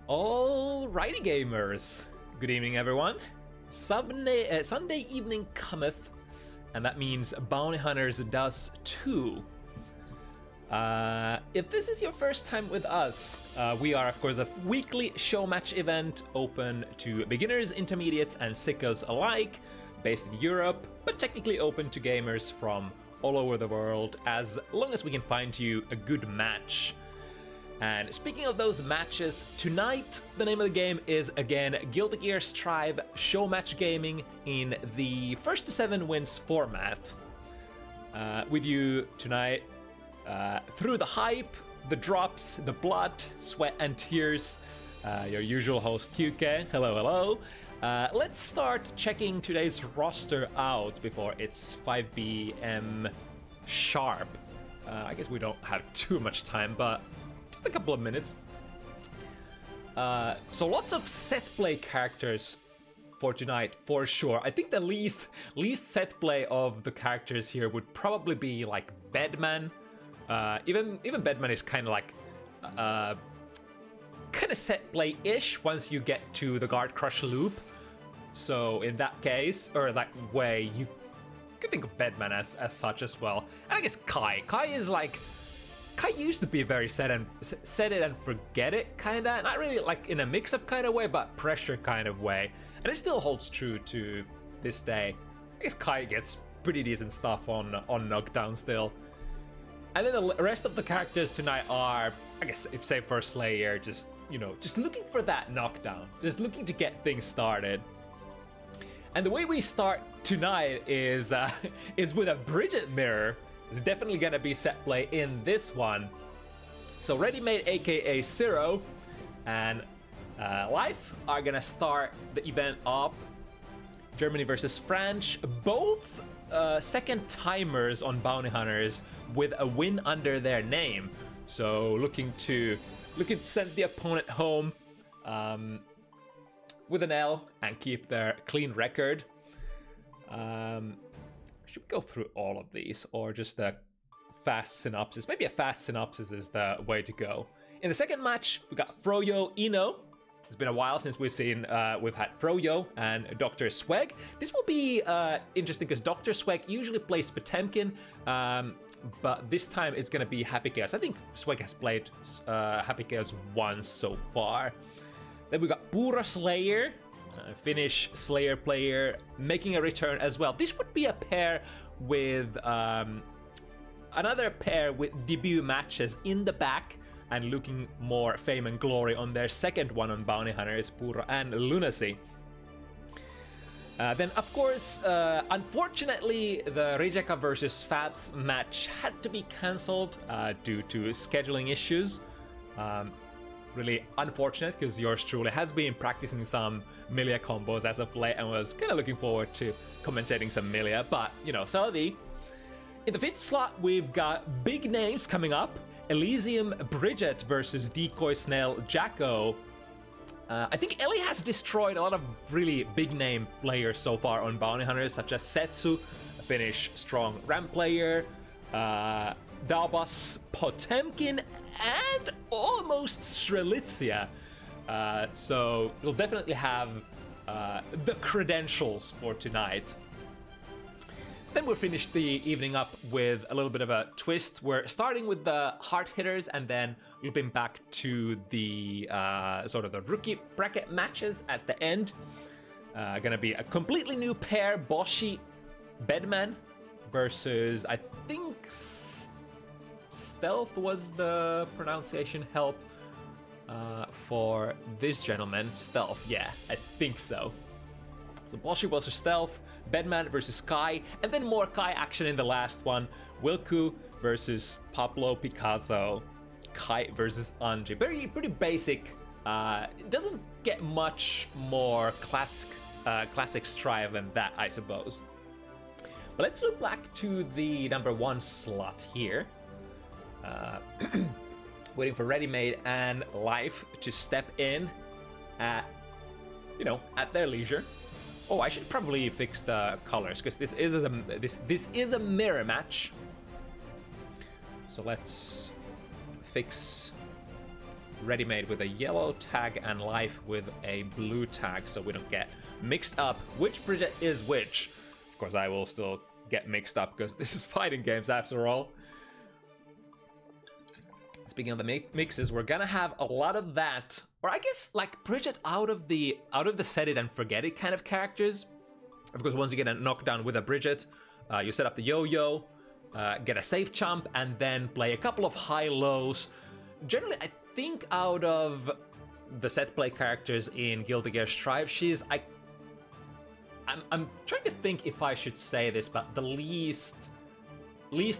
Alrighty, gamers. Good evening, everyone. Sunday evening cometh, and that means Bounty Hunters does too. If this is your first time with us, we are, of course, a weekly show match event open to beginners, intermediates, and sickos alike, based in Europe, but technically open to gamers from all over the world, as long as we can find you a good match. And speaking of those matches, tonight the name of the game is again Guilty Gear Strive Show Match Gaming in the first to 7 wins format. With you tonight, through the hype, the drops, the blood, sweat, and tears, your usual host QK. Hello, hello. Let's start checking today's roster out before it's 5 p.m. sharp. I guess we don't have too much time, but just a couple of minutes. So lots of set play characters for tonight, for sure. I think the least set play of the characters here would probably be like Bedman. Even Bedman is kind of like kind of set play-ish once you get to the Guard Crush loop. So in that case, or that way, you could think of Bedman as such as well. And I guess Kai is like, Kai used to be very set it and forget it kind of, not really like in a mix-up kind of way, but pressure kind of way. And it still holds true to this day. I guess Kai gets pretty decent stuff on knockdown still. And then the rest of the characters tonight are, I guess, if say for Slayer, just, you know, just looking for that knockdown, just looking to get things started. And the way we start tonight is with a Bridget mirror. It's definitely gonna be set play in this one. So Readymade, aka Zero, and Leif are gonna start the event up. Germany versus France, both second timers on Bounty Hunters with a win under their name. So looking to send the opponent home with an L and keep their clean record. Should we go through all of these or just a fast synopsis? Maybe a fast synopsis is the way to go. In the second match, we got Froyo Ino. It's been a while since we've had Froyo and Dr. Sweg. This will be interesting because Dr. Sweg usually plays Potemkin, but this time it's gonna be Happy Chaos. I think Sweg has played Happy Chaos once so far. Then we got Puuro Slayer, Finnish Slayer player, making a return as well. This would be a pair with another pair with debut matches in the back and looking more fame and glory on their second one on Bounty Hunters, Puuro and Lunacy. Then, of course, unfortunately, the Rijeka versus Fabs match had to be cancelled due to scheduling issues. Really unfortunate, because yours truly has been practicing some Milia combos as of late and was kind of looking forward to commentating some Milia, but, you know, so be. In the fifth slot, we've got big names coming up. Elisium Bridget versus Decoy Snail Jacko. I think Eli has destroyed a lot of really big name players so far on Bounty Hunters, such as Setsu, a Finnish strong ramp player, Dalbas, Potemkin, and almost Strelitzia. So we'll definitely have the credentials for tonight. Then we'll finish the evening up with a little bit of a twist. We're starting with the hard hitters and then looping back to the sort of the rookie bracket matches at the end. Gonna be a completely new pair, Boshy Bedman versus, I think, Stealth was the pronunciation help for this gentleman. Stealth, yeah, I think so. So Boshy versus Stealth, Bedman versus Kai, and then more Kai action in the last one. Wilku versus PabloPikazo, Kai versus Anji. Pretty basic. It doesn't get much more classic Strive than that, I suppose. But let's look back to the number 1 slot here. Waiting for Readymade and Leif to step in at their leisure. Oh, I should probably fix the colors because this is a mirror match. So let's fix Readymade with a yellow tag and Leif with a blue tag, so we don't get mixed up which Bridget is which. Of course, I will still get mixed up because this is fighting games after all. Speaking of the mixes, we're gonna have a lot of that, or I guess like Bridget out of the set it and forget it kind of characters. Of course, once you get a knockdown with a Bridget, you set up the yo-yo, get a safe jump, and then play a couple of high-lows. Generally, I think out of the set play characters in Guilty Gear Strive, she's I'm trying to think if I should say this, but the least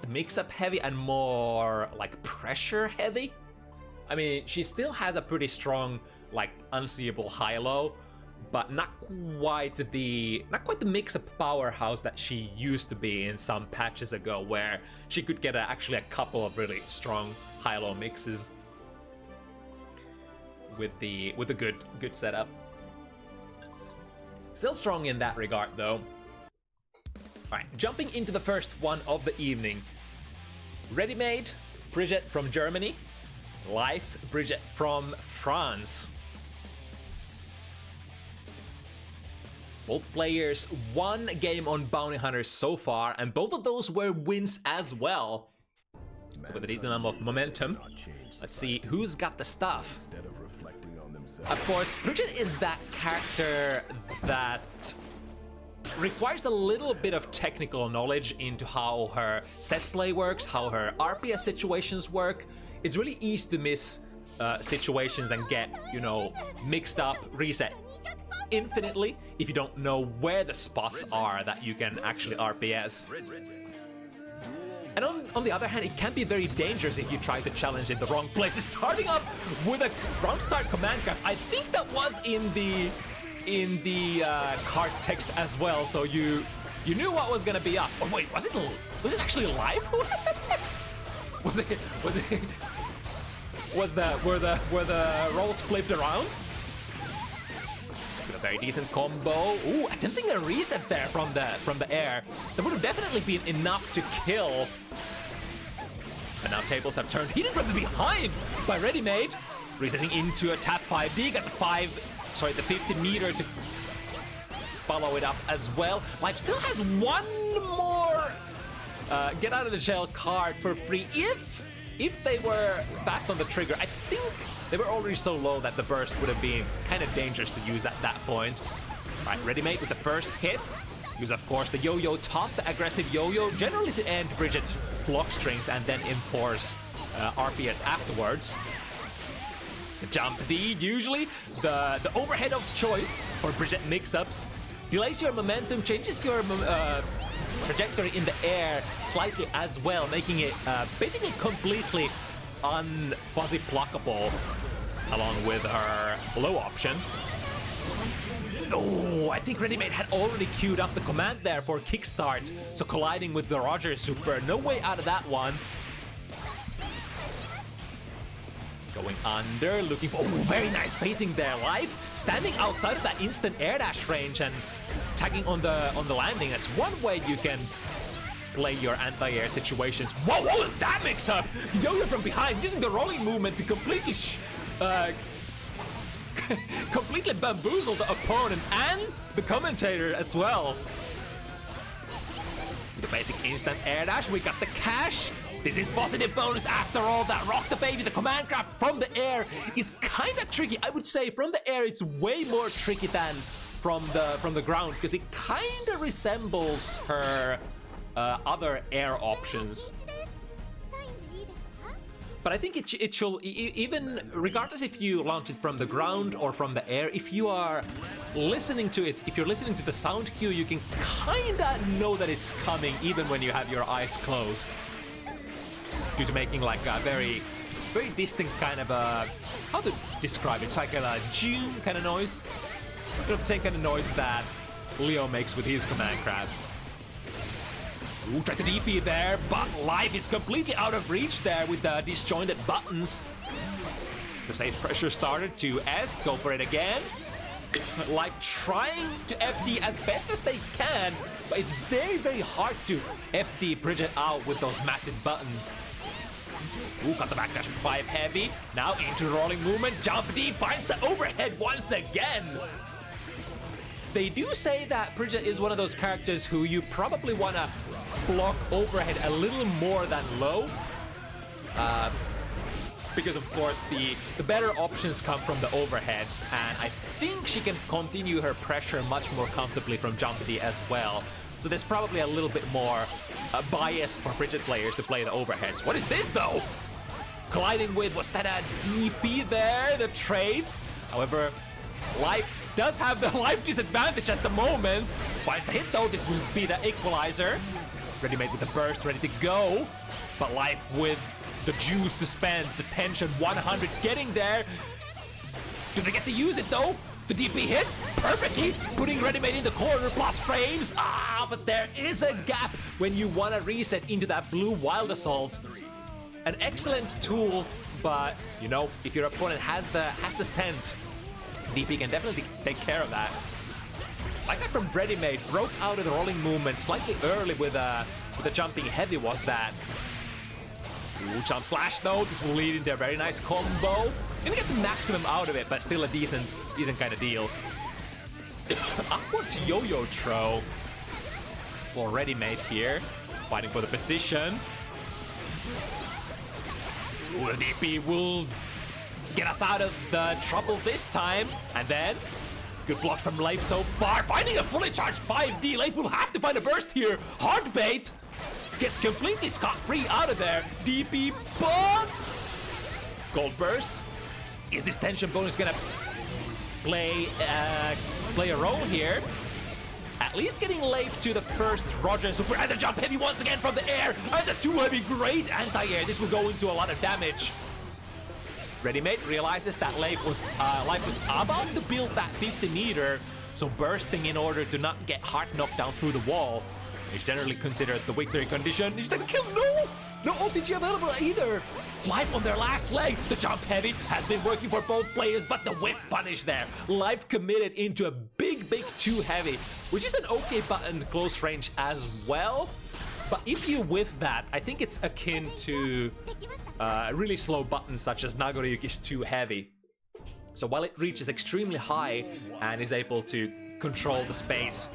mix-up heavy and more like pressure heavy. I mean, she still has a pretty strong like unseeable high-low, but not quite the mix-up powerhouse that she used to be in some patches ago, where she could get actually a couple of really strong high-low mixes with the good setup. Still strong in that regard, though. Alright, jumping into the first one of the evening. Readymade, Bridget from Germany. Leif, Bridget from France. Both players one game on Bounty Hunters so far, and both of those were wins as well. So with a decent amount of momentum, let's see who's got the stuff. Of course, Bridget is that character that requires a little bit of technical knowledge into how her set play works, how her RPS situations work. It's really easy to miss situations and get, you know, mixed up, reset infinitely if you don't know where the spots are that you can actually RPS. And on the other hand, it can be very dangerous if you try to challenge in the wrong places. Starting up with a wrong start command grab. I think that was in the card text as well, so you knew what was gonna be up. Oh wait, was it actually Leif who had that text? Were the roles flipped around? With a very decent combo. Ooh, attempting a reset there from the air. That would have definitely been enough to kill. But now tables have turned. Hidden from the behind by Readymade. Resetting into a tap 5D. Got the 50 meter to follow it up as well. Leif still has one more get out of the jail card for free if they were fast on the trigger. I think they were already so low that the burst would have been kind of dangerous to use at that point. Right, Readymade with the first hit. Use, of course, the yo-yo toss, the aggressive yo-yo, generally to end Bridget's block strings and then enforce RPS afterwards. The jump D, usually the overhead of choice for Bridget mix-ups. Delays your momentum, changes your trajectory in the air slightly as well, making it basically completely unfuzzy pluckable along with her low option. Oh, I think Readymade had already queued up the command there for kickstart, so colliding with the Roger Super. No way out of that one. Going under, looking for... Oh, very nice pacing there. Leif standing outside of that instant air dash range and tagging on the landing. That's one way you can play your anti-air situations. Whoa, what was that mix-up? Yo-yo from behind, using the rolling movement to completely completely bamboozle the opponent and the commentator as well. The basic instant air dash, we got the cash. This is positive bonus after all. That rock the baby, the command grab from the air is kind of tricky. I would say from the air it's way more tricky than from the ground, because it kind of resembles her other air options. But I think it should, even regardless if you launch it from the ground or from the air, if you are listening to it, if you're listening to the sound cue, you can kinda know that it's coming even when you have your eyes closed. Due to making like a very, very distinct kind of a, how to describe it? It's like a June kind of noise. You know, the same kind of noise that Leo makes with his command grab. Ooh, try to DP there, but Leif is completely out of reach there with the disjointed buttons. The safe pressure started to S, go for it again. Leif trying to FD as best as they can, but it's very, very hard to FD Bridget out with those massive buttons. Ooh, got the backdash 5 heavy. Now into rolling movement. Jump D finds the overhead once again. They do say that Bridget is one of those characters who you probably want to block overhead a little more than low. Because of course the better options come from the overheads, and I think she can continue her pressure much more comfortably from jump D as well. So there's probably a little bit more bias for Bridget players to play the overheads. What is this though? Colliding with, was that a DP there? The trades. However, Leif does have the life disadvantage at the moment. Finds the hit though, this would be the equalizer. Readymade with the burst, ready to go. But Leif with the juice to spend, the tension 100 getting there. Do they get to use it though? The DP hits perfectly, putting Readymade in the corner, plus frames. But there is a gap when you want to reset into that blue Wild Assault. An excellent tool, but you know, if your opponent has the scent, DP can definitely take care of that. Like that from Readymade, broke out of the rolling movement slightly early with the jumping heavy was that. Ooh, jump slash though, this will lead into a very nice combo. Didn't get the maximum out of it, but still a decent kind of deal. Upward yo-yo throw for Readymade here, fighting for the position. Ooh, the DP will get us out of the trouble this time, and then good block from Leif so far, finding a fully charged 5D. Leif will have to find a burst here. Hard bait. Gets completely scot-free out of there. DP, but gold burst. Is this tension bonus gonna play a role here? At least getting Leif to the first Roger Super, and the jump heavy once again from the air, and the 2 heavy, great anti-air. This will go into a lot of damage. Readymade realizes that Leif was about to build that 50 meter, so bursting in order to not get hard knocked down through the wall is generally considered the victory condition. Is that a kill? No! No OTG available either! Leif on their last leg. The jump heavy has been working for both players, but the whiff punish there. Leif committed into a big 2 heavy, which is an okay button close range as well. But if you whiff that, I think it's akin to really slow buttons such as Nagoriyuki's 2 heavy. So while it reaches extremely high and is able to control the space,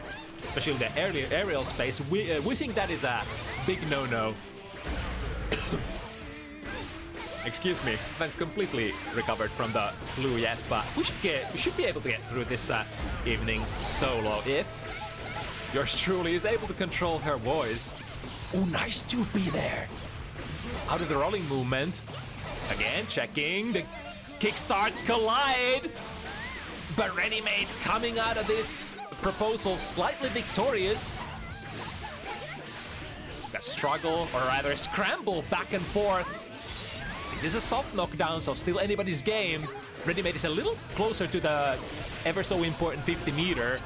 especially the aerial space, we think that is a big no-no. Excuse me, I haven't completely recovered from the flu yet, but we should be able to get through this evening solo if yours truly is able to control her voice. Oh, nice 2P there. Out of the rolling movement. Again, checking. The kickstarts collide. But Readymade coming out of this proposal slightly victorious. That struggle, or rather scramble back and forth. This is a soft knockdown, so still anybody's game. Readymade is a little closer to the ever so important 50 meter.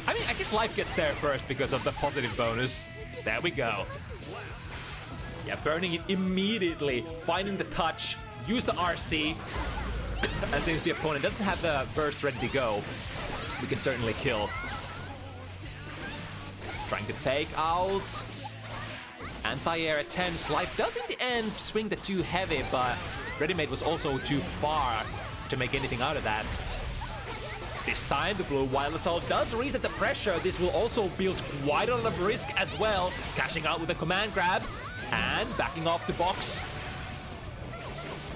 I mean, I guess Leif gets there first because of the positive bonus. There we go. Yeah, burning it immediately, finding the touch, use the RC. And since the opponent doesn't have the burst ready to go, we can certainly kill. Trying to fake out. Anti-air attempts. Leif does in the end swing the 2 heavy, but Readymade was also too far to make anything out of that. This time, the blue Wild Assault does reset the pressure. This will also build quite a lot of risk as well. Cashing out with a command grab and backing off the box.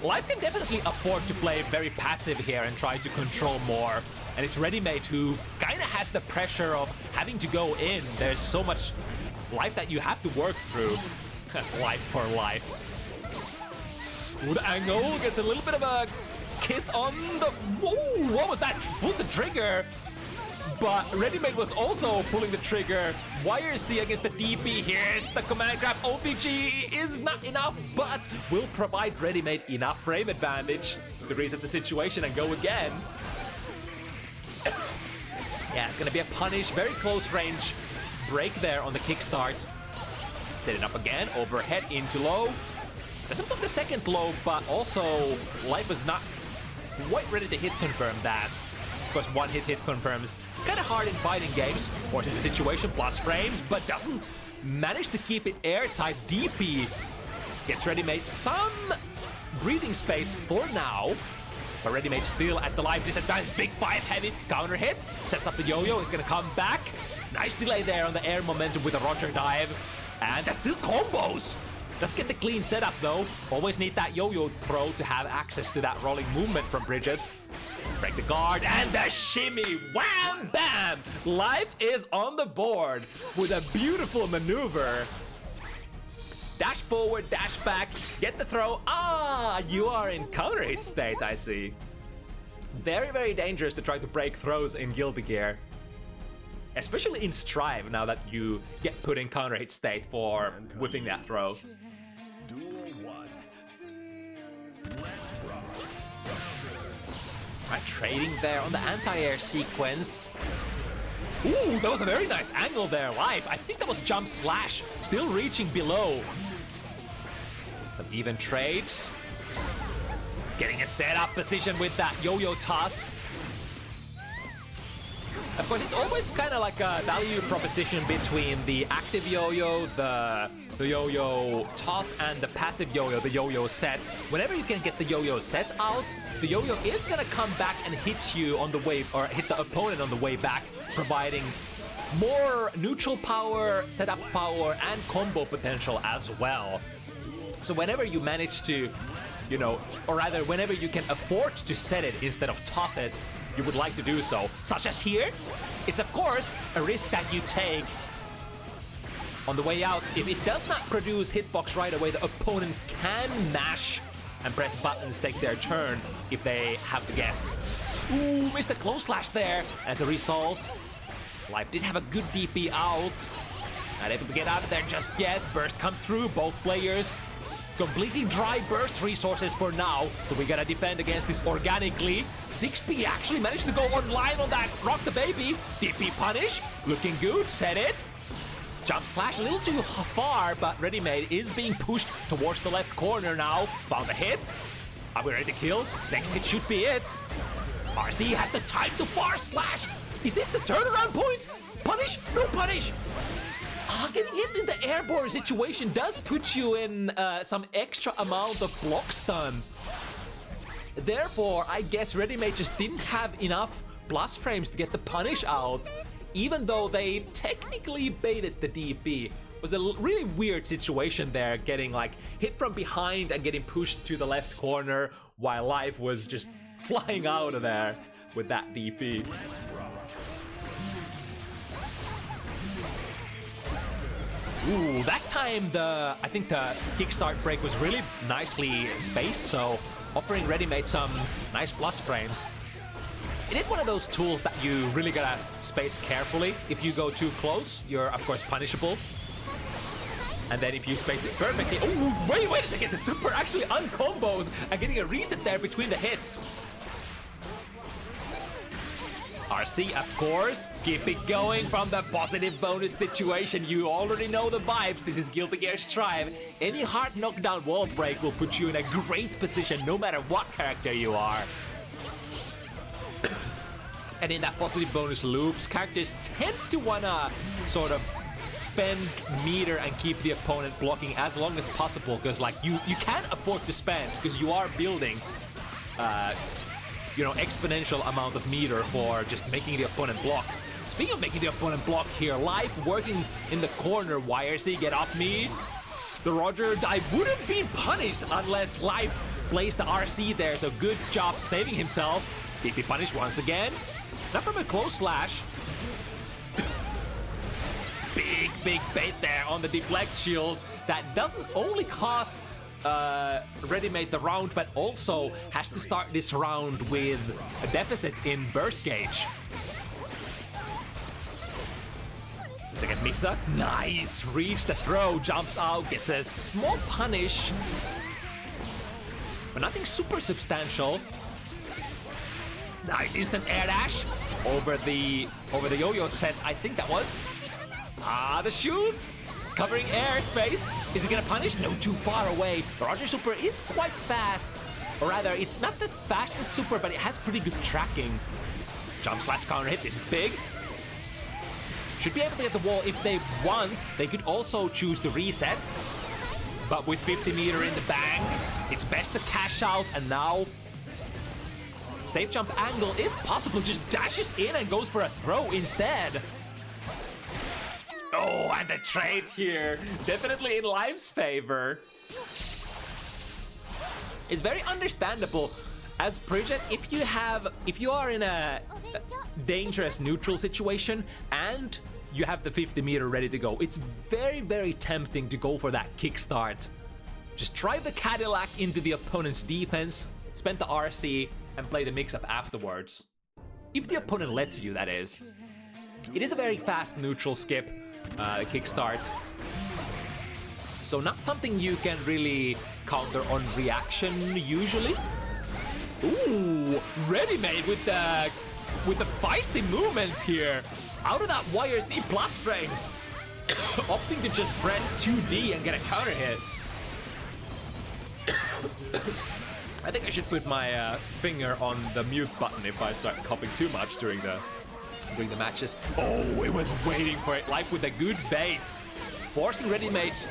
Leif can definitely afford to play very passive here and try to control more. And it's Readymade who kind of has the pressure of having to go in. There's so much life that you have to work through. Life for life. Ooh, the angle gets a little bit of a kiss on the... Ooh, what was that? What was the trigger? But Readymade was also pulling the trigger. YRC against the DP. Here's the command grab. OTG is not enough, but will provide Readymade enough frame advantage to reset the situation and go again. Yeah, it's gonna be a punish. Very close range break there on the kickstart. Set it up again. Overhead into low. Doesn't put the second low, but also Leif was not quite ready to hit confirm that. Of course, one hit confirms. Kind of hard in fighting games. Forcing the situation, plus frames, but doesn't manage to keep it airtight. DP gets Readymade some breathing space for now. But Readymade still at the life disadvantage. Big 5 heavy counter hit. Sets up the yo-yo. Is going to come back. Nice delay there on the air momentum with a Roger dive. And that's still combos. Let's get the clean setup though. Always need that yo-yo throw to have access to that rolling movement from Bridget. Break the guard and the shimmy. Wham! Bam! Life is on the board with a beautiful maneuver. Dash forward, dash back, get the throw. Ah, you are in counter hit state, I see. Very, very dangerous to try to break throws in Guilty Gear. Especially in Strive, now that you get put in counter hit state for whipping that throw. Right, trading there on the anti-air sequence. Ooh, that was a very nice angle there, Life. I think that was jump slash, still reaching below. Some even trades. Getting a setup position with that yo-yo toss. Of course, it's always kind of like a value proposition between the active yo-yo, the yo-yo toss, and the passive yo-yo, the yo-yo set. Whenever you can get the yo-yo set out, the yo-yo is gonna come back and hit you on the way, or hit the opponent on the way back, providing more neutral power, setup power, and combo potential as well. So whenever you manage to, you know, or rather whenever you can afford to set it instead of toss it, you would like to do so. Such as here, it's of course a risk that you take. On the way out, if it does not produce hitbox right away, the opponent can mash and press buttons, take their turn if they have to guess. Ooh, missed a close slash there. As a result, Life did have a good DP out. Not able to get out of there just yet. Burst comes through, both players. Completely dry burst resources for now, so we gotta defend against this organically. 6P actually managed to go online on that Rock the Baby. DP punish, looking good, set it. Jump slash a little too far, but Readymade is being pushed towards the left corner now. Found a hit. Are we ready to kill? Next hit should be it. RC had the time to far slash. Is this the turnaround point? Punish? No punish. Getting hit in the airborne situation does put you in some extra amount of block stun. Therefore, I guess Readymade just didn't have enough plus frames to get the punish out, even though they technically baited the DP. It was a really weird situation there, getting like hit from behind and getting pushed to the left corner while Life was just flying out of there with that DP. Ooh, that time I think the kickstart break was really nicely spaced, so offering Readymade some nice plus frames. It is one of those tools that you really gotta space carefully. If you go too close, you're of course punishable. And then if you space it perfectly, oh wait a second, the super actually uncombos and getting a reset there between the hits. RC, of course, keep it going from the positive bonus situation. You already know the vibes. This is Guilty Gear Strive. Any hard knockdown wall break will put you in a great position no matter what character you are. And in that positive bonus loops, characters tend to wanna sort of spend meter and keep the opponent blocking as long as possible, because like you can't afford to spend because you are building you know, exponential amount of meter for just making the opponent block. Speaking of making the opponent block here, Life working in the corner. YRC, get off me. The Roger dive would have been punished unless Life placed the RC there, so good job saving himself. DP punish once again. Not from a close slash. Big bait there on the deflect shield. That doesn't only cost Readymade the round, but also has to start this round with a deficit in burst gauge. Second mix-up, nice, reach the throw, jumps out, gets a small punish, but nothing super substantial. Nice instant air dash over the yo-yo set, I think that was. The shoot! Covering airspace. Is he gonna punish? No, too far away. The Roger Super is quite fast. Or rather, it's not the fastest super, but it has pretty good tracking. Jump slash counter hit. This is big. Should be able to get the wall if they want. They could also choose to reset. But with 50 meter in the bank, it's best to cash out, and now safe jump angle is possible. Just dashes in and goes for a throw instead. Oh, and the trade here, definitely in Leif's favor. It's very understandable as Bridget, if you are in a dangerous neutral situation and you have the 50 meter ready to go, it's very, very tempting to go for that kickstart. Just drive the Cadillac into the opponent's defense, spend the RC, and play the mix-up afterwards. If the opponent lets you, that is. It is a very fast neutral skip, kickstart. So not something you can really counter on reaction usually. Ooh, Readymade with the feisty movements here. Out of that YRC plus frames, opting to just press 2D and get a counter hit. I think I should put my finger on the mute button if I start coughing too much during the matches. Oh, it was waiting for it. Leif with a good bait, forcing Readymade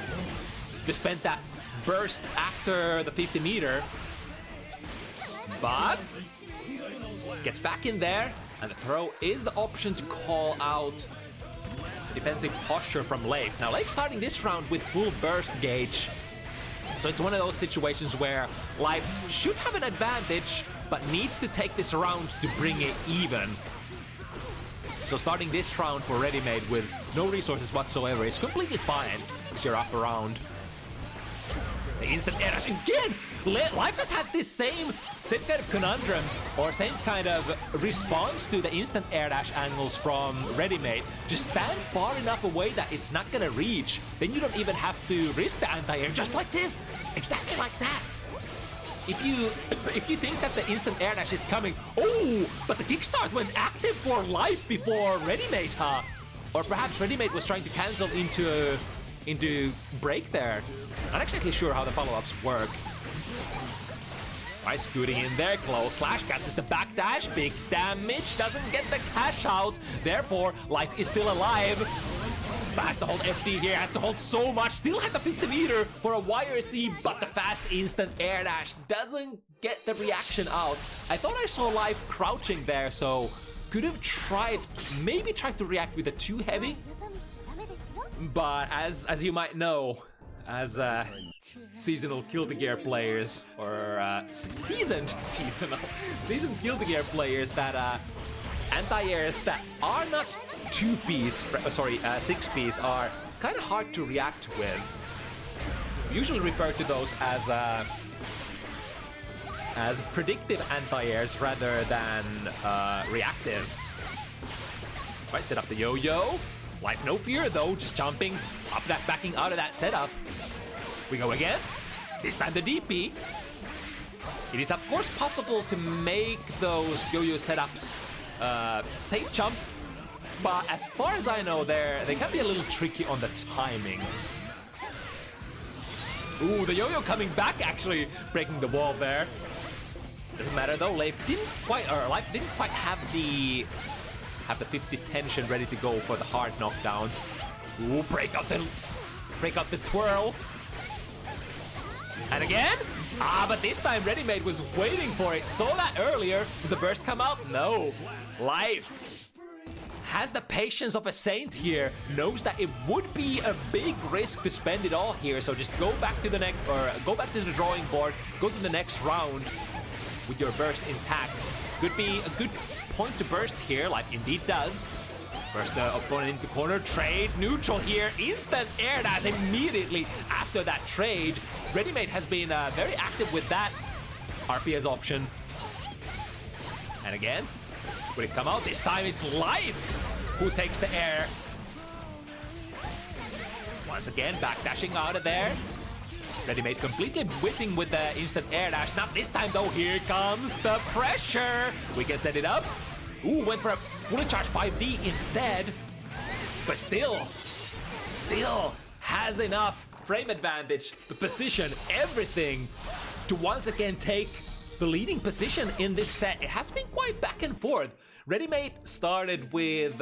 to spend that burst after the 50 meter, but gets back in there, and the throw is the option to call out defensive posture from Leif. Now Leif starting this round with full burst gauge, so it's one of those situations where Leif should have an advantage, but needs to take this round to bring it even. So starting this round for Readymade with no resources whatsoever is completely fine because you're up around. The instant air dash again! Leif has had this same kind of conundrum, or same kind of response to the instant air dash angles from Readymade. Just stand far enough away that it's not gonna reach. Then you don't even have to risk the anti-air, just like this! Exactly like that! If you think that the instant air dash is coming, oh, but the kickstart went active for Leif before Readymade, huh? Or perhaps Readymade was trying to cancel into break there. Not exactly sure how the follow-ups work. Right, scooting in there, close slash, catches the backdash, big damage, doesn't get the cash out, therefore Leif is still alive. But has to hold FD here, has to hold so much, still had the 50 meter for a YRC, but the fast instant air dash doesn't get the reaction out. I thought I saw Leif crouching there, so could have maybe tried to react with the too heavy. But as you might know, as seasonal Kill the Gear players, or seasoned Kill the Gear players, that anti-airs that are not 2-piece, sorry, 6-piece are kind of hard to react with. We usually refer to those as predictive anti-airs rather than reactive. Right, set up the yo-yo. Leif no fear though, just jumping up that, backing out of that setup. We go again. This time the DP. It is of course possible to make those yo-yo setups safe jumps, but as far as I know, they can be a little tricky on the timing. Ooh, the yo-yo coming back, actually breaking the wall there. Doesn't matter though. Leif didn't quite have the 50 tension ready to go for the hard knockdown. Ooh, break out the twirl. And again? But this time Readymade was waiting for it. Saw that earlier. Did the burst come out? No. Leif has the patience of a saint here. Knows that it would be a big risk to spend it all here. So just go back to the drawing board. Go to the next round with your burst intact. Could be a good point to burst here, like indeed does. Burst the opponent into corner, trade, neutral here, instant air dash immediately after that trade. Readymade has been very active with that RPS option. And again, will it come out? This time it's Leif who takes the air. Once again, backdashing out of there. Readymade completely whipping with the instant air dash. Not this time though, here comes the pressure. We can set it up. Ooh, went for a fully charged 5D instead. But still has enough frame advantage, the position, everything to once again take the leading position in this set. It has been quite back and forth. Readymade started with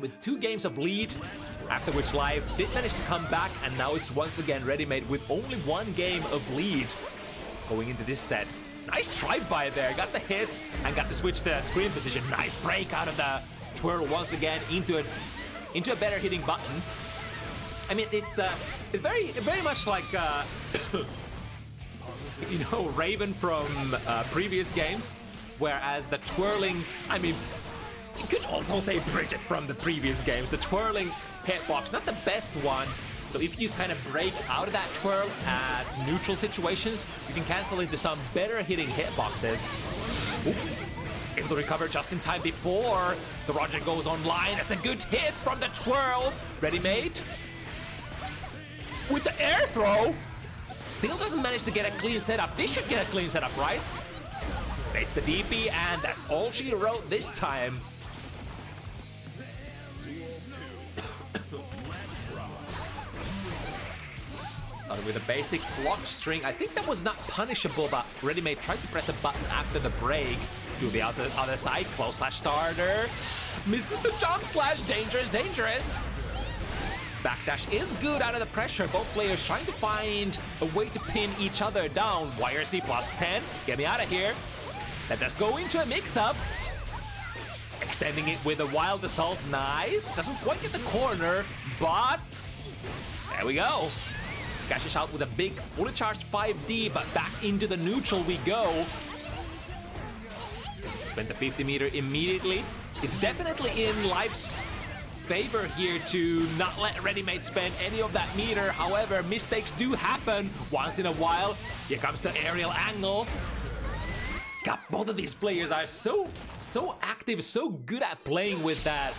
with 2 games of lead, after which Leif did manage to come back, and now it's once again Readymade with only 1 game of lead going into this set. Nice try-by there, got the hit and got to switch the screen position. Nice break out of the twirl once again into a better hitting button. I mean, it's very much like if you know Raven from previous games, whereas the twirling, I mean, you could also say Bridget from the previous games. The twirling hitbox, not the best one. So if you kind of break out of that twirl at neutral situations, you can cancel into some better hitting hitboxes. Ooh. Able to recover just in time before the Roger goes online. That's a good hit from the twirl. Readymade with the air throw. Still doesn't manage to get a clean setup. This should get a clean setup, right? It's the DP, and that's all she wrote this time. Started with a basic block string. I think that was not punishable, but Readymade tried to press a button after the break. To the other side, close slash starter. Misses the jump slash, dangerous, dangerous. Backdash is good out of the pressure. Both players trying to find a way to pin each other down. YRC plus 10. Get me out of here. Let us go into a mix-up. Extending it with a wild assault. Nice. Doesn't quite get the corner, but there we go. Cashes out with a big, fully charged 5D, but back into the neutral we go. Spent the 50 meter immediately. It's definitely in Leif's favor here to not let Readymade spend any of that meter. However, mistakes do happen once in a while. Here comes the aerial angle. God, both of these players are so active, so good at playing with that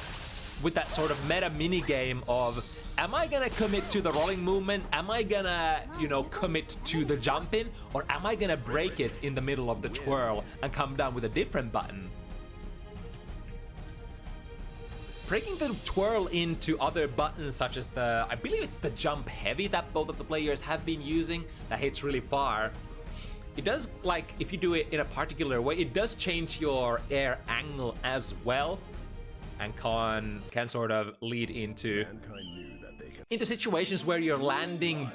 sort of meta mini game of, am I gonna commit to the rolling movement? Am I gonna, you know, commit to the jump in? Or am I gonna break it in the middle of the twirl and come down with a different button? Breaking the twirl into other buttons such as I believe it's the jump heavy that both of the players have been using, that hits really far. It does, like, if you do it in a particular way, it does change your air angle as well, and can sort of lead into situations where you're landing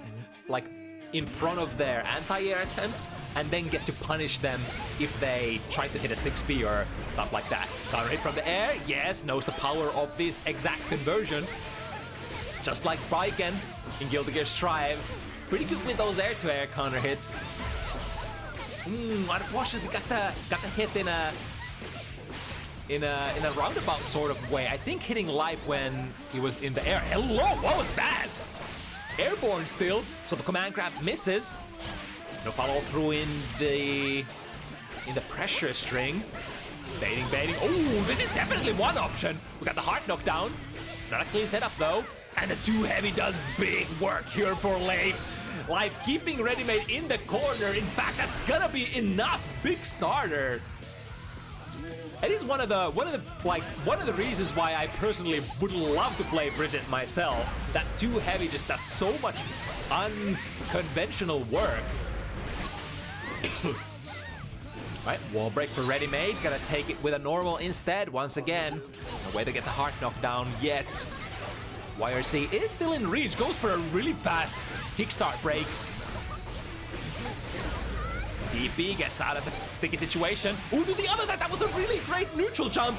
like in front of their anti-air attempts and then get to punish them if they try to hit a 6P or stuff like that. Counter hit from the air, yes, knows the power of this exact conversion. Just like Baiken in Guilty Gear Strive. Pretty good with those air-to-air counter hits. Unfortunately got the hit in a roundabout sort of way. I think hitting Leif when he was in the air. Hello, what was that? Airborne still, so the command grab misses. No follow through in the pressure string. Baiting. Oh, this is definitely one option. We got the heart knockdown. It's not a clean setup though. And the 2 heavy does big work here for Leif. Leif keeping Readymade in the corner. In fact, that's gonna be enough. Big starter. It is one of the reasons why I personally would love to play Bridget myself. That 2 heavy just does so much unconventional work. Right, wall break for Readymade. Gotta take it with a normal instead. Once again, no way to get the heart knocked down yet. YRC is still in reach. Goes for a really fast kickstart break. DP gets out of the sticky situation. Ooh, to the other side, that was a really great neutral jump.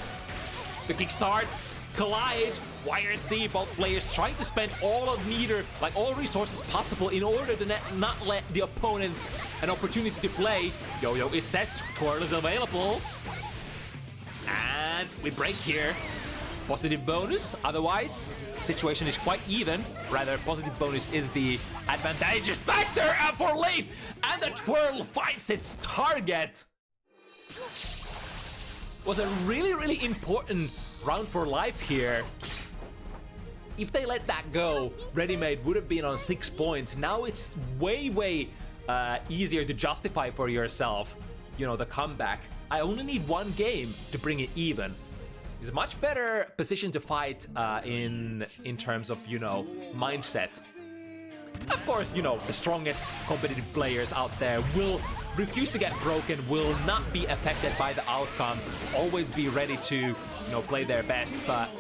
The kick starts, collide, YRC, both players trying to spend all of meter, like all resources possible in order to not let the opponent an opportunity to play. Yo-Yo is set, twirl is available. And we break here. Positive bonus, otherwise, situation is quite even. Rather, positive bonus is the advantageous factor for Leif. And the twirl finds its target. Was a really important round for Leif here. If they let that go, Readymade would have been on 6 points. Now it's way easier to justify for yourself, you know, the comeback. I only need 1 game to bring it even. It's a much better position to fight in terms of, you know, mindset. Of course, you know, the strongest competitive players out there will refuse to get broken, will not be affected by the outcome, always be ready to, you know, play their best. But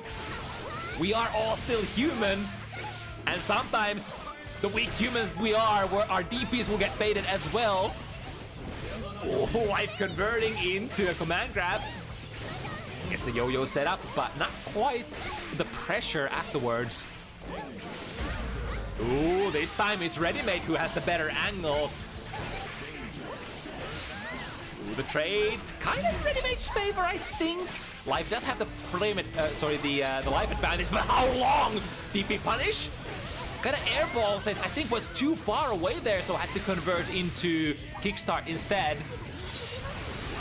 We are all still human, and sometimes the weak humans we are, where our DPs will get baited as well. Oh, Life converting into a command grab. Gets the yo-yo set up, but not quite the pressure afterwards. Ooh, this time it's Readymade who has the better angle. Ooh, the trade kind of Readymade's favor, I think. Life does have the the life advantage, but how long? DP punish? Kind of airballs it, I think was too far away there, so had to convert into kickstart instead.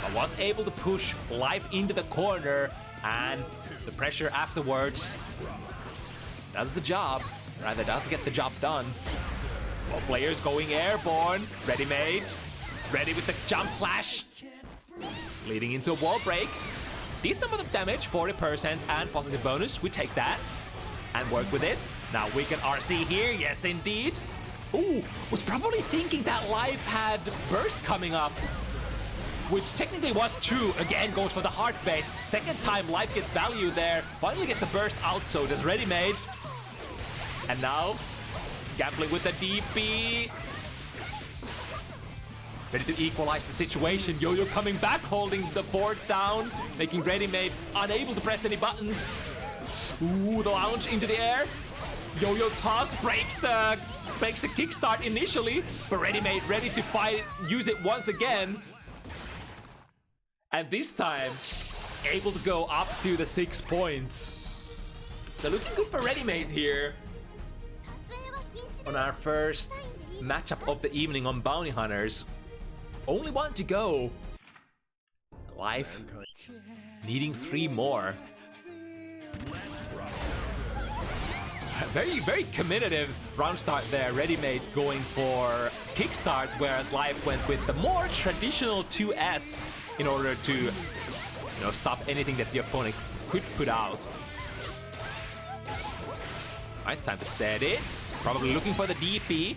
But was able to push Life into the corner, and the pressure afterwards does the job. Rather, does get the job done. Both players going airborne. Readymade. Ready with the jump slash. Leading into a wall break. Decent amount of damage, 40% and positive bonus. We take that and work with it. Now we can RC here. Yes, indeed. Ooh, was probably thinking that Life had burst coming up, which technically was true. Again, goes for the heart bait. Second time Life gets value there. Finally gets the burst out, so does Readymade. And now, gambling with the DP. Ready to equalize the situation. Yo-Yo coming back, holding the fort down, making Readymade unable to press any buttons. Ooh, the launch into the air. Yo-Yo toss breaks the kickstart initially, but Readymade ready to fight, use it once again. And this time, able to go up to the 6 points. So looking good for Readymade here. On our first matchup of the evening on Bounty Hunters. Only one to go. Life needing 3 more. Very, very committed round start there. Readymade going for kickstart, whereas Life went with the more traditional 2S in order to, stop anything that the opponent could put out. Alright, time to set it. Probably looking for the DP.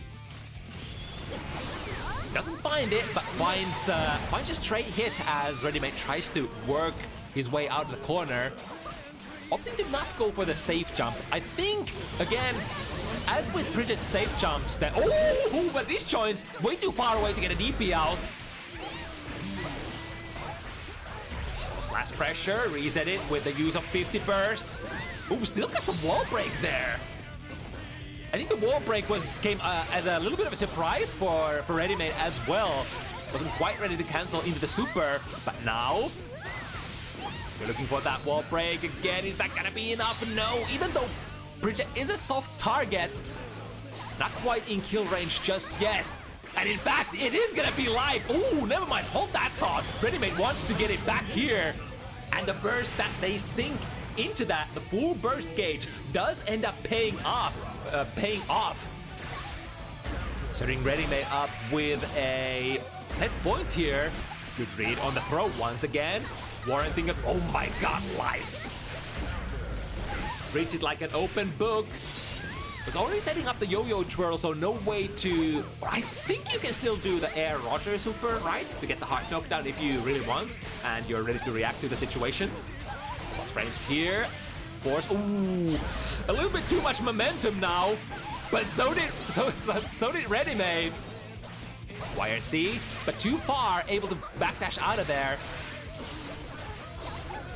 Doesn't find it, but finds a straight hit as Readymade tries to work his way out of the corner. Opting to not go for the safe jump. I think, again, as with Bridget's safe jumps, that but these joints way too far away to get a DP out. Slash pressure, reset it with the use of 50 burst. Ooh, still got the wall break there. I think the wall break came as a little bit of a surprise for Readymade as well. Wasn't quite ready to cancel into the super, but now we're looking for that wall break again. Is that gonna be enough? No, even though Bridget is a soft target, not quite in kill range just yet. And in fact, it is gonna be Life. Ooh, never mind, hold that thought. Readymade wants to get it back here. And the burst that they sink into that, the full burst gauge, does end up paying off. Setting Readymade up with a set point here. Good read on the throw once again. Warranting it. Oh my god, Life. Reads it like an open book. Was already setting up the yo-yo twirl, so no way to... I think you can still do the air Roger super, right? To get the heart knockdown if you really want, and you're ready to react to the situation. Plus frames here. Force. Ooh, a little bit too much momentum now, but so did Readymade. YRC, but too far, able to backdash out of there.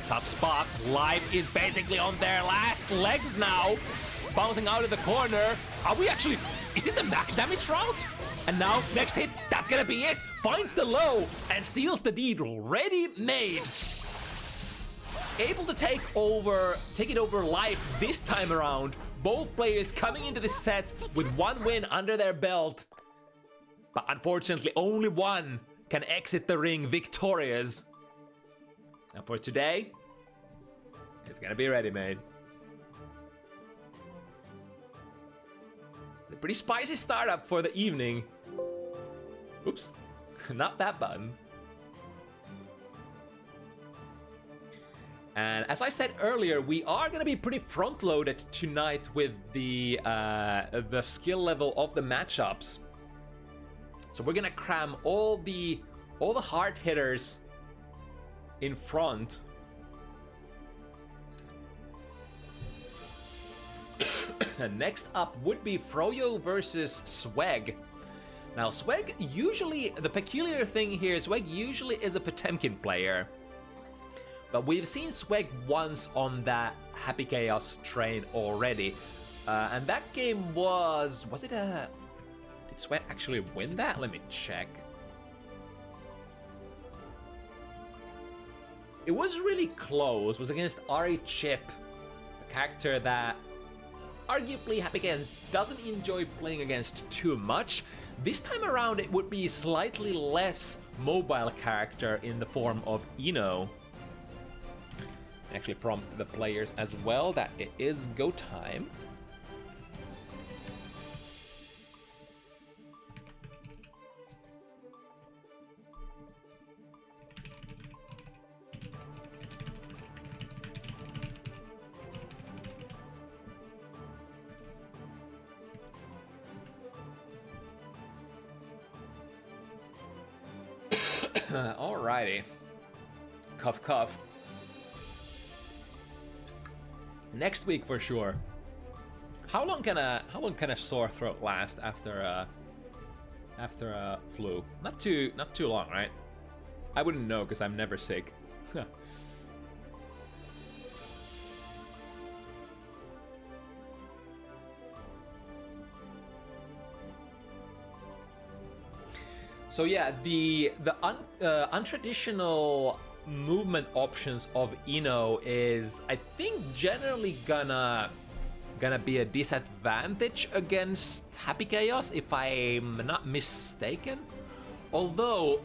Tough spot. Life is basically on their last legs now. Bouncing out of the corner. Are we actually... Is this a max damage route? And now, next hit, that's gonna be it. Finds the low and seals the deed. Readymade. Able to take it over Life this time around. Both players coming into this set with 1 win under their belt. But unfortunately, only one can exit the ring victorious. And for today, it's gonna be Readymade. A pretty spicy startup for the evening. Oops, not that button. And as I said earlier, we are gonna be pretty front-loaded tonight with the skill level of the matchups. So we're gonna cram all the hard hitters in front. Next up would be Froyo versus Sweg. Now, Sweg usually, the peculiar thing here, Sweg usually is a Potemkin player. But we've seen Sweg once on that Happy Chaos train already. And that game was it a... Did Sweg actually win that? Let me check. It was really close. It was against Ari Chip, a character that arguably Happy Chaos doesn't enjoy playing against too much. This time around it would be slightly less mobile character in the form of Ino. Actually prompt the players as well that it is go time. Alrighty. Cough cough. Next week for sure. How long can a sore throat last after a flu? Not too long, right? I wouldn't know because I'm never sick. So yeah, the untraditional movement options of Ino is, I think, generally gonna be a disadvantage against Happy Chaos, if I'm not mistaken. Although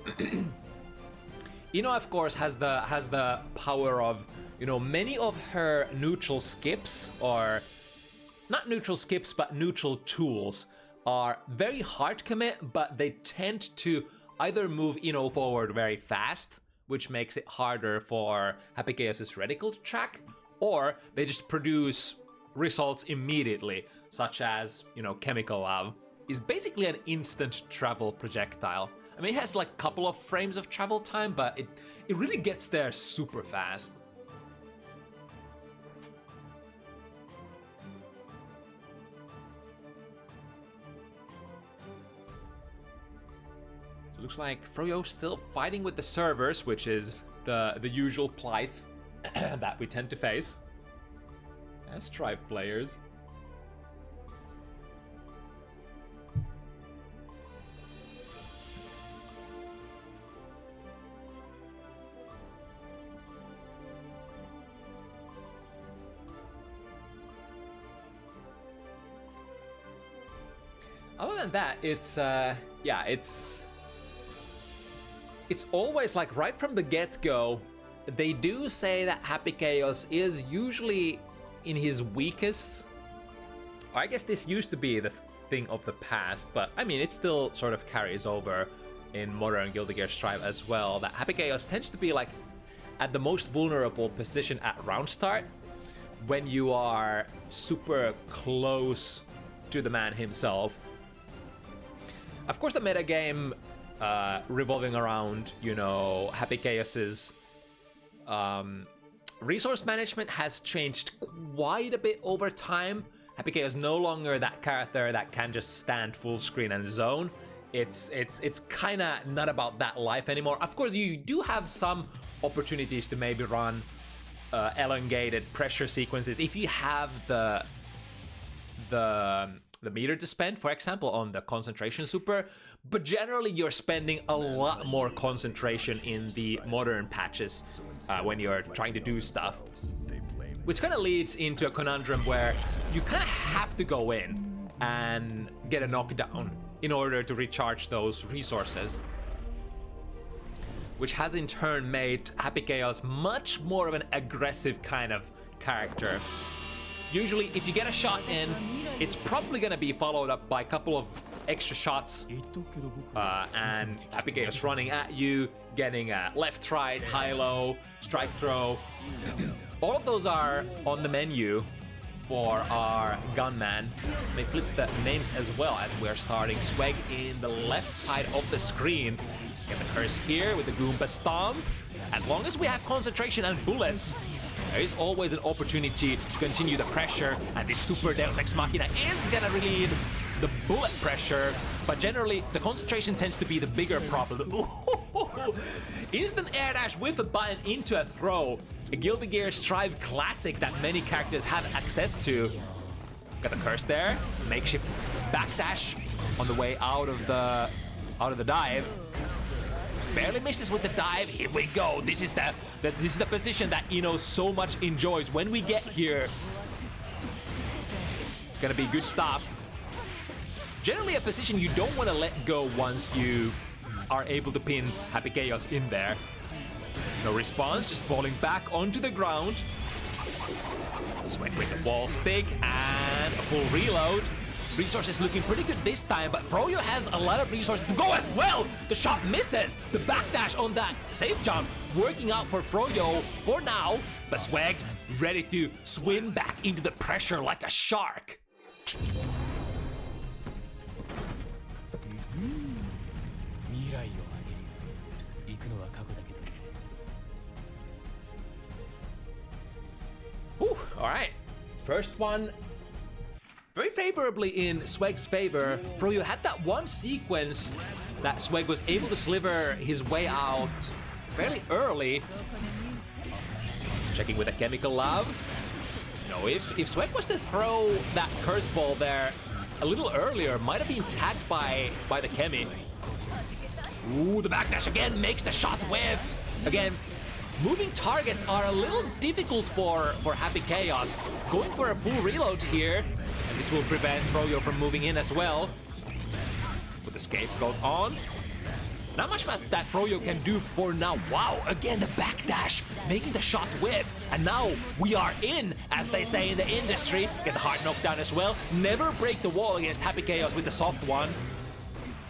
Ino, of course, has the power of, you know, many of her neutral skips, or not neutral skips, but neutral tools, are very hard to commit, but they tend to either move Ino forward very fast, which makes it harder for Happy Chaos' reticle to track, or they just produce results immediately, such as, you know, Chemical Love is basically an instant travel projectile. I mean, it has like a couple of frames of travel time, but it really gets there super fast. Looks like Froyo still fighting with the servers, which is the usual plight that we tend to face as Tribe players. Other than that, it's it's always like right from the get-go, they do say that Happy Chaos is usually in his weakest. I guess this used to be the thing of the past, but I mean, it still sort of carries over in modern Guilty Gear Strive as well, that Happy Chaos tends to be like at the most vulnerable position at round start, when you are super close to the man himself. Of course, the metagame revolving around, you know, Happy Chaos's resource management has changed quite a bit over time. Happy Chaos is no longer that character that can just stand full screen and zone. It's kind of not about that life anymore. Of course, you do have some opportunities to maybe run elongated pressure sequences if you have the meter to spend, for example, on the concentration super, but generally you're spending a lot more concentration in the modern patches when you're trying to do stuff, which kind of leads into a conundrum where you kind of have to go in and get a knockdown in order to recharge those resources, which has in turn made Happy Chaos much more of an aggressive kind of character. Usually, if you get a shot in, it's probably gonna be followed up by a couple of extra shots, and Happy Chaos running at you, getting a left, right, high-low, strike throw. All of those are on the menu for our gunman. They flip the names as well as we're starting Sweg in the left side of the screen. Get the curse here with the Goomba Stomp. As long as we have concentration and bullets, there is always an opportunity to continue the pressure, and this Super Deus Ex Machina is gonna relieve the bullet pressure, but generally the concentration tends to be the bigger problem. Instant air dash with a button into a throw. A Guilty Gear Strive classic that many characters have access to. Got the curse there. Makeshift backdash on the way out of the dive. Barely misses with the dive. Here we go. This is the position that Ino so much enjoys. When we get here, it's gonna be good stuff. Generally a position you don't want to let go once you are able to pin Happy Chaos in there. No response, just falling back onto the ground. Swing with the wall stick and a full reload. Resources looking pretty good this time, but Froyo has a lot of resources to go as well. The shot misses. The backdash on that safe jump working out for Froyo for now, but Swag ready to swim back into the pressure like a shark. Whew, all right, first one very favorably in Swag's favor. Froyo had that one sequence that Swag was able to sliver his way out fairly early. Checking with a Chemical Love. You know, if Swag was to throw that curse ball there a little earlier, might have been tagged by the Chemi. Ooh, the backdash again makes the shot whiff. Again, moving targets are a little difficult for Happy Chaos. Going for a full reload here, and this will prevent Froyo from moving in as well. With the scapegoat on. Not much that Froyo can do for now. Wow, again the backdash, making the shot whiff. And now we are in, as they say in the industry. Get the hard knockdown as well. Never break the wall against Happy Chaos with the soft one.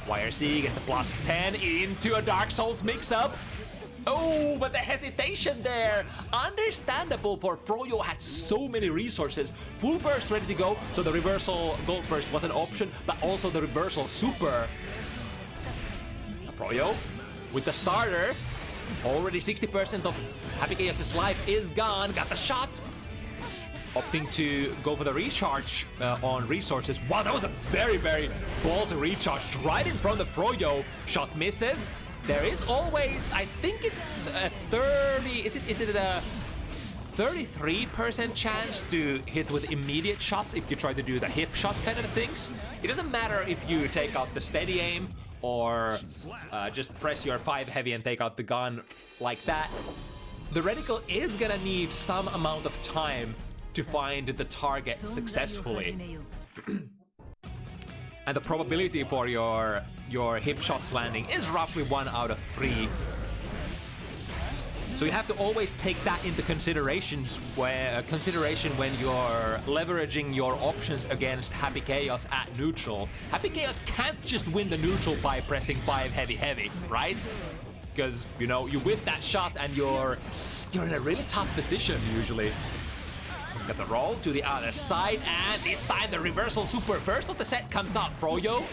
YRC gets the plus 10 into a Dark Souls mix-up. Oh, but the hesitation there. Understandable, for Froyo had so many resources. Full burst ready to go, so the reversal gold burst was an option, but also the reversal super. Froyo with the starter. Already 60% of Happy Chaos' life is gone. Got the shot. Opting to go for the recharge on resources. Wow, that was a very, very ballsy recharge right in front of Froyo. Shot misses. There is always, I think it's a 30, is it a 33% chance to hit with immediate shots if you try to do the hip shot kind of things. It doesn't matter if you take out the steady aim or just press your 5 heavy and take out the gun like that. The reticle is gonna need some amount of time to find the target successfully. And the probability for your hip shots landing is roughly 1 out of 3. So you have to always take that into consideration when you're leveraging your options against Happy Chaos at neutral. Happy Chaos can't just win the neutral by pressing 5 heavy, right? Because, you know, you whiff that shot and you're in a really tough position usually. Got the roll to the other side, and this time the reversal super first of the set comes out. Froyo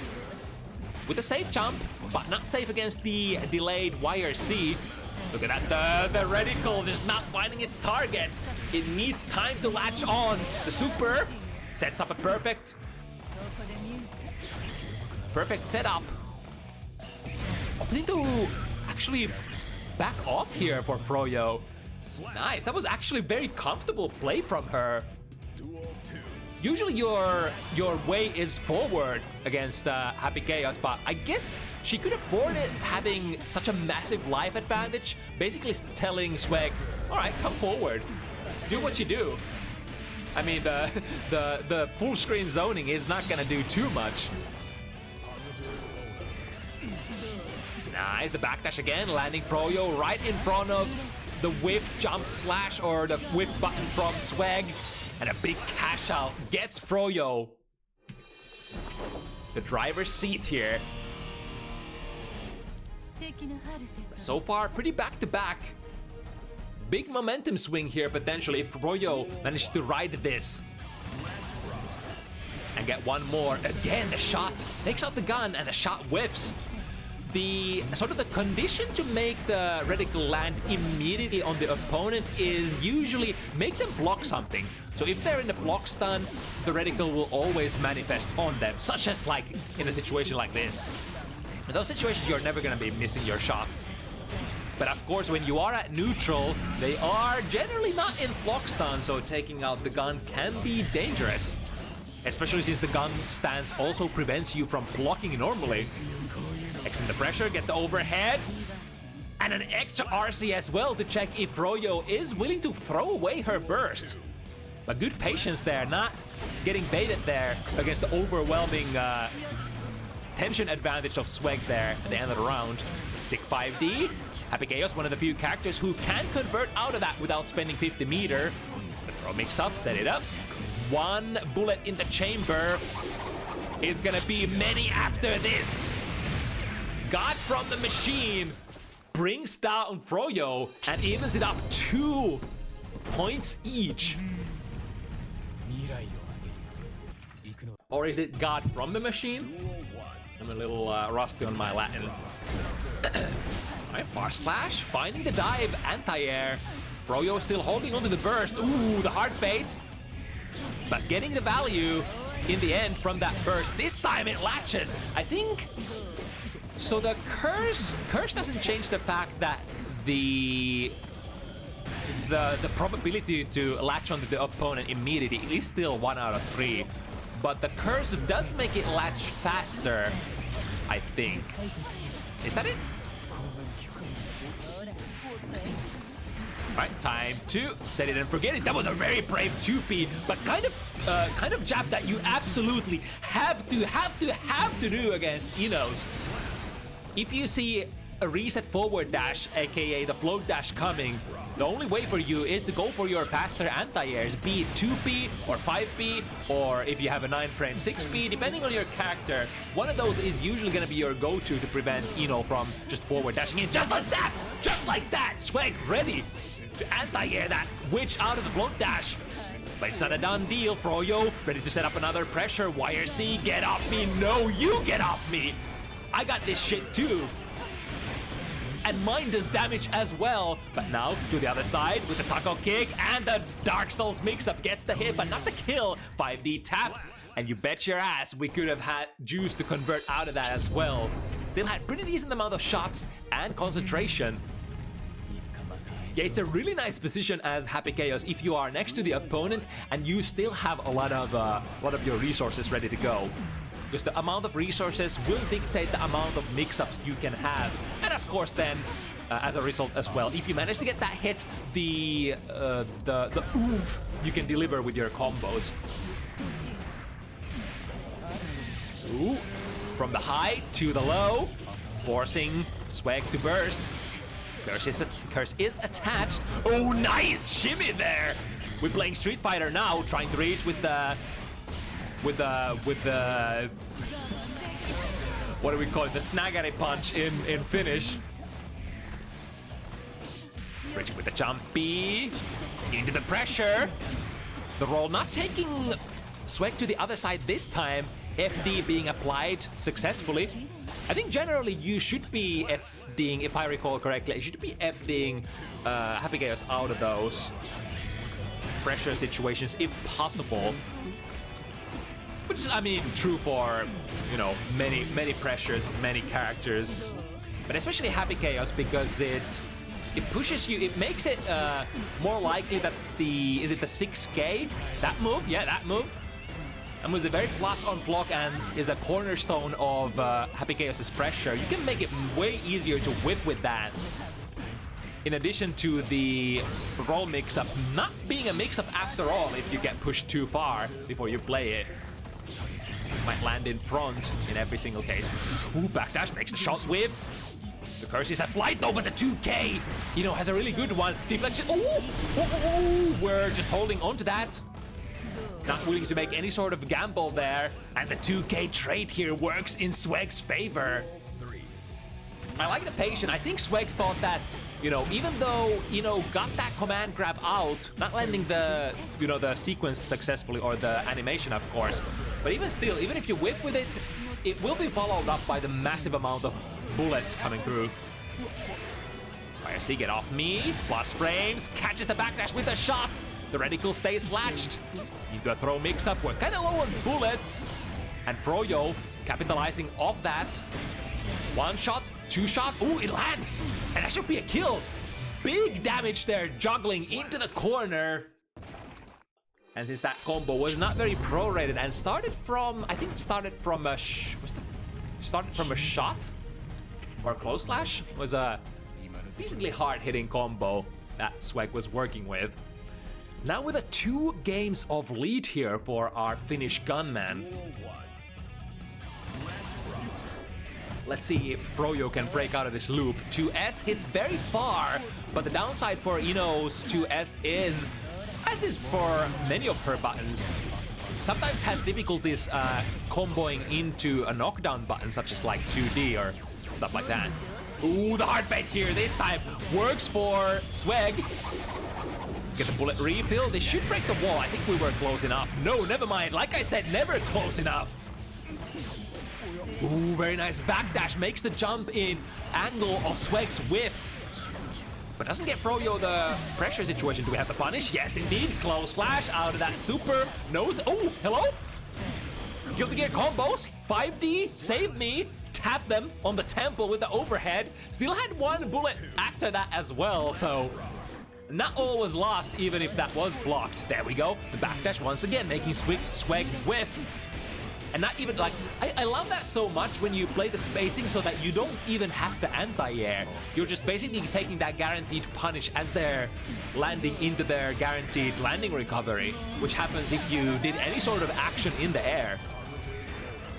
with a safe jump, but not safe against the delayed YRC. Look at that, the reticle just not finding its target. It needs time to latch on. The super sets up a perfect setup. Opting to actually back off here for Froyo. Nice, that was actually a very comfortable play from her. Usually your way is forward against Happy Chaos, but I guess she could afford it having such a massive life advantage, basically telling Swag, all right, come forward, do what you do. I mean, the full screen zoning is not gonna do too much. Nice, the backdash again, landing Froyo right in front of the whiff jump slash or the whiff button from Swag, and a big cash out gets Froyo the driver's seat here. So far, pretty back-to-back. Big momentum swing here potentially if Froyo manages to ride this and get one more. Again, the shot takes out the gun and the shot whiffs. the sort of the condition to make the reticle land immediately on the opponent is usually make them block something. So if they're in a block stun, the reticle will always manifest on them, such as like in a situation like this. In those situations, you're never gonna be missing your shot. But of course, when you are at neutral, they are generally not in block stun, so taking out the gun can be dangerous. Especially since the gun stance also prevents you from blocking normally. Extend the pressure, get the overhead, and an extra RC as well to check if Froyo is willing to throw away her burst. But good patience there, not getting baited there against the overwhelming tension advantage of Sweg there at the end of the round. Tick 5D. Happy Chaos, one of the few characters who can convert out of that without spending 50 meter. The throw mix up, set it up. One bullet in the chamber is gonna be many after this. God from the machine brings down Froyo and evens it up 2 points each. Or is it God from the machine? I'm a little rusty on my Latin. Alright, bar slash, finding the dive, anti-air. Froyo still holding onto the burst. Ooh, the hard bait. But getting the value in the end from that burst. This time it latches. I think... So the curse doesn't change the fact that the probability to latch onto the opponent immediately is still 1 out of 3. But the curse does make it latch faster, I think. Is that it? Right, time to set it and forget it. That was a very brave 2P, but kind of jab that you absolutely have to do against Enos. If you see a reset forward dash, aka the float dash coming, the only way for you is to go for your faster anti-airs, be it 2P or 5P, or if you have a 9-frame 6P, depending on your character. One of those is usually going to be your go-to to prevent Eno from just forward dashing in. Just like that! Just like that! Swag ready to anti-air that witch out of the float dash. But it's not a done deal. Froyo ready to set up another pressure. YRC, get off me. No, you get off me. I got this shit too. And mine does damage as well. But now to the other side with the taco kick and the Dark Souls mix-up gets the hit, but not the kill. 5D tap. And you bet your ass we could have had juice to convert out of that as well. Still had pretty decent amount of shots and concentration. Yeah, it's a really nice position as Happy Chaos if you are next to the opponent and you still have a lot of your resources ready to go. Because the amount of resources will dictate the amount of mix-ups you can have. And of course then, as a result as well, if you manage to get that hit, the oomph you can deliver with your combos. Ooh, from the high to the low, forcing Swag to burst. Curse is attached. Oh, nice shimmy there. We're playing Street Fighter now, trying to reach with the what do we call it? The snaggery punch in Finnish. Reaching with the jumpy into the pressure. The roll not taking Swag to the other side this time. FD being applied successfully. I think generally you should be FDing, if I recall correctly, you should be FDing Happy Chaos out of those pressure situations if possible. Which is, I mean, true for, you know, many pressures of many characters. But especially Happy Chaos because it pushes you, it makes it more likely that is it the 6K? That move? Yeah, that move. And was a very plus on block and is a cornerstone of Happy Chaos's pressure. You can make it way easier to whip with that. In addition to the roll mix-up not being a mix-up after all if you get pushed too far before you play it. Might land in front in every single case. Ooh, backdash makes the shot whip. The curse is applied though, but the 2K, you know, has a really good one. Deflection. Ooh, we're just holding on to that. Not willing to make any sort of gamble there. And the 2K trade here works in Swag's favor. I like the patient. I think Swag thought that, you know, even though, you know, got that command grab out, not landing the, you know, the sequence successfully or the animation, of course. But even still, even if you whip with it, it will be followed up by the massive amount of bullets coming through. YRC, get off me. Plus frames. Catches the backdash with a shot. The reticle stays latched. Into a throw mix-up. We're kind of low on bullets. And Froyo capitalizing off that. One shot, two shot. Ooh, it lands. And that should be a kill. Big damage there, juggling into the corner. And since that combo was not very pro-rated and started from, I think it started from a shot or close slash, was a decently hard-hitting combo that Swag was working with. Now with a 2 games of lead here for our Finnish gunman. Let's see if Froyo can break out of this loop. 2S hits very far, but the downside for Ino's 2S is, as is for many of her buttons, sometimes has difficulties comboing into a knockdown button, such as like 2D or stuff like that. Ooh, the hard bait here this time works for Swag. Get the bullet refill. They should break the wall. I think we were close enough. No, never mind. Like I said, never close enough. Ooh, very nice backdash. Makes the jump in angle of Swag's whiff. But doesn't get Froyo the pressure situation. Do we have the punish? Yes, indeed. Close slash out of that super nose. Oh, hello? Guilty Gear combos. 5D, save me. Tap them on the temple with the overhead. Still had 1 bullet after that as well, so not all was lost, even if that was blocked. There we go. The backdash once again, making Swag whiff. And not even like, I love that so much when you play the spacing so that you don't even have the anti-air. You're just basically taking that guaranteed punish as they're landing into their guaranteed landing recovery, which happens if you did any sort of action in the air.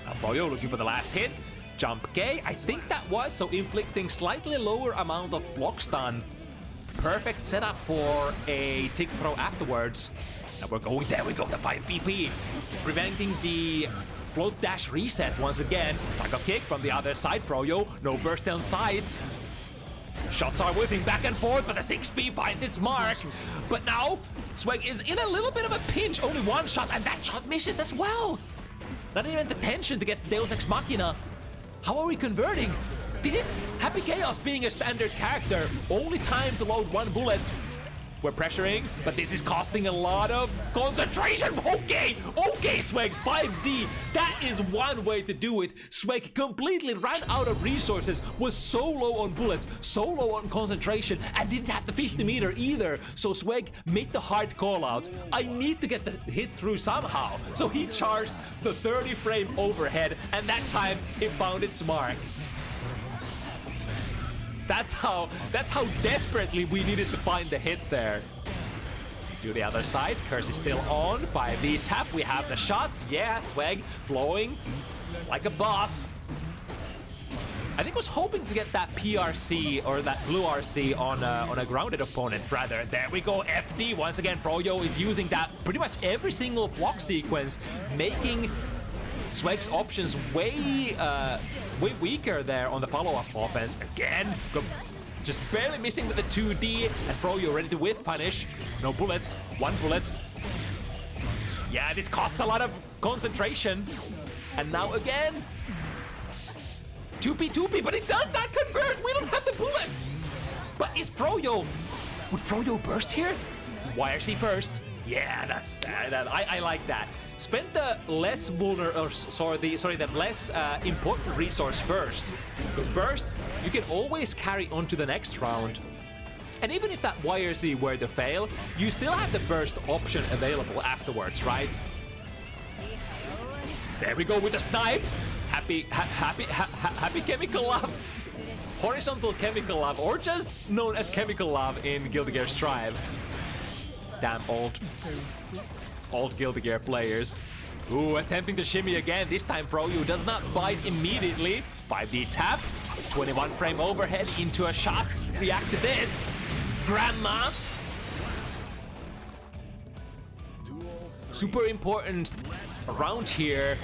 Now Froyo looking for the last hit. Jump K, I think that was, so inflicting slightly lower amount of block stun. Perfect setup for a tick throw afterwards. Now we're going, there we go, the 5 PP. Preventing the float dash reset once again. Taco kick from the other side, Froyo. No burst on sight. Shots are whipping back and forth, but the 6P finds its mark. But now, Swag is in a little bit of a pinch. Only 1 shot, and that shot misses as well. Not even the tension to get Deus Ex Machina. How are we converting? This is Happy Chaos being a standard character. Only time to load 1 bullet. We're pressuring, but this is costing a lot of concentration. Okay, Swag, 5D. That is one way to do it. Swag completely ran out of resources, was so low on bullets, so low on concentration, and didn't have the 50 meter either. So Swag made the hard call out. I need to get the hit through somehow. So he charged the 30 frame overhead, and that time it found its mark. That's how desperately we needed to find the hit there. To the other side, Curse is still on. 5D tap, we have the shots. Yeah, Swag flowing like a boss. I think was hoping to get that PRC or that blue RC on a grounded opponent rather. There we go, FD. Once again, Froyo is using that pretty much every single block sequence, making Swag's options way weaker there on the follow-up offense. Again, just barely missing with the 2D, and Froyo ready to whiff punish. No bullets, 1 bullet. Yeah, this costs a lot of concentration. And now again, 2P, but it does not convert. We don't have the bullets. But is Froyo, would Froyo burst here? YRC first. Yeah, that's that. I like that. Spend the less vulnerable, the less important resource first. Because burst, you can always carry on to the next round. And even if that YRC were to fail, you still have the burst option available afterwards, right? There we go with the snipe. Happy chemical love. Horizontal chemical love, or just known as chemical love in Guilty Gear Strive. Damn old Guilty Gear players. Ooh, attempting to shimmy again. This time Froyo does not bite immediately. 5D tap. 21 frame overhead into a shot. React to this. Grandma. Super important round here.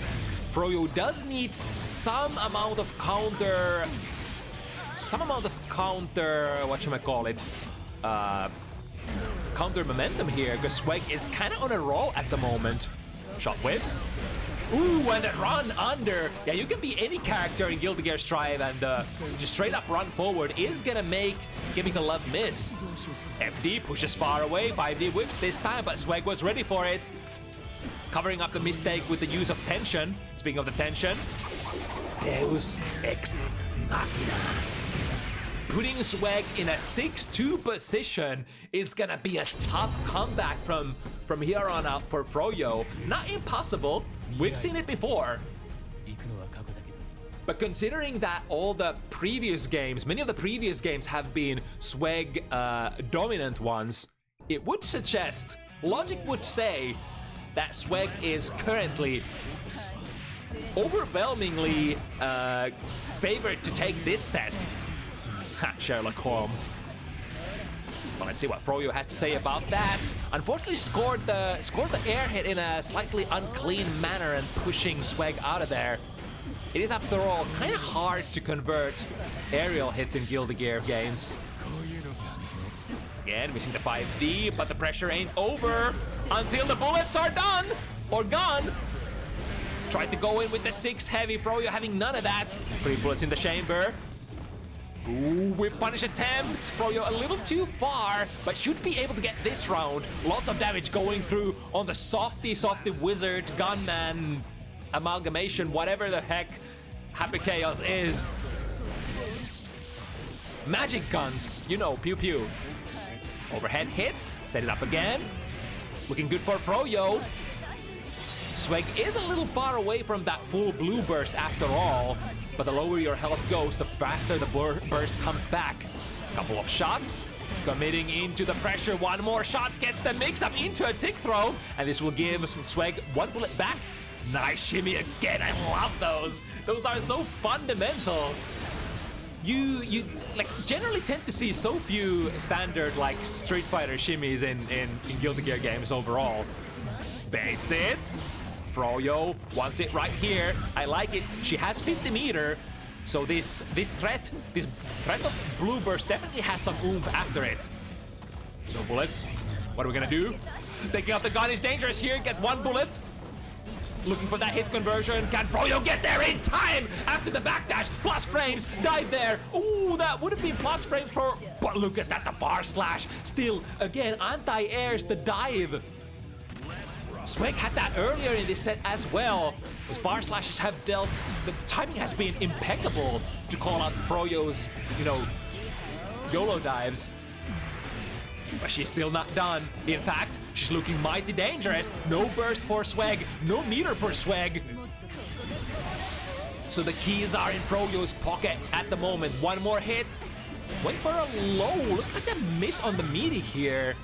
Froyo does need some amount of counter, whatchamacallit, counter momentum here, because Swag is kind of on a roll at the moment. Shot whiffs. Ooh, and a run under. Yeah, you can be any character in Guilty Gear Strive, and just straight up run forward is gonna make Chemical Love miss. FD pushes far away, 5D whips this time, but Swag was ready for it. Covering up the mistake with the use of tension. Speaking of the tension, Deus Ex Machina. Putting Swag in a 6-2 position is gonna be a tough comeback from here on out for Froyo. Not impossible, we've seen it before. But considering that all the previous games, many of the previous games have been Swag dominant ones, it would suggest, logic would say, that Swag is currently overwhelmingly favored to take this set. Ha, Sherlock Holmes. Well, let's see what Froyo has to say about that. Unfortunately, scored the air hit in a slightly unclean manner and pushing Swag out of there. It is, after all, kind of hard to convert aerial hits in Guilty Gear games. Again, missing the 5D, but the pressure ain't over until the bullets are done or gone. Tried to go in with the 6 heavy, Froyo having none of that. 3 bullets in the chamber. Ooh, whip punish attempt. Froyo a little too far, but should be able to get this round. Lots of damage going through on the softy wizard gunman amalgamation, whatever the heck Happy Chaos is. Magic guns, you know, pew pew. Overhead hits, set it up again. Looking good for Froyo. Swag is a little far away from that full blue burst after all, but the lower your health goes, the faster the burst comes back. Couple of shots, committing into the pressure. One more shot gets the mix-up into a tick throw, and this will give Swag 1 bullet back. Nice shimmy again, I love those. Those are so fundamental. You like generally tend to see so few standard like Street Fighter shimmies in Guilty Gear games overall. Baits it. Froyo wants it right here. I like it. She has 50 meter, so this threat of blue burst definitely has some oomph after it. No bullets. What are we gonna do? Taking out the gun is dangerous here. Get 1 bullet. Looking for that hit conversion. Can Froyo get there in time? After the backdash, plus frames, dive there. Ooh, that would have been plus frames for... But look at that, the far slash. Still, again, anti-airs the dive. Swag had that earlier in this set as well. Those far slashes have dealt... The timing has been impeccable to call out Froyo's, you know, YOLO dives. But she's still not done. In fact, she's looking mighty dangerous. No burst for Swag, no meter for Swag. So the keys are in Froyo's pocket at the moment. 1 more hit. Went for a low. Looks like a miss on the meaty here.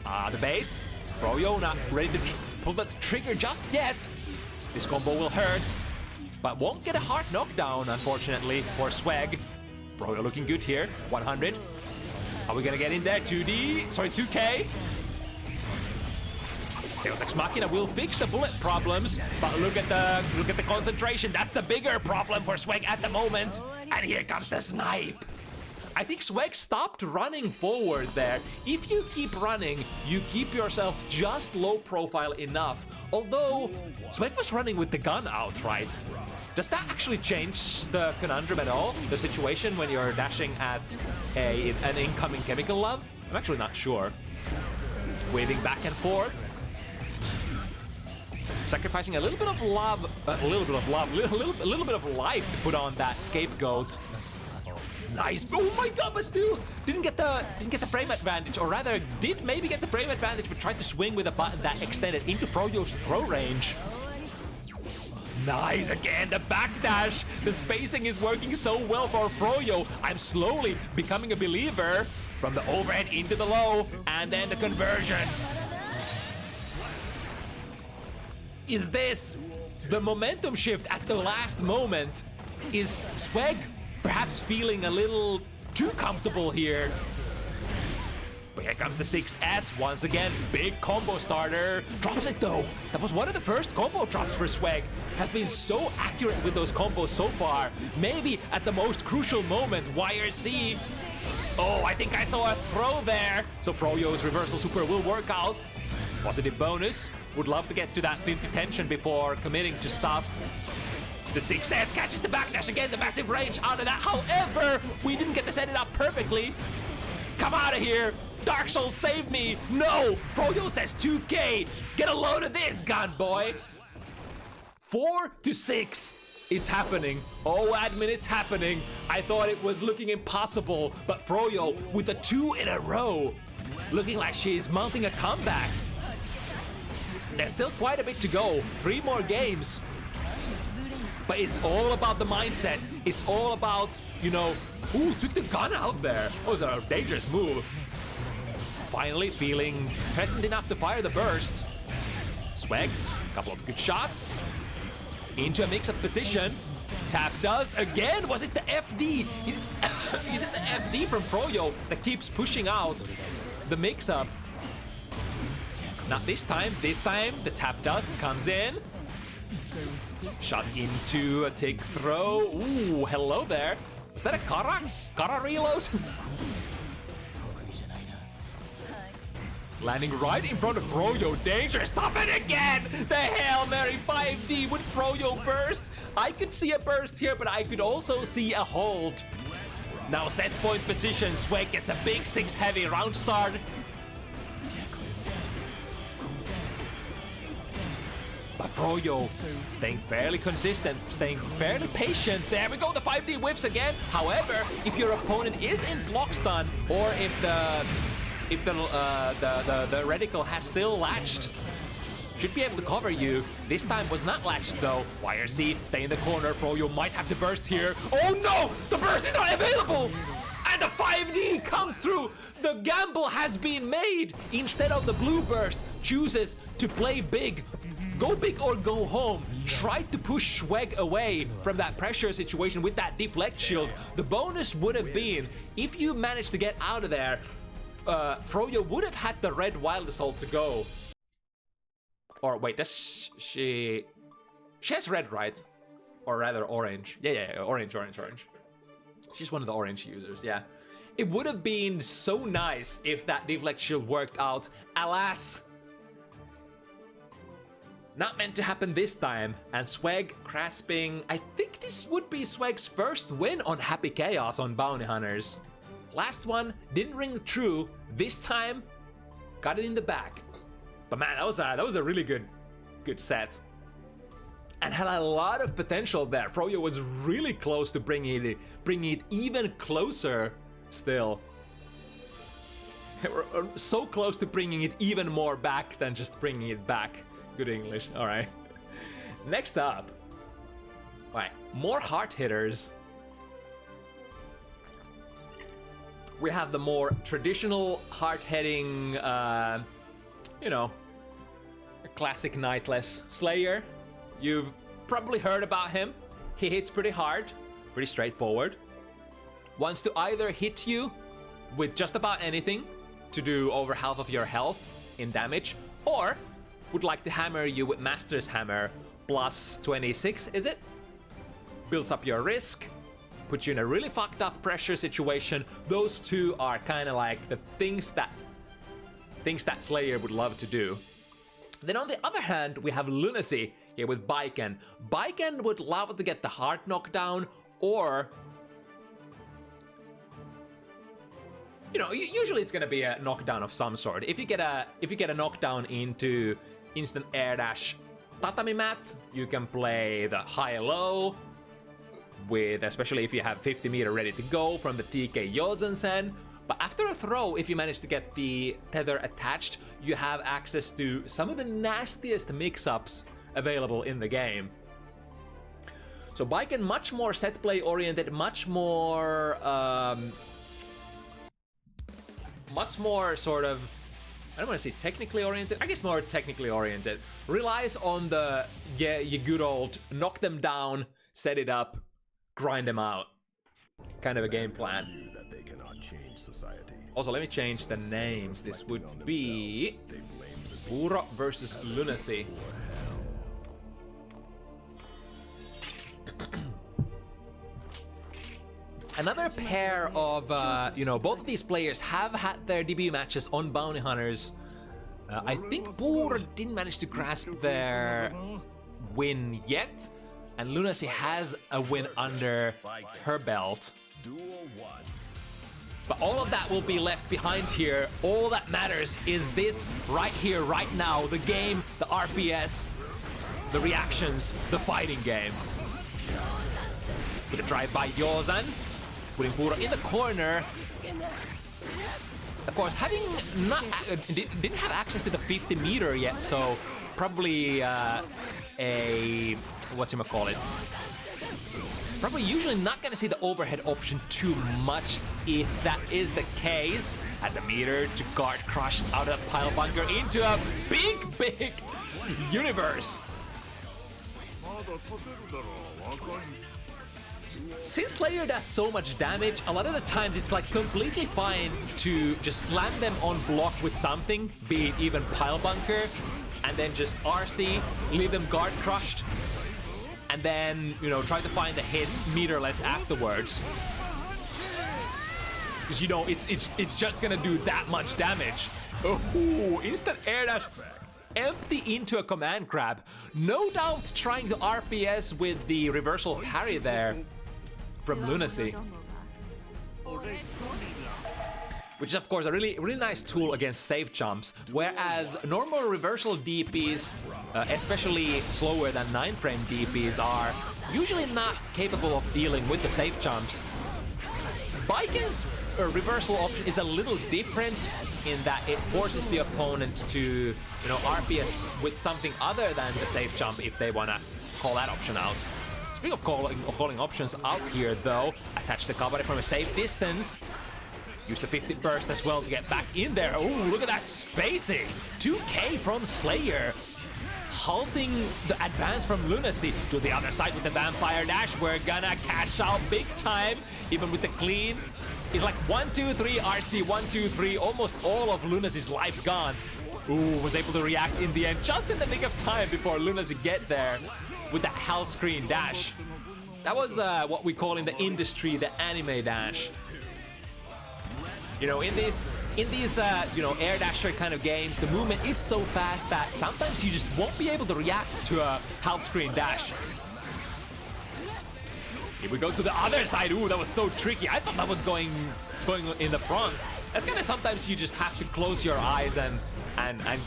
The bait. Froyo not ready to pull the trigger just yet. This combo will hurt, but won't get a hard knockdown, unfortunately, for Swag. Froyo looking good here. 100. Are we gonna get in there? 2K. Deus Ex Machina will fix the bullet problems, but look at the concentration. That's the bigger problem for Swag at the moment. And here comes the snipe. I think Swag stopped running forward there. If you keep running, you keep yourself just low profile enough. Although Swag was running with the gun out, right? Does that actually change the conundrum at all? The situation when you're dashing at an incoming Chemical Love? I'm actually not sure. Waving back and forth. Sacrificing a little bit of love, a little bit of life to put on that scapegoat. Nice. Oh my god, but still didn't get the frame advantage, or rather did maybe get the frame advantage, but tried to swing with a button that extended into Froyo's throw range. Nice, again, the backdash. The spacing is working so well for Froyo. I'm slowly becoming a believer. From the overhead into the low, and then the conversion. Is this the momentum shift at the last moment? Is Swag perhaps feeling a little too comfortable here? But here comes the 6S once again. Big combo starter. Drops it though. That was one of the first combo drops for Swag. Has been so accurate with those combos so far. Maybe at the most crucial moment, YRC. Oh, I think I saw a throw there. So Froyo's reversal super will work out. Positive bonus. Would love to get to that 50 tension before committing to stuff. The 6S catches the backdash again, the massive range out of that. However, we didn't get to set it up perfectly. Come out of here. Dark Souls, save me. No, Froyo says 2K. Get a load of this, gun boy. 4 to 6. It's happening. Oh, admin, it's happening. I thought it was looking impossible, but Froyo with the 2 in a row. Looking like she's mounting a comeback. There's still quite a bit to go. 3 more games. But it's all about the mindset. It's all about, you know, ooh, took the gun out there. That was a dangerous move. Finally feeling threatened enough to fire the burst. Swag, a couple of good shots. Into a mix-up position. Tap dust again. Was it the FD? Is it the FD from Froyo that keeps pushing out the mix-up? Not this time. This time the tap dust comes in. Shot into a take throw. Ooh, hello there. Was that a Kara? Kara reload? Landing right in front of Froyo. Dangerous. Stop it again. The Hail Mary 5D with Froyo burst. I could see a burst here, but I could also see a hold. Now set point position. Swag gets a big 6 heavy round start. But Froyo staying fairly consistent, staying fairly patient. There we go, the 5D whips again. However, if your opponent is in block stun, or if the reticle has still latched, should be able to cover you. This time was not latched though. YRC, stay in the corner. Froyo might have to burst here. Oh no, the burst is not available. And the 5D comes through. The gamble has been made. Instead of the blue burst, chooses to play big. Go big or go home. Tried to push Swag away from that pressure situation with that deflect shield. The bonus would have been, if you managed to get out of there, Froyo would have had the red Wild Assault to go. Or wait, does she has red, right? Or rather orange. Yeah, orange. She's one of the orange users, yeah. It would have been so nice if that deflect shield worked out. Alas, not meant to happen this time. And Swag grasping, I think this would be Swag's first win on Happy Chaos on Bounty Hunters. Last one didn't ring true. This time, got it in the back. But man, that was a really good set. And had a lot of potential there. Froyo was really close to bringing it even closer still. We're so close to bringing it even more back than just bringing it back. Good English, all right. Next up, all right, more hard hitters. We have the more traditional hard-hitting, you know, classic Knightless Slayer. You've probably heard about him. He hits pretty hard, pretty straightforward. Wants to either hit you with just about anything to do over half of your health in damage, or would like to hammer you with Master's Hammer plus 26, is it? Builds up your risk, puts you in a really fucked up pressure situation. Those two are kind of like the things that Slayer would love to do. Then on the other hand, we have Lunacy here with Baiken. Baiken would love to get the hard knockdown, or you know, usually it's gonna be a knockdown of some sort. If you get a knockdown into instant air dash tatami mat, you can play the high-low with, especially if you have 50 meter ready to go from the TK Yozensen. But after a throw, if you manage to get the tether attached, you have access to some of the nastiest mix-ups available in the game. So Baiken much more set play oriented, much more sort of, I don't want to say technically oriented, I guess more technically oriented. Relies on the, yeah, you good old knock them down, set it up, grind them out kind of a game plan. Also, let me change the names. This would be Puuro versus Lunacy. Another pair of, you know, both of these players have had their debut matches on Bounty Hunters. I think Puuro didn't manage to grasp their win yet, and Lunacy has a win under her belt. But all of that will be left behind here. All that matters is this right here, right now. The game, the RPS, the reactions, the fighting game. With a drive by Yozan, putting Puuro in the corner. Of course, having not didn't have access to the 50 meter yet, so probably a whatchamacallit. Probably usually not gonna see the overhead option too much. If that is the case, at the meter to guard crush out of the pile bunker into a big universe. Since Slayer does so much damage, a lot of the times it's like completely fine to just slam them on block with something, be it even pile bunker, and then just RC, leave them guard crushed, and then, you know, try to find a hit meterless afterwards. Because, you know, it's just gonna do that much damage. Oh, instant air dash. Empty into a command grab. No doubt trying to RPS with the reversal parry there from Lunacy. Which is of course a really nice tool against safe jumps, whereas normal reversal DPs, especially slower than 9-frame DPs, are usually not capable of dealing with the safe jumps. Baiken's reversal option is a little different in that it forces the opponent to, you know, RPS with something other than the safe jump if they wanna call that option out. Speaking of calling options out here though, attach the kabare from a safe distance. Use the 50 burst as well to get back in there. Oh, look at that spacing! 2k from Slayer. Halting the advance from Lunacy to the other side with the Vampire Dash. We're gonna cash out big time, even with the clean. It's like 1, 2, 3, RC, 1, 2, 3, almost all of Lunacy's life gone. Ooh, was able to react in the end, just in the nick of time before Lunacy get there with that hell screen dash. That was what we call in the industry the anime dash. You know, in these you know, air dasher kind of games, the movement is so fast that sometimes you just won't be able to react to a half screen dash. Here we go to the other side. Ooh, that was so tricky. I thought that was going in the front. That's kind of sometimes you just have to close your eyes and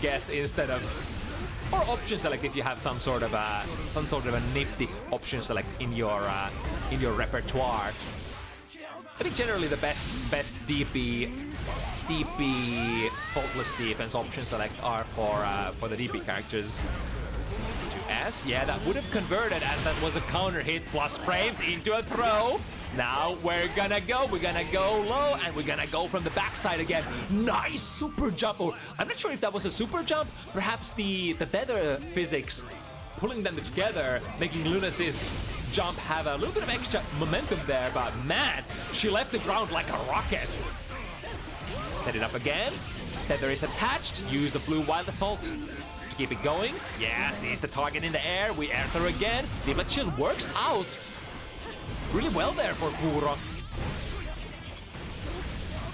guess instead of, or option select if you have some sort of a nifty option select in your repertoire. I think generally the best DP faultless defense option select are for the DP characters. To S, yeah, that would have converted as that was a counter hit plus frames into a throw. Now we're gonna go low, and we're gonna go from the backside again. Nice super jump. Oh, I'm not sure if that was a super jump. Perhaps the tether physics pulling them together, making Lunacy's jump have a little bit of extra momentum there, but man, she left the ground like a rocket. Set it up again. Tether is attached. Use the blue wild assault to keep it going. Yeah, sees the target in the air. We air through again. Diva Chill works out really well there for Puuro.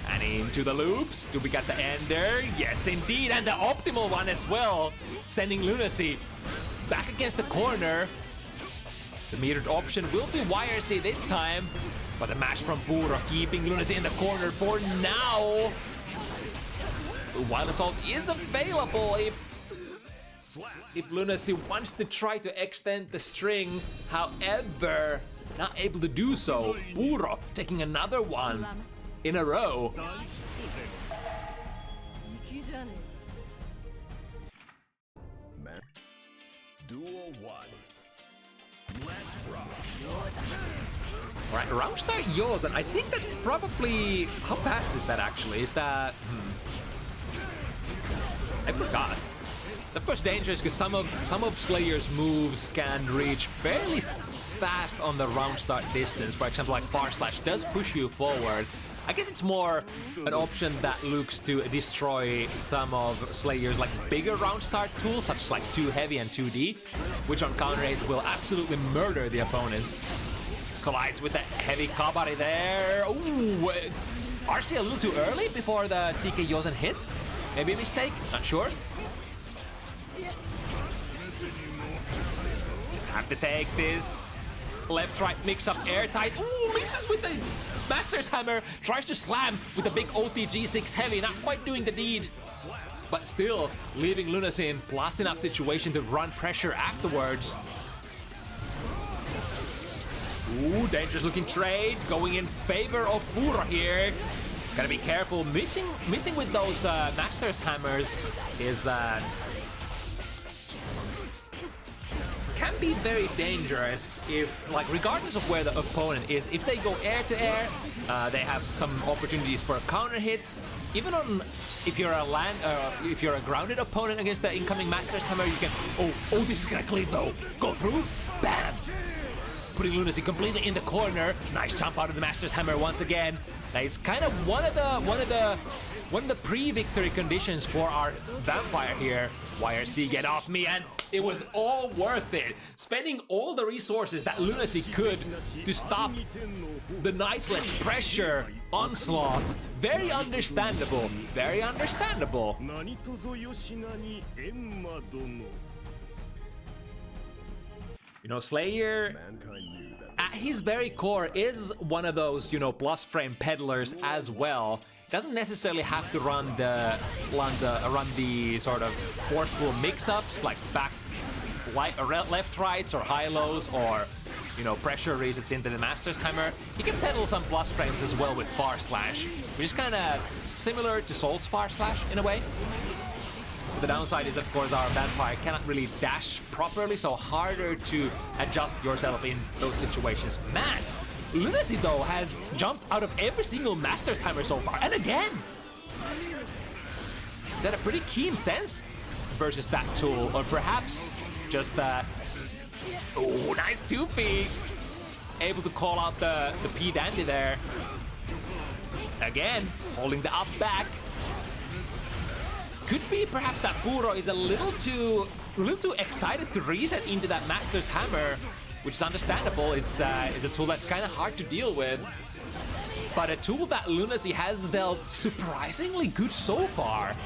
And into the loops. Do we got the ender? Yes, indeed, and the optimal one as well, sending Lunacy back against the corner. The metered option will be YRC this time, but the match from Puuro keeping Lunacy in the corner for now. Wild Assault is available if Lunacy wants to try to extend the string, however, not able to do so. Puuro taking another one in a row. Duel 1. Let's rock. Alright, round start Yozan. I think that's probably... How fast is that actually? Is that... I forgot. It's of course dangerous because some of Slayer's moves can reach fairly fast on the round start distance. For example, like Far Slash does push you forward. I guess it's more an option that looks to destroy some of Slayer's like bigger round start tools, such as like 2 Heavy and 2D, which on counter rate will absolutely murder the opponent. Collides with the heavy kabare there. Ooh, RC a little too early before the TK Yozan hit. Maybe a mistake? Not sure. Just have to take this left-right mix-up airtight. Ooh, misses with the Master's Hammer. Tries to slam with the big OTG6 heavy. Not quite doing the deed. But still, leaving Lunacy in plus enough situation to run pressure afterwards. Ooh, dangerous looking trade. Going in favor of Puuro here. Gotta be careful. Missing with those Master's Hammers is... can be very dangerous if, like, regardless of where the opponent is, if they go air to air, they have some opportunities for counter hits. Even on, if you're a grounded opponent against the incoming Master's Hammer, you can, oh, this is gonna cleave though. Go through, bam! Putting Lunacy completely in the corner. Nice jump out of the Master's Hammer once again. Now it's kind of one of the pre-victory conditions for our vampire here. YRC, get off me, and it was all worth it. Spending all the resources that Lunacy could to stop the Nightless pressure onslaught. Very understandable. Very understandable. You know, Slayer, at his very core, is one of those, you know, plus frame peddlers as well. Doesn't necessarily have to run the sort of forceful mix-ups like back, left rights or high lows, or, you know, pressure resets into the Master's Hammer. He can peddle some plus frames as well with Far Slash, which is kind of similar to Soul's Far Slash in a way. The downside is, of course, our vampire cannot really dash properly, so harder to adjust yourself in those situations. Man, Lunacy, though, has jumped out of every single Master's Hammer so far, and again! Is that a pretty keen sense versus that tool, or perhaps just that... Oh, nice 2P! Able to call out the P-Dandy there. Again, holding the up back. Could be perhaps that Puuro is a little too excited to reset into that Master's Hammer, which is understandable. It's a tool that's kind of hard to deal with, but a tool that Lunacy has dealt surprisingly good so far.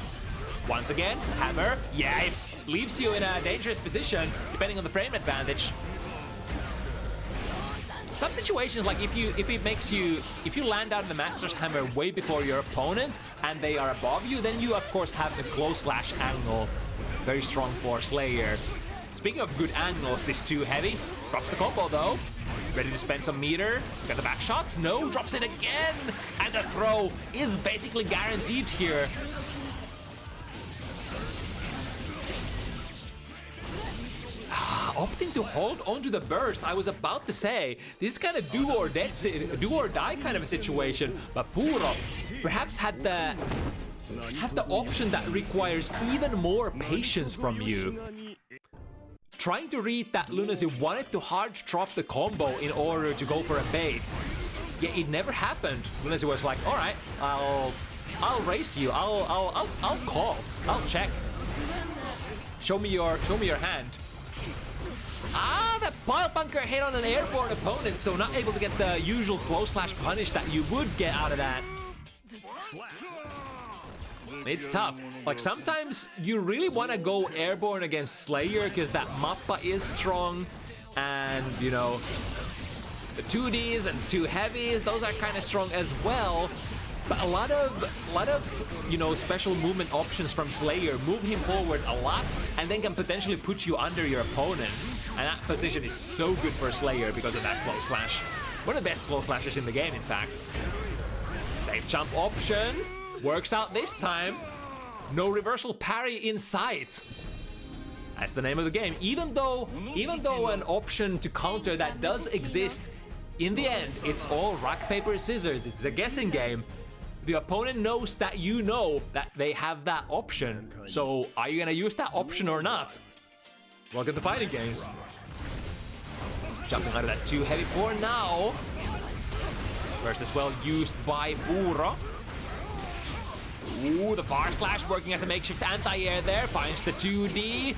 Once again, Hammer, yeah, it leaves you in a dangerous position depending on the frame advantage. Some situations, like if you land out of the Master's Hammer way before your opponent and they are above you, then you of course have the close slash angle. Very strong for Slayer. Speaking of good angles, this too heavy. Drops the combo though. Ready to spend some meter. Got the back shots. No, drops it again. And the throw is basically guaranteed here. Opting to hold onto the burst. I was about to say, this is kind of do or die kind of a situation, but Puuro perhaps had the option that requires even more patience from you. Trying to read that Lunacy wanted to hard drop the combo in order to go for a bait. Yeah, it never happened. Lunacy was like, all right, I'll race you. I'll call. I'll check. Show me your hand. Ah, that pile bunker hit on an airborne opponent, so not able to get the usual close slash punish that you would get out of that. It's tough. Like, sometimes you really want to go airborne against Slayer because that mappa is strong, and, you know, the 2Ds and 2 heavies, those are kind of strong as well. But a lot of, you know, special movement options from Slayer move him forward a lot and then can potentially put you under your opponent. And that position is so good for Slayer because of that close slash. One of the best close slashers in the game, in fact. Safe jump option. Works out this time. No reversal parry in sight. That's the name of the game. Even though an option to counter that does exist, in the end, it's all rock, paper, scissors. It's a guessing game. The opponent knows that you know that they have that option. So, are you gonna use that option or not? Welcome to fighting games. Jumping out of that too heavy for now. Burst as well used by Puuro. Ooh, the far slash working as a makeshift anti-air there. Finds the 2D.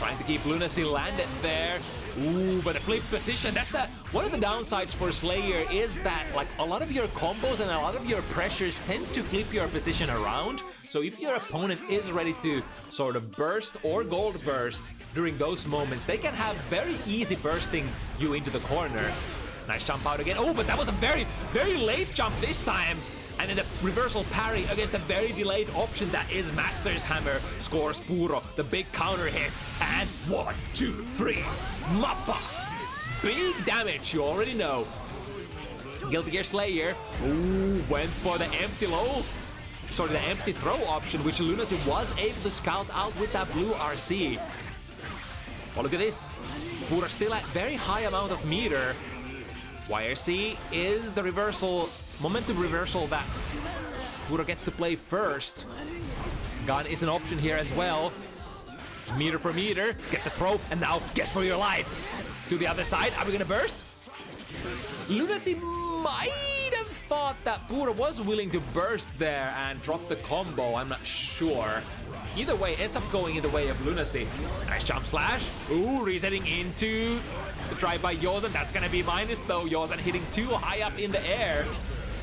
Trying to keep Lunacy landed there. Ooh, but the flip position, that's one of the downsides for Slayer is that like a lot of your combos and a lot of your pressures tend to flip your position around. So if your opponent is ready to sort of burst or gold burst during those moments, they can have very easy bursting you into the corner. Nice jump out again. Oh, but that was a very, very late jump this time. And then the reversal parry against a very delayed option that is Master's Hammer scores Puuro the big counter hit. And 1, 2, 3, Mappa! Big damage, you already know. Guilty Gear Slayer, ooh, went for the empty low. Sorry, the empty throw option, which Lunacy was able to scout out with that blue RC. Oh, look at this. Puuro still at very high amount of meter. YRC is the reversal, momentum reversal that Puuro gets to play first. Gun is an option here as well. Meter for meter, get the throw, and now guess for your life. To the other side, are we gonna burst? Lunacy might have thought that Puuro was willing to burst there and drop the combo, I'm not sure. Either way, ends up going in the way of Lunacy. Nice jump slash. Ooh, resetting into the try by Yozan. That's gonna be minus though. Yozan hitting too high up in the air.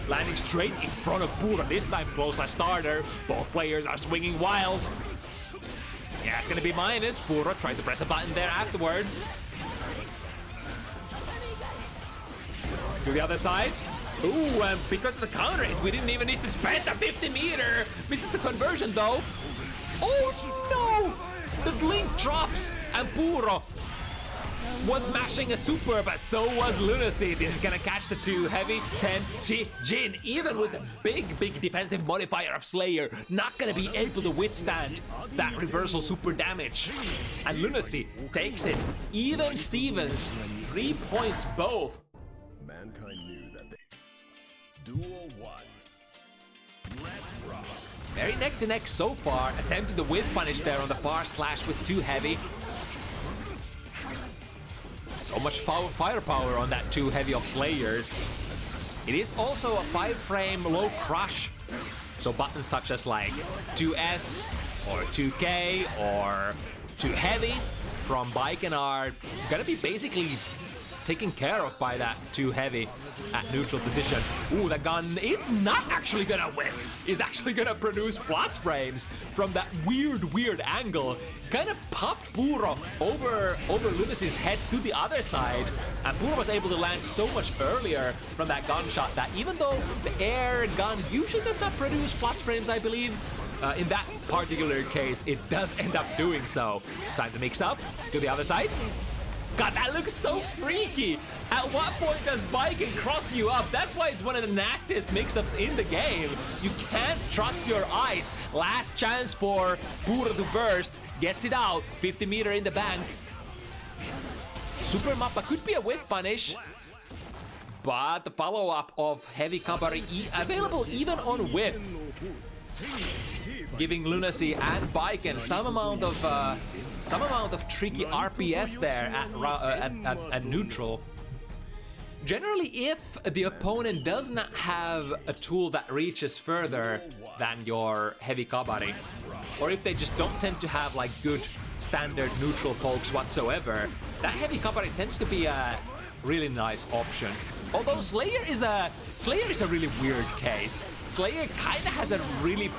Landing straight in front of Puuro. This time close as starter. Both players are swinging wild. Yeah, it's gonna be minus. Puuro tried to press a button there afterwards. To the other side. Ooh, and because of the counter hit, we didn't even need to spend the 50 meter. Misses the conversion though. Oh no! The link drops and Puuro was mashing a super, but so was Lunacy. This is gonna catch the too heavy 10 Jin. Even with the big defensive modifier of Slayer, not gonna be able to withstand that reversal super damage. And Lunacy takes it. Even Stevens, 3 points both. Mankind knew that they... Duel 1. Let's rock. Very neck to neck so far. Attempted the whiff punish there on the far slash with too heavy. So much firepower on that too heavy of Slayers. It is also a 5-frame low crush. So buttons such as like 2S or 2K or too heavy from Baiken are gonna be basically taken care of by that too heavy at neutral position. Ooh, the gun is not actually gonna whiff. It's actually gonna produce plus frames from that weird angle. Kind of popped Puuro over Lunacy's head to the other side. And Puuro was able to land so much earlier from that gunshot that even though the air gun usually does not produce plus frames, I believe, in that particular case, it does end up doing so. Time to mix up to the other side. God, that looks so freaky! At what point does Baiken cross you up? That's why it's one of the nastiest mix-ups in the game. You can't trust your eyes. Last chance for Puuro to burst. Gets it out. 50 meter in the bank. Super Mappa could be a whiff punish. But the follow-up of Heavy Kabari available even on whiff. Giving Lunacy and Baiken some amount of tricky RPS there at neutral. Generally, if the opponent does not have a tool that reaches further than your Heavy Kabari, or if they just don't tend to have like good standard neutral pokes whatsoever, that Heavy Kabari tends to be a really nice option. Although Slayer is a really weird case. Slayer kinda has a really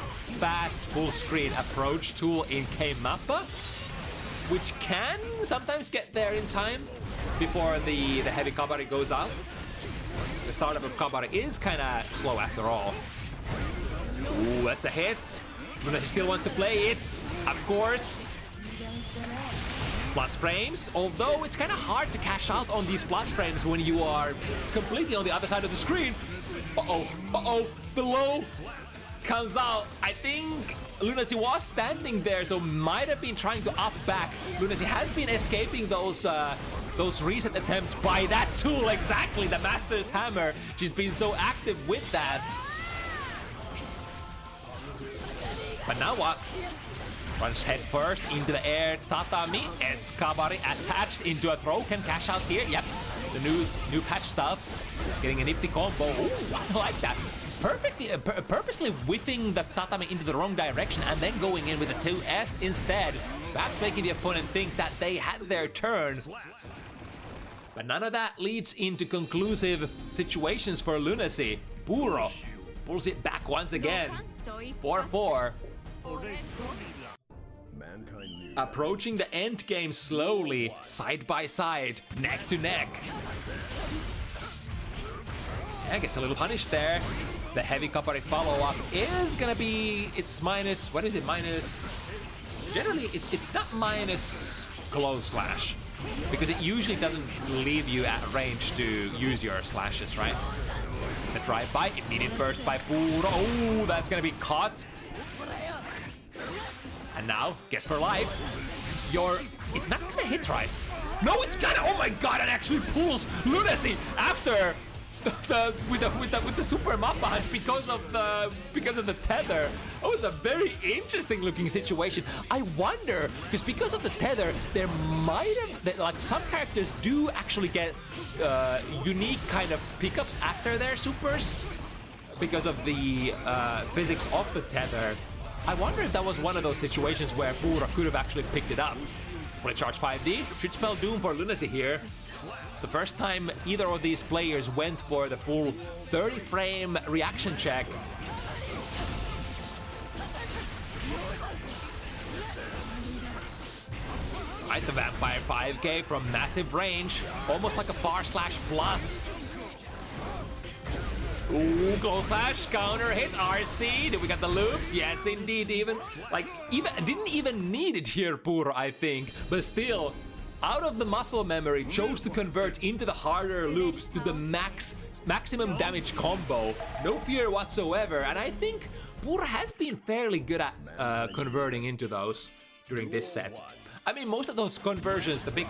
fast full screen approach tool in K-Mappa, which can sometimes get there in time before the Heavy Kabari goes out. The startup of Kabari is kinda slow after all. Ooh, that's a hit. Lunacy still wants to play it, of course. Plus frames, although it's kind of hard to cash out on these plus frames when you are completely on the other side of the screen. Uh-oh, the low comes out. I think Lunacy was standing there, so might have been trying to up back. Lunacy has been escaping those reset attempts by that tool, exactly, the Master's Hammer. She's been so active with that. But now what? Runs head first into the air, tatami, Kabari attached into a throw, can cash out here, yep. The new patch stuff, getting a nifty combo, ooh, I like that. Purposely whipping the tatami into the wrong direction and then going in with a 2S instead. Perhaps making the opponent think that they had their turn. But none of that leads into conclusive situations for Lunacy. Puuro pulls it back once again. 4-4. Mankind knew Approaching the end game slowly, side by side, neck to neck. Yeah, gets a little punished there. The heavy Kapari follow-up is gonna be, it's minus, what is it, minus, generally it's not minus close slash, because it usually doesn't leave you at range to use your slashes, right? The drive-by, immediate burst by Puuro. Oh, that's gonna be caught. And now, guess for life, it's not gonna hit right. No, it's gonna, oh my god, it actually pulls Lunacy after with the super map hunt because of the tether. It was a very interesting looking situation. I wonder, because of the tether, there might have, like, some characters do actually get unique kind of pickups after their supers because of the physics of the tether. I wonder if that was one of those situations where Puuro could have actually picked it up. Fully charge 5D should spell doom for Lunacy here. It's the first time either of these players went for the full 30 frame reaction check. Right, the Vampire 5K from massive range, almost like a far slash plus. Ooh, close slash, counter hit, RC. Did we get the loops? Yes, indeed. Didn't even need it here, Puuro, I think. But still, out of the muscle memory, chose to convert into the harder loops to the maximum damage combo. No fear whatsoever. And I think Puuro has been fairly good at converting into those during this set. I mean, most of those conversions, the big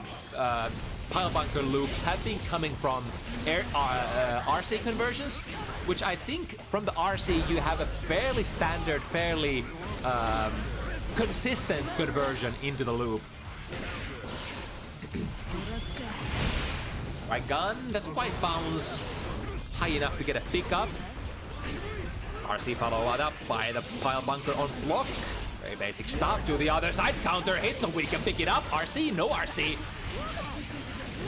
pile bunker loops, have been coming from RC conversions, which I think from the RC you have a fairly standard, fairly consistent conversion into the loop. Right, gun doesn't quite bounce high enough to get a pickup. RC followed up by the pile bunker on block. Very basic stuff. To the other side, counter hit so we can pick it up. RC, no RC.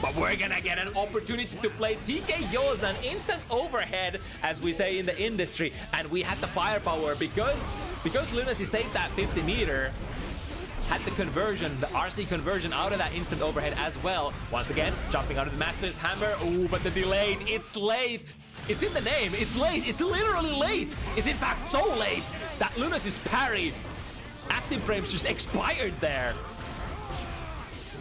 But we're gonna get an opportunity to play TK Yozan instant overhead, as we say in the industry, and we had the firepower because Lunacy saved that 50 meter. Had the conversion, the RC conversion out of that instant overhead as well. Once again, jumping out of the Master's Hammer. Ooh, but the delayed, it's late. It's in the name, it's late. It's literally late. It's in fact so late that Lunacy's parry active frames just expired there.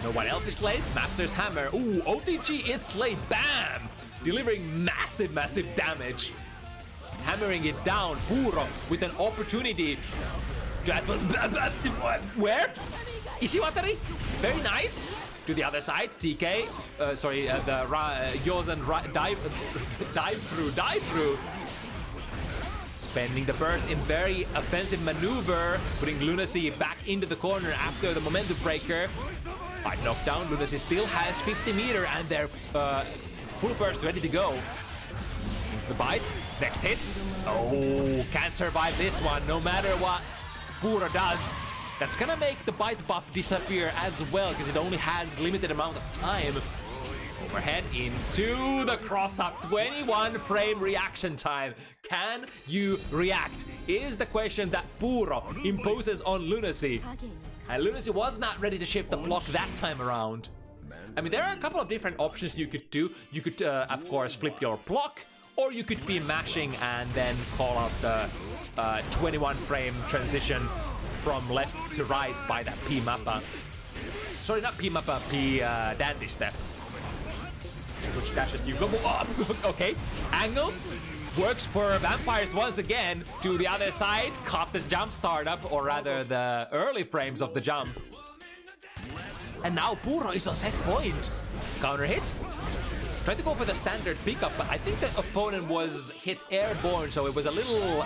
No one else is late. Master's Hammer. Ooh, OTG, it's late. Bam! Delivering massive, massive damage. Hammering it down. Puuro with an opportunity to... Where? Ishiwatari? Very nice. To the other side, TK. Yozan dive through. Spending the burst in very offensive maneuver, putting Lunacy back into the corner after the momentum breaker. Hard knockdown. Lunacy still has 50 meter and their full burst ready to go. The bite, next hit. Oh, can't survive this one no matter what Puuro does. That's gonna make the bite buff disappear as well because it only has limited amount of time. Overhead into the cross-up, 21 frame reaction time. Can you react? Is the question that Puuro imposes on Lunacy. And Lunacy was not ready to shift the block that time around. I mean, there are a couple of different options you could do. You could, of course, flip your block, or you could be mashing and then call out the 21 frame transition from left to right by that P-Mappa. Sorry, not P-Mappa, P-Dandy step. Which dashes you go up. Okay, angle works for vampires once again. To the other side, caught this jump startup, or rather the early frames of the jump. And now Puuro is on set point. Counter hit. Tried to go for the standard pickup, but I think the opponent was hit airborne, so it was a little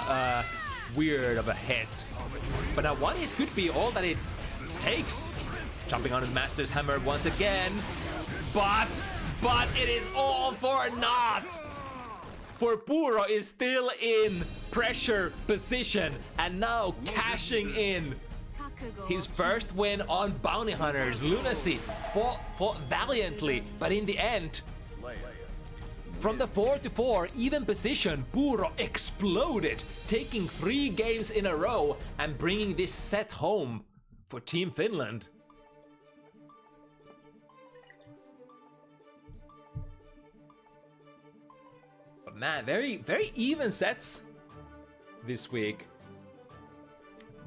weird of a hit. But now one hit could be all that it takes. Jumping on the Master's Hammer once again. But it is all for naught. For Puuro is still in pressure position and now cashing in His first win on Bounty Hunters. Lunacy fought valiantly, but in the end, from the 4-4 even position, Puuro exploded, taking 3 games in a row and bringing this set home for Team Finland. But man, very even sets this week.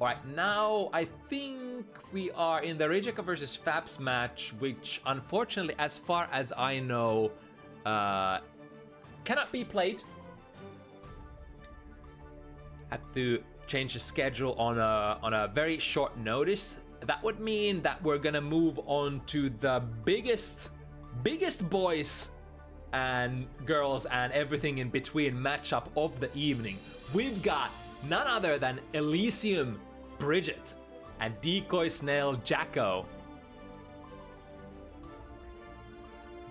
Alright, now I think we are in the Rijeka versus Fabs match, which unfortunately, as far as I know, cannot be played. Had to change the schedule on a very short notice. That would mean that we're gonna move on to the biggest boys and girls and everything in between matchup of the evening. We've got none other than Elisium Bridget and Decoy Snail Jacko.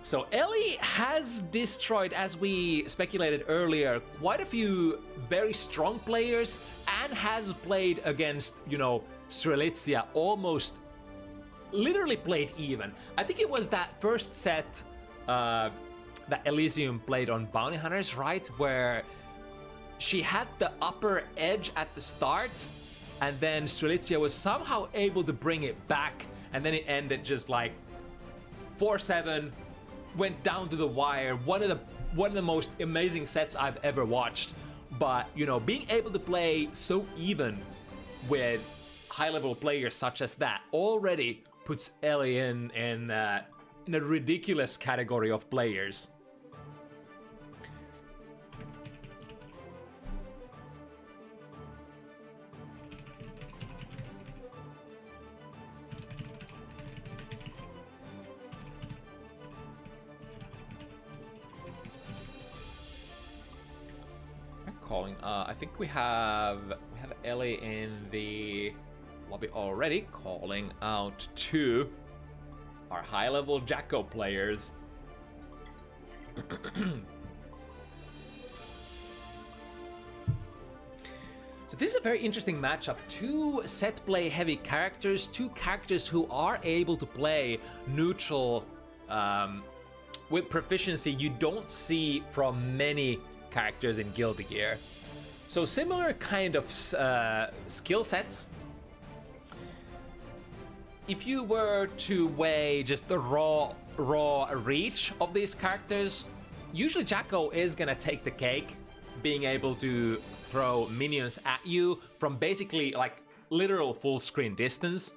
So Ellie has destroyed, as we speculated earlier, quite a few very strong players and has played against, you know, Strelitzia almost literally played even. I think it was that first set that Elisium played on Bounty Hunters, right? Where she had the upper edge at the start and then Strelitzia was somehow able to bring it back, and then it ended just like 4-7, went down to the wire. One of the most amazing sets I've ever watched. But you know, being able to play so even with high-level players such as that already puts Ellie in a ridiculous category of players. Calling. I think we have Ellie in the lobby already, calling out to our high-level Jacko players. So this is a very interesting matchup. 2 set play heavy characters, 2 characters who are able to play neutral with proficiency you don't see from many characters in Guilty Gear. So similar kind of skill sets. If you were to weigh just the raw reach of these characters, usually Jacko is gonna take the cake, being able to throw minions at you from basically like literal full screen distance.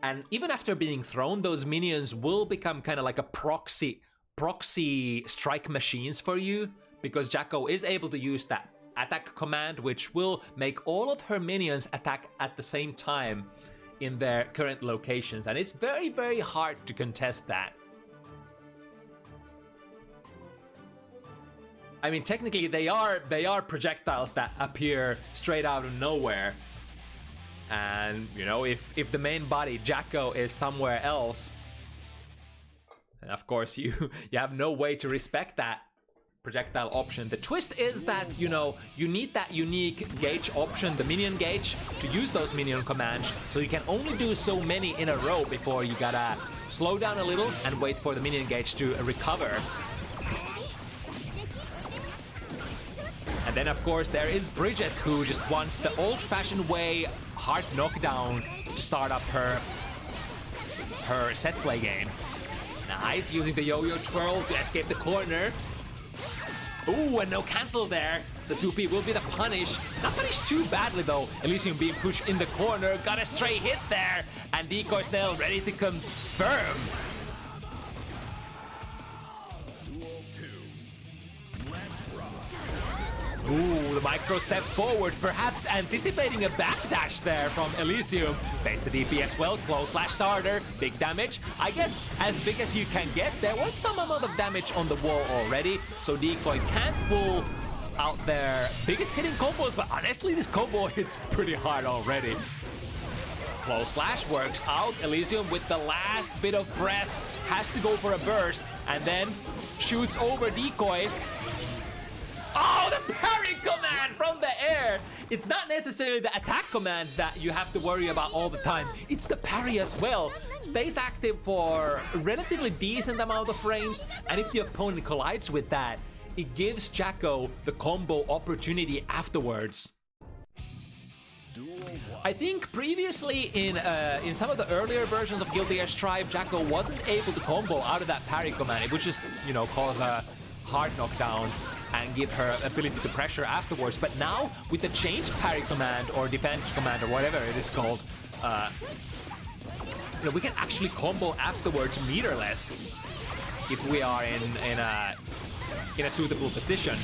And even after being thrown, those minions will become kind of like a proxy strike machines for you, because Jacko is able to use that attack command, which will make all of her minions attack at the same time in their current locations, and it's very hard to contest that. I mean, technically they are projectiles that appear straight out of nowhere, and you know, if the main body Jacko is somewhere else, and of course you have no way to respect that projectile option. The twist is that, you know, you need that unique gauge option, the minion gauge, to use those minion commands, so you can only do so many in a row before you gotta slow down a little and wait for the minion gauge to recover. And then of course there is Bridget, who just wants the old-fashioned way, hard knockdown, to start up her set play game. Nice, using the yo-yo twirl to escape the corner. Ooh, and no cancel there. So 2P will be the punish. Not punished too badly though. Elisium being pushed in the corner. Got a stray hit there. And Decoy Snail ready to confirm. Ooh, the micro step forward, perhaps anticipating a backdash there from Elisium. Baits the DP as well, close slash starter, big damage. I guess as big as you can get. There was some amount of damage on the wall already, so Decoy can't pull out their biggest hitting combos, but honestly this combo hits pretty hard already. Close slash works out. Elisium with the last bit of breath has to go for a burst, and then shoots over Decoy. Oh, the parry command from the air! it's not necessarily the attack command that you have to worry about all the time. It's the parry as well. Stays active for a relatively decent amount of frames, and if the opponent collides with that, it gives Jacko the combo opportunity afterwards. I think previously in some of the earlier versions of Guilty Gear Strive, Jacko wasn't able to combo out of that parry command. It would just, you know, cause a hard knockdown and give her ability to pressure afterwards. But now, with the changed parry command or defense command or whatever it is called, you know, we can actually combo afterwards meterless if we are in a suitable position.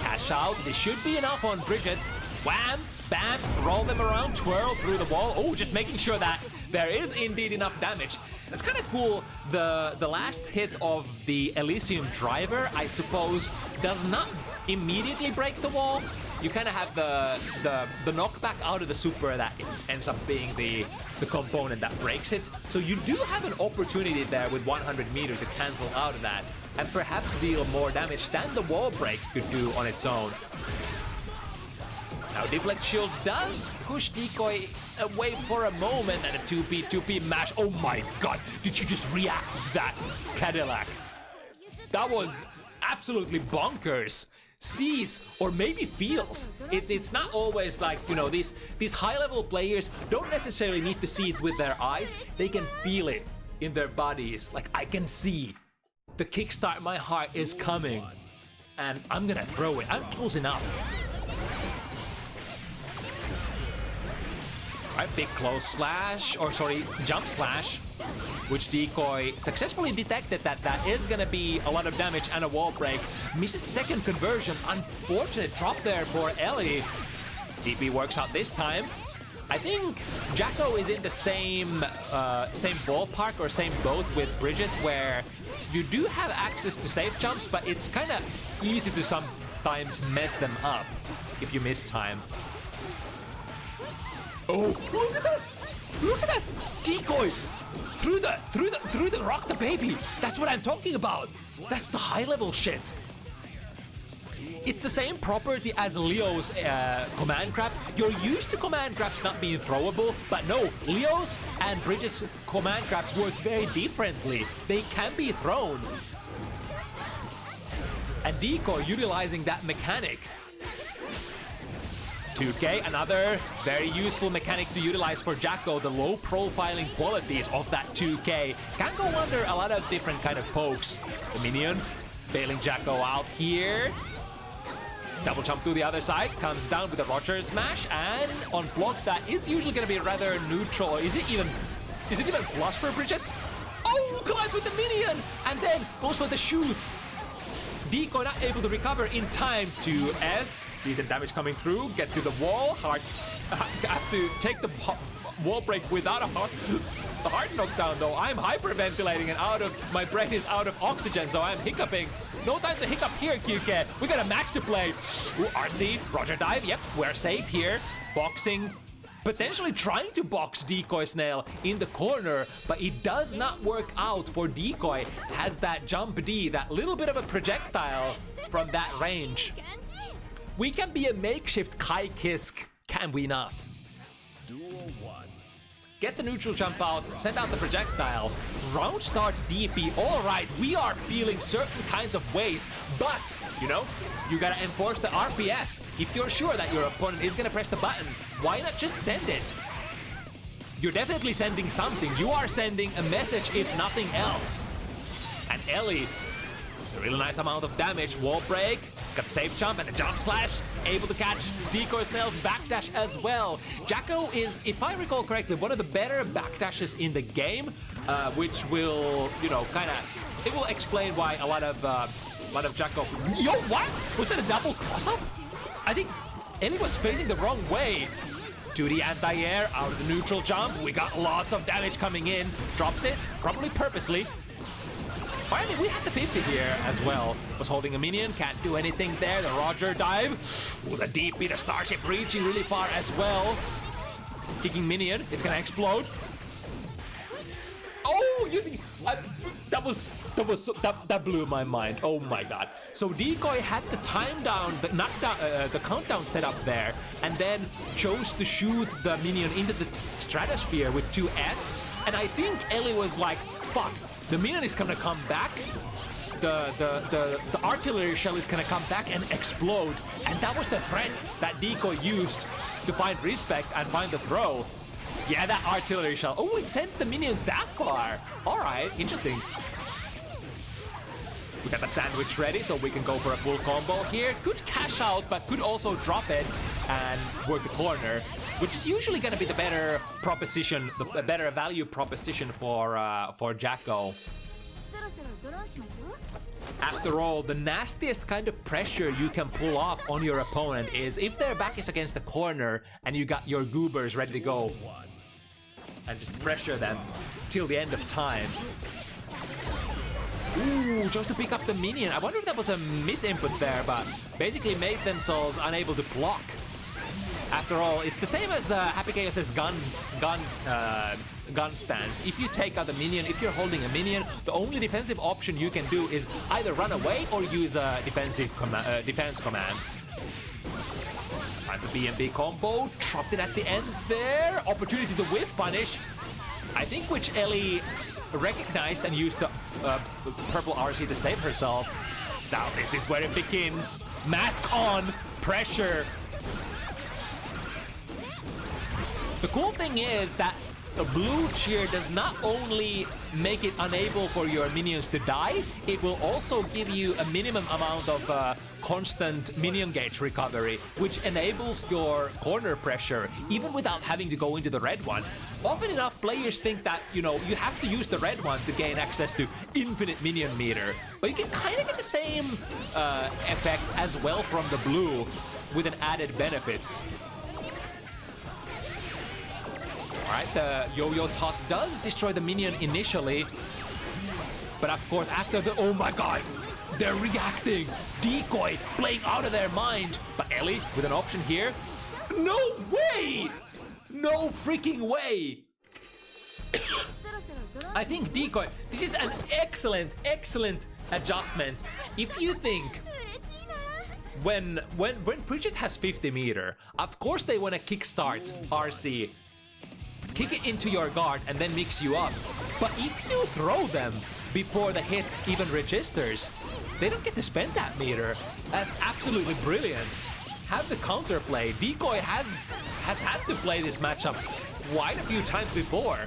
Cash out. This should be enough on Bridget. Wham! Bam! Roll them around, twirl through the wall. Oh, just making sure that there is indeed enough damage. It's kind of cool. The last hit of the Elisium driver, I suppose, does not immediately break the wall. You kind of have the knockback out of the super that ends up being the component that breaks it. So you do have an opportunity there with 100 meters to cancel out of that and perhaps deal more damage than the wall break could do on its own. Now, Deflect Shield does push Decoy away for a moment, and a 2P mash. Oh my god, did you just react to that, Cadillac? That was absolutely bonkers. Sees, or maybe feels. It's not always like, you know, these high-level players don't necessarily need to see it with their eyes. They can feel it in their bodies. Like, I can see the kickstart my heart is coming, and I'm gonna throw it. I'm close enough. Alright, big close slash, or sorry, jump slash, which Decoy successfully detected that is gonna be a lot of damage and a wall break. Misses the second conversion. Unfortunate drop there for Ellie. DP works out this time. I think Jacko is in the same ballpark or same boat with Bridget, where you do have access to safe jumps, but it's kind of easy to sometimes mess them up if you miss time. Oh, look at that! Look at that! Decoy! Through the rock the baby! That's what I'm talking about! That's the high-level shit! It's the same property as Leo's command grab. You're used to command grabs not being throwable, but no, Leo's and Bridget's command grabs work very differently. They can be thrown. And Decoy utilizing that mechanic. 2K, another very useful mechanic to utilize for Jacko, the low profiling qualities of that 2K. Can go under a lot of different kind of pokes. The minion bailing Jacko out here. Double jump to the other side, comes down with a Roger smash, and on block that is usually going to be rather neutral. Or is it even plus for Bridget? Oh, collides with the minion, and then goes for the shoot. Decoy not able to recover in time to S. Decent damage coming through. Get to the wall. Hard. Have to take the wall break without a hard knockdown though. I'm hyperventilating and my brain is out of oxygen, so I'm hiccuping. No time to hiccup here, QK. We got a match to play. Ooh, RC, Roger dive. Yep, we're safe here. Boxing. Potentially trying to box Decoy Snail in the corner, but it does not work out for Decoy. Has that jump D, that little bit of a projectile from that range. We can be a makeshift Kai Kisk, can we not? Duel 1. Get the neutral jump out, send out the projectile. Round start DP, all right, we are feeling certain kinds of ways, but, you know, you gotta enforce the RPS. If you're sure that your opponent is gonna press the button, why not just send it? You're definitely sending something. You are sending a message, if nothing else. And Ellie, a really nice amount of damage. Wall break, got safe jump and a jump slash. Able to catch Decoy Snail's backdash as well. Jacko is, if I recall correctly, one of the better backdashes in the game, which will, you know, it will explain why a lot of Jacko. Yo, what? Was that a double cross-up? I think Ellie was facing the wrong way. To the anti-air, out of the neutral jump. We got lots of damage coming in. Drops it, probably purposely. But I mean, we had the 50 here as well. Was holding a minion, can't do anything there. The Roger dive. Ooh, the DP, the Starship reaching really far as well. Kicking minion, it's gonna explode. Oh! No! Using that blew my mind. Oh my god. So Decoy had the time down, the knockdown, the countdown set up there, and then chose to shoot the minion into the stratosphere with 2S. And I think Ellie was like, fuck, the minion is gonna come back. The artillery shell is gonna come back and explode. And that was the threat that Decoy used to find respect and find the throw. Yeah, that artillery shell. Oh, it sends the minions that far. All right, interesting. We got the sandwich ready, so we can go for a full combo here. Could cash out, but could also drop it and work the corner, which is usually going to be the better proposition, the better value proposition for Jacko. After all, the nastiest kind of pressure you can pull off on your opponent is if their back is against the corner and you got your goobers ready to go and just pressure them till the end of time. Ooh, just to pick up the minion. I wonder if that was a misinput there, but basically made themselves unable to block. After all, it's the same as Happy Chaos's gun stance. If you take out the minion, if you're holding a minion, the only defensive option you can do is either run away or use a defense command. Time for B&B combo. Dropped it at the end there. Opportunity to whiff punish. I think which Ellie recognized and used the purple RC to save herself. Now this is where it begins. Mask on. Pressure. The cool thing is that the blue cheer does not only make it unable for your minions to die, it will also give you a minimum amount of constant minion gauge recovery, which enables your corner pressure even without having to go into the red one. Often enough, players think that, you know, you have to use the red one to gain access to infinite minion meter, but you can kind of get the same effect as well from the blue with an added benefits. Alright, the yo-yo toss does destroy the minion initially. But of course, after the... Oh my god! They're reacting! Decoy playing out of their mind! But Ellie with an option here. No way! No freaking way! I think Decoy... This is an excellent, excellent adjustment. If you think... When Bridget has 50 meter, of course they want to kickstart RC. Kick it into your guard and then mix you up. But if you throw them before the hit even registers, they don't get to spend that meter. That's absolutely brilliant. Have the counterplay. Decoy has had to play this matchup quite a few times before.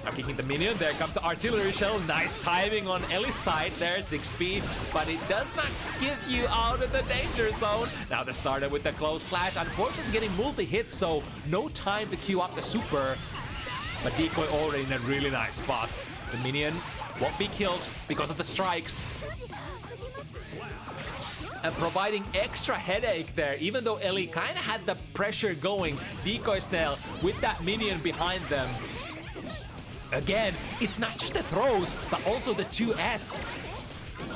Now kicking the minion, there comes the artillery shell. Nice timing on Ellie's side there, 6p, but it does not get you out of the danger zone. Now the starter with the close slash, unfortunately getting multi-hits, so no time to queue up the super. But Decoy already in a really nice spot. The minion won't be killed because of the strikes. And providing extra headache there, even though Ellie kind of had the pressure going. Decoy Snail with that minion behind them. Again, it's not just the throws, but also the 2S.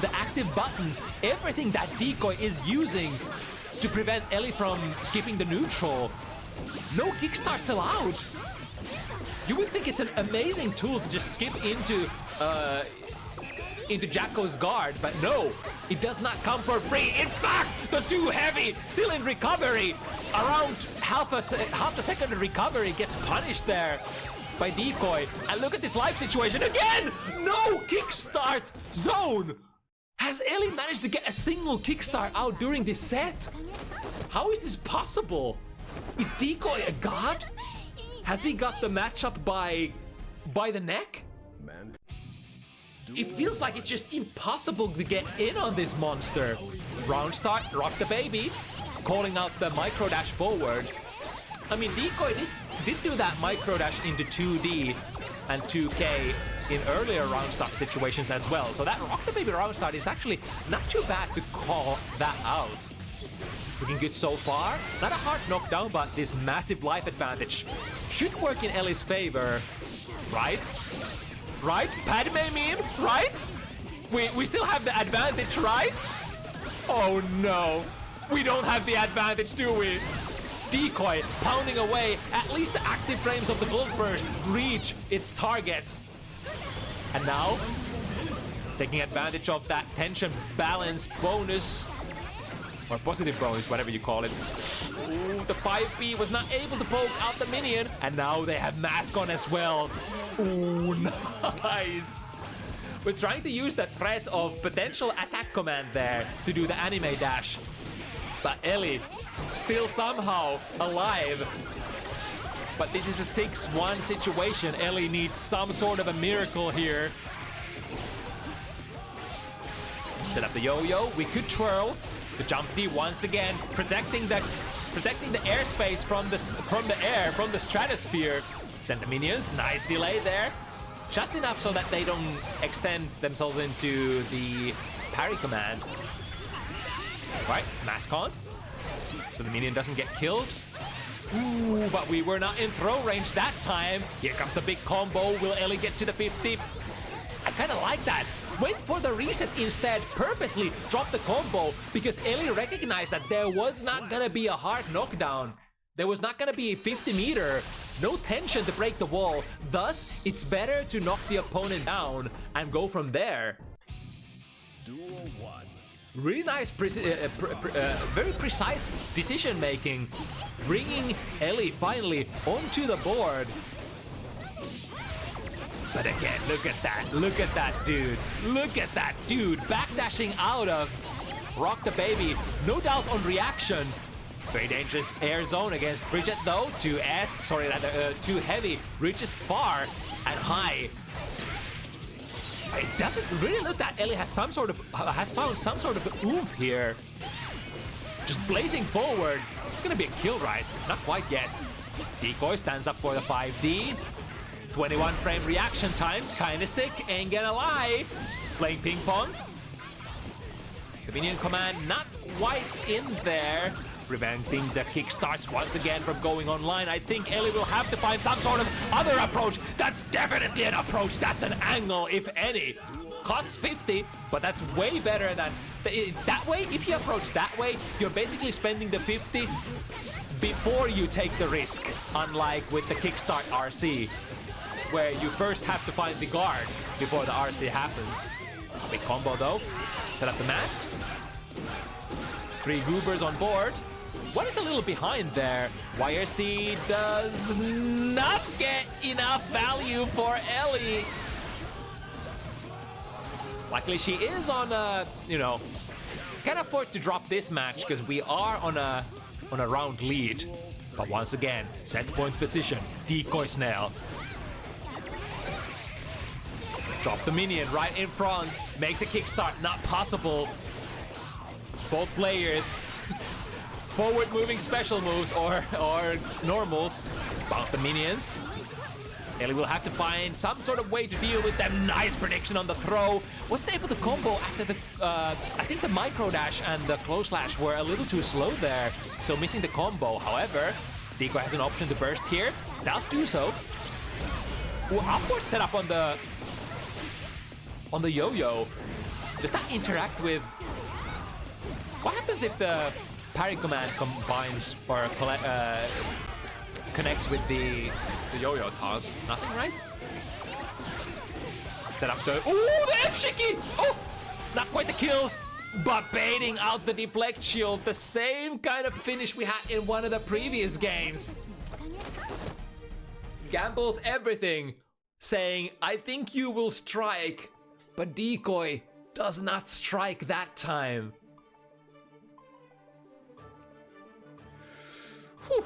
The active buttons, everything that Decoy is using to prevent Ellie from skipping the neutral. No kickstarts allowed. You would think it's an amazing tool to just skip into Jacko's guard, but no, it does not come for free. In fact, the too heavy, still in recovery. Around half a second of recovery gets punished there by Decoy. And look at this life situation again! No kickstart zone! Has Ellie managed to get a single kickstart out during this set? How is this possible? Is Decoy a god? Has he got the matchup by the neck? Man. It feels like it's just impossible to get in on this monster. Round start, rock the baby. Calling out the micro dash forward. I mean, Decoy did do that micro dash into 2D and 2K in earlier round start situations as well. So that rock the baby round start is actually not too bad to call that out. Looking good so far. Not a hard knockdown, but this massive life advantage should work in Ellie's favor. Right? Right? Padme meme? Right? We still have the advantage, right? Oh no. We don't have the advantage, do we? Decoy pounding away. At least the active frames of the Gold Burst reach its target. And now, taking advantage of that tension balance bonus, or positive bonus, whatever you call it. Ooh, the 5B was not able to poke out the minion, and now they have mask on as well. Ooh, nice. We're trying to use the threat of potential attack command there to do the anime dash. But Ellie still somehow alive. But this is a 6-1 situation. Ellie needs some sort of a miracle here. Set up the yo-yo. We could twirl. The jump D once again, protecting the airspace from the stratosphere. Send the minions. Nice delay there. Just enough so that they don't extend themselves into the parry command. Right, mask on. So the minion doesn't get killed. Ooh, but we were not in throw range that time. Here comes the big combo. Will Ellie get to the 50? I kind of like that. Went for the reset instead, purposely dropped the combo because Ellie recognized that there was not gonna be a hard knockdown. There was not gonna be a 50 meter, no tension to break the wall. Thus, it's better to knock the opponent down and go from there. Duel 1. Really nice, very precise decision making, bringing Ellie finally onto the board. But again, look at that dude. Look at that dude backdashing out of Rock the Baby. No doubt on reaction. Very dangerous air zone against Bridget though. Too heavy. Reaches far and high. It doesn't really look that Ellie has found some sort of oomph here. Just blazing forward. It's gonna be a kill, right? Not quite yet. Decoy stands up for the 5D. 21 frame reaction times, kinda sick, ain't gonna lie. Playing ping pong. The minion command not quite in there. Preventing the kickstarts once again from going online. I think Ellie will have to find some sort of other approach. That's definitely an approach. That's an angle, if any. Costs 50, but that's way better than... That way, if you approach that way, you're basically spending the 50 before you take the risk. Unlike with the kickstart RC, where you first have to find the guard before the RC happens. Big combo though. Set up the masks. 3 goobers on board. One is a little behind there. YRC does not get enough value for Ellie. Luckily she is on a, can't afford to drop this match because we are on a round lead. But once again, set point position, decoy snail. Drop the minion right in front, make the kickstart not possible. Both players, forward moving special moves or normals. Bounce the minions. Ellie will have to find some sort of way to deal with them. Nice prediction on the throw. Wasn't able to combo after the, I think the micro dash and the close slash were a little too slow there. So missing the combo. However, Decoy has an option to burst here. Does do so. Ooh, upward setup on the yo-yo. Does that interact with... What happens if the parry command combines or connects with the yo-yo toss? Nothing, right? Set up the... Ooh, the F-Shiki! Oh! Not quite the kill, but baiting out the deflect shield. The same kind of finish we had in one of the previous games. Gambles everything, saying, I think you will strike. But Decoy does not strike that time. Whew.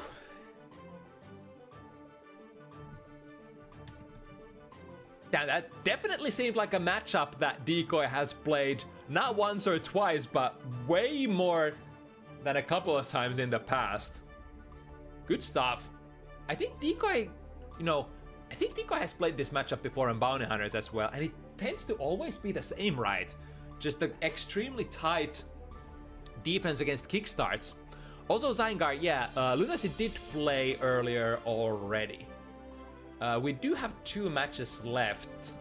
Now that definitely seemed like a matchup that Decoy has played not once or twice, but way more than a couple of times in the past. Good stuff. I think Decoy, I think Decoy has played this matchup before on Bounty Hunters as well, and it tends to always be the same, right? Just the extremely tight defense against kickstarts. Also, Zyngard, yeah, Lunacy did play earlier already. We do have 2 matches left,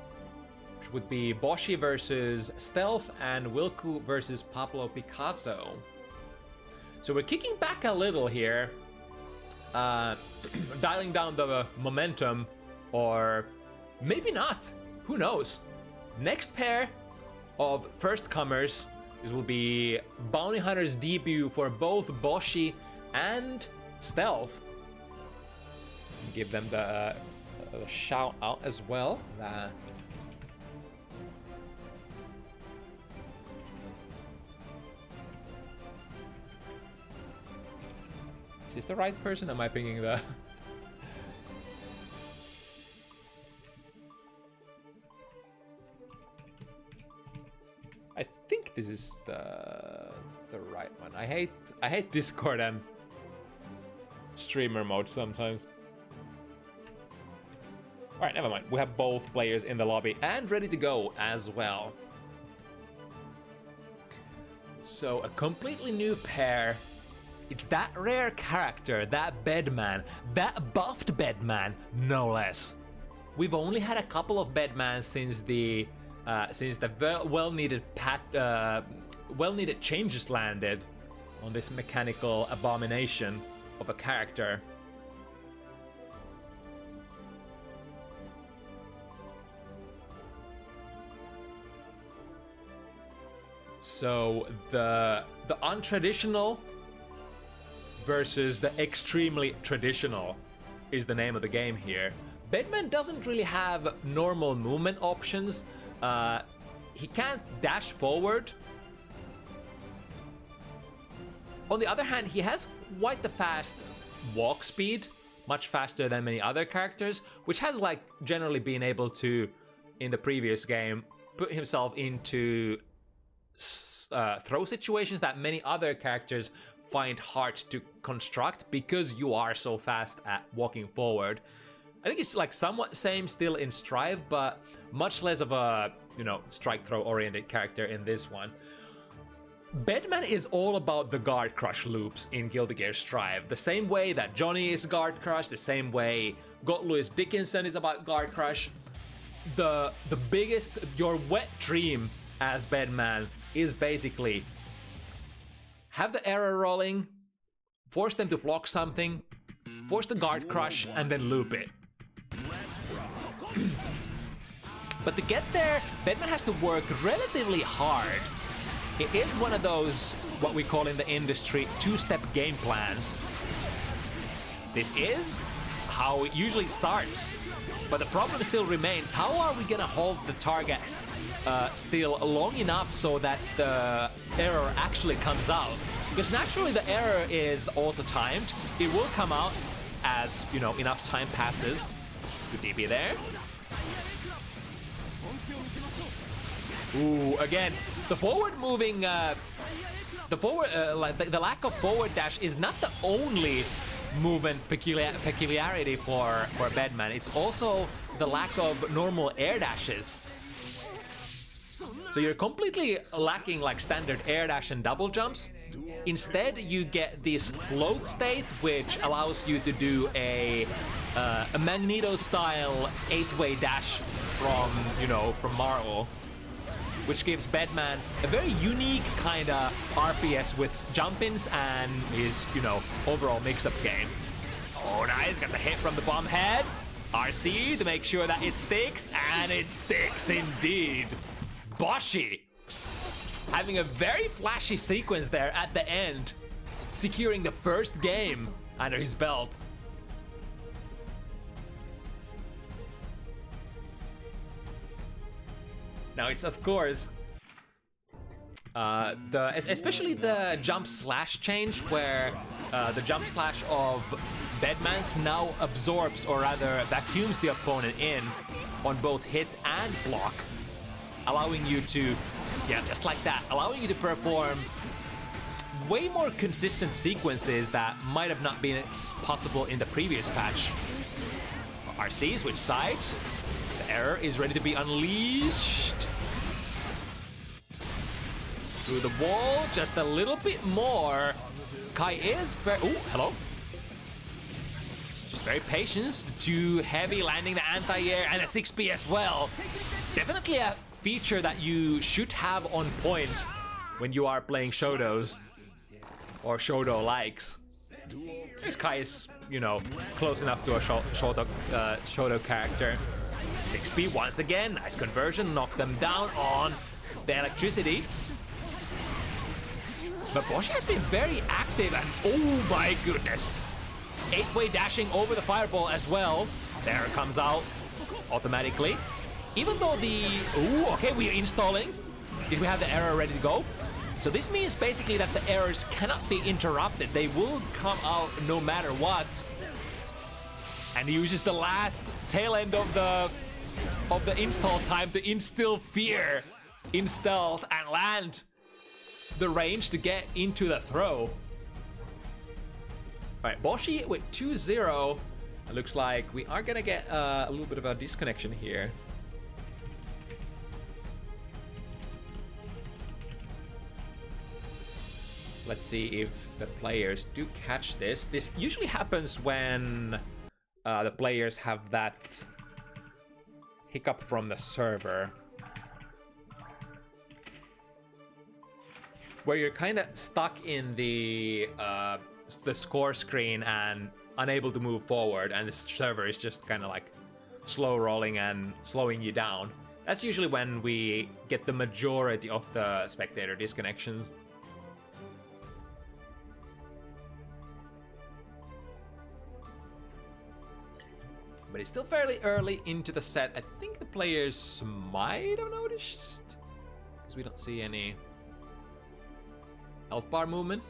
which would be Boshy versus Stealth and Wilku versus PabloPikazo. So we're kicking back a little here, dialing down the momentum, or maybe not. Who knows? Next pair of first comers. This will be Bounty Hunter's debut for both Boshy and Stealth. Give them the shout out as well. Is this the right person? Am I picking the... I think this is the right one. I hate Discord and streamer mode sometimes. All right, never mind. We have both players in the lobby and ready to go as well. So a completely new pair. It's that rare character, that bedman, that buffed bedman, no less. We've only had a couple of bedmans since the well-needed changes landed on this mechanical abomination of a character. So the untraditional versus the extremely traditional is the name of the game here. Bedman doesn't really have normal movement options. He can't dash forward. On the other hand, he has quite the fast walk speed, much faster than many other characters, which has like generally been able to, in the previous game, put himself into throw situations that many other characters find hard to construct because you are so fast at walking forward. I think it's like somewhat same still in Strive, but much less of a, you know, strike throw oriented character in this one. Bedman is all about the guard crush loops in Guilty Gear Strive. The same way that Johnny is guard crush, the same way Louis Dickinson is about guard crush. The biggest, your wet dream as Bedman is basically have the error rolling, force them to block something, force the guard crush, and then loop it. But to get there, Bedman has to work relatively hard. It is one of those, what we call in the industry, two-step game plans. This is how it usually starts. But the problem still remains, how are we gonna hold the target still long enough so that the error actually comes out? Because naturally the error is auto-timed. It will come out as, you know, enough time passes. Good DP there. Ooh, again, the forward moving, the lack of forward dash is not the only movement peculiarity for Bedman. It's also the lack of normal air dashes. So you're completely lacking like standard air dash and double jumps. Instead, you get this float state, which allows you to do a Magneto-style 8-way dash from, you know, from Marvel, which gives Bedman a very unique kind of RPS with jump-ins and his, you know, overall mix-up game. Oh, nice, got the hit from the bomb head. RC to make sure that it sticks, and it sticks indeed. Boshy having a very flashy sequence there at the end, securing the first game under his belt. Now it's of course especially the jump slash change, where the jump slash of Bedman's now absorbs, or rather vacuums, the opponent in on both hit and block, allowing you to, yeah, just like that, allowing you to perform way more consistent sequences that might have not been possible in the previous patch. RC switch sides. The error is ready to be unleashed. Through the wall, just a little bit more. Kai is very... Ooh, hello. Just very patient. Too heavy, landing the anti-air and a 6P as well. Definitely a feature that you should have on point when you are playing Shotos or Shoto likes. This Kai is, you know, close enough to a Shoto character. 6p once again. Nice conversion, knock them down on the electricity. But Boshy has been very active, and oh my goodness. 8-way dashing over the fireball as well. There it comes out automatically. Even though the... Ooh, okay, we are installing. Did we have the error ready to go? So this means basically that the errors cannot be interrupted. They will come out no matter what. And he uses the last tail end of the install time to instill fear in stealth and land the range to get into the throw. Alright, Boshy with 2-0. It looks like we are gonna get a little bit of a disconnection here. So let's see if the players do catch this. This usually happens when the players have that hiccup from the server, where you're kind of stuck in the score screen and unable to move forward, and the server is just kind of like slow rolling and slowing you down. That's usually when we get the majority of the spectator disconnections. But it's still fairly early into the set. I think the players might have noticed, because we don't see any health bar movement.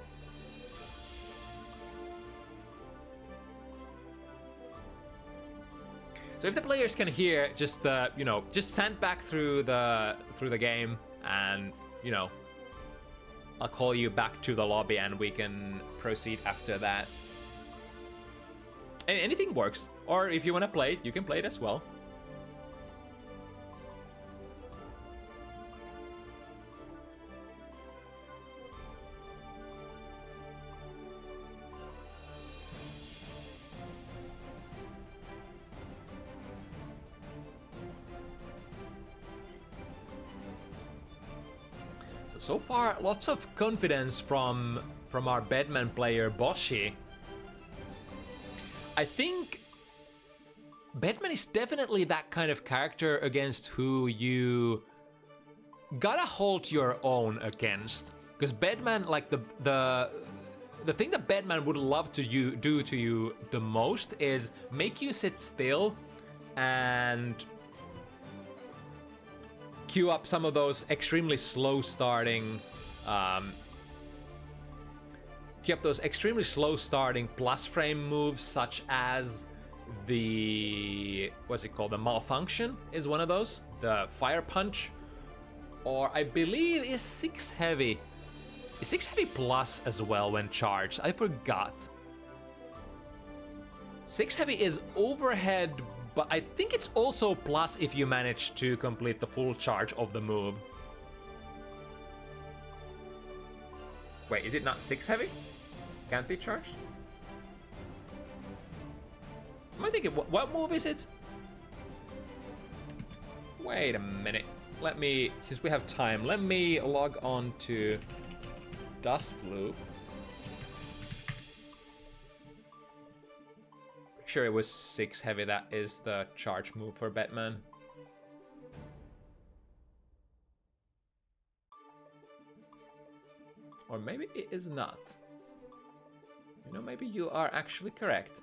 So if the players can hear, just just sandbag through the game, and I'll call you back to the lobby and we can proceed after that. And anything works. Or if you want to play it, you can play it as well. So far, lots of confidence from our Bedman player Boshy. I think Bedman is definitely that kind of character against who you gotta hold your own against. Because Bedman, like the thing that Bedman would love to do to you the most is make you sit still and queue up some of those extremely slow starting plus frame moves, such as the the malfunction is one of those, the fire punch, or I believe is 6 heavy. Is 6 heavy plus as well when charged? I forgot. 6 heavy is overhead, but I think it's also plus if you manage to complete the full charge of the move. Wait, is it not 6 heavy? Can't be charged? Am I thinking, what move is it? Wait a minute. Let me, since we have time, let me log on to Dust Loop. Pretty sure it was 6 heavy. That is the charge move for Batman. Or maybe it is not. Maybe you are actually correct.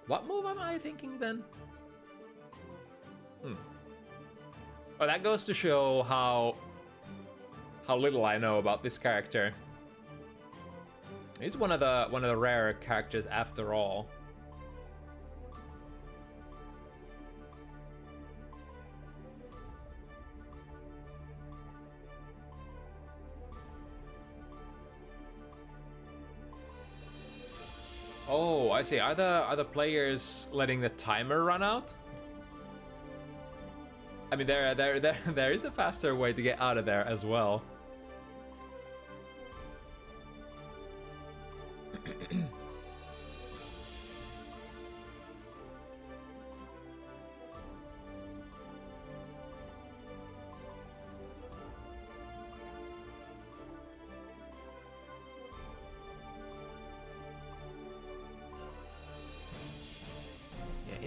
What move am I thinking then? Oh, that goes to show how little I know about this character. He's one of the rarer characters after all. Oh, I see. Are the players letting the timer run out? I mean, there is a faster way to get out of there as well.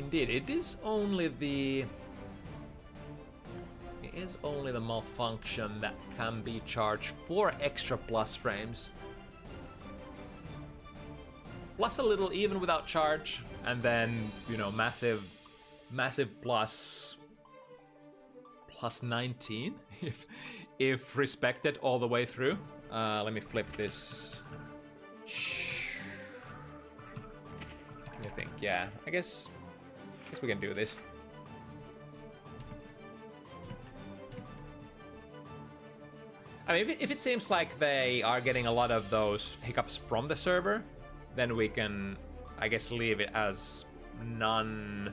Indeed, it is only the malfunction that can be charged 4 extra plus frames. Plus a little even without charge, and then, you know, massive plus 19 if respected all the way through. Let me flip this. I think, yeah, I guess we can do this. I mean, if it seems like they are getting a lot of those hiccups from the server, then we can, I guess, leave it as non-rematch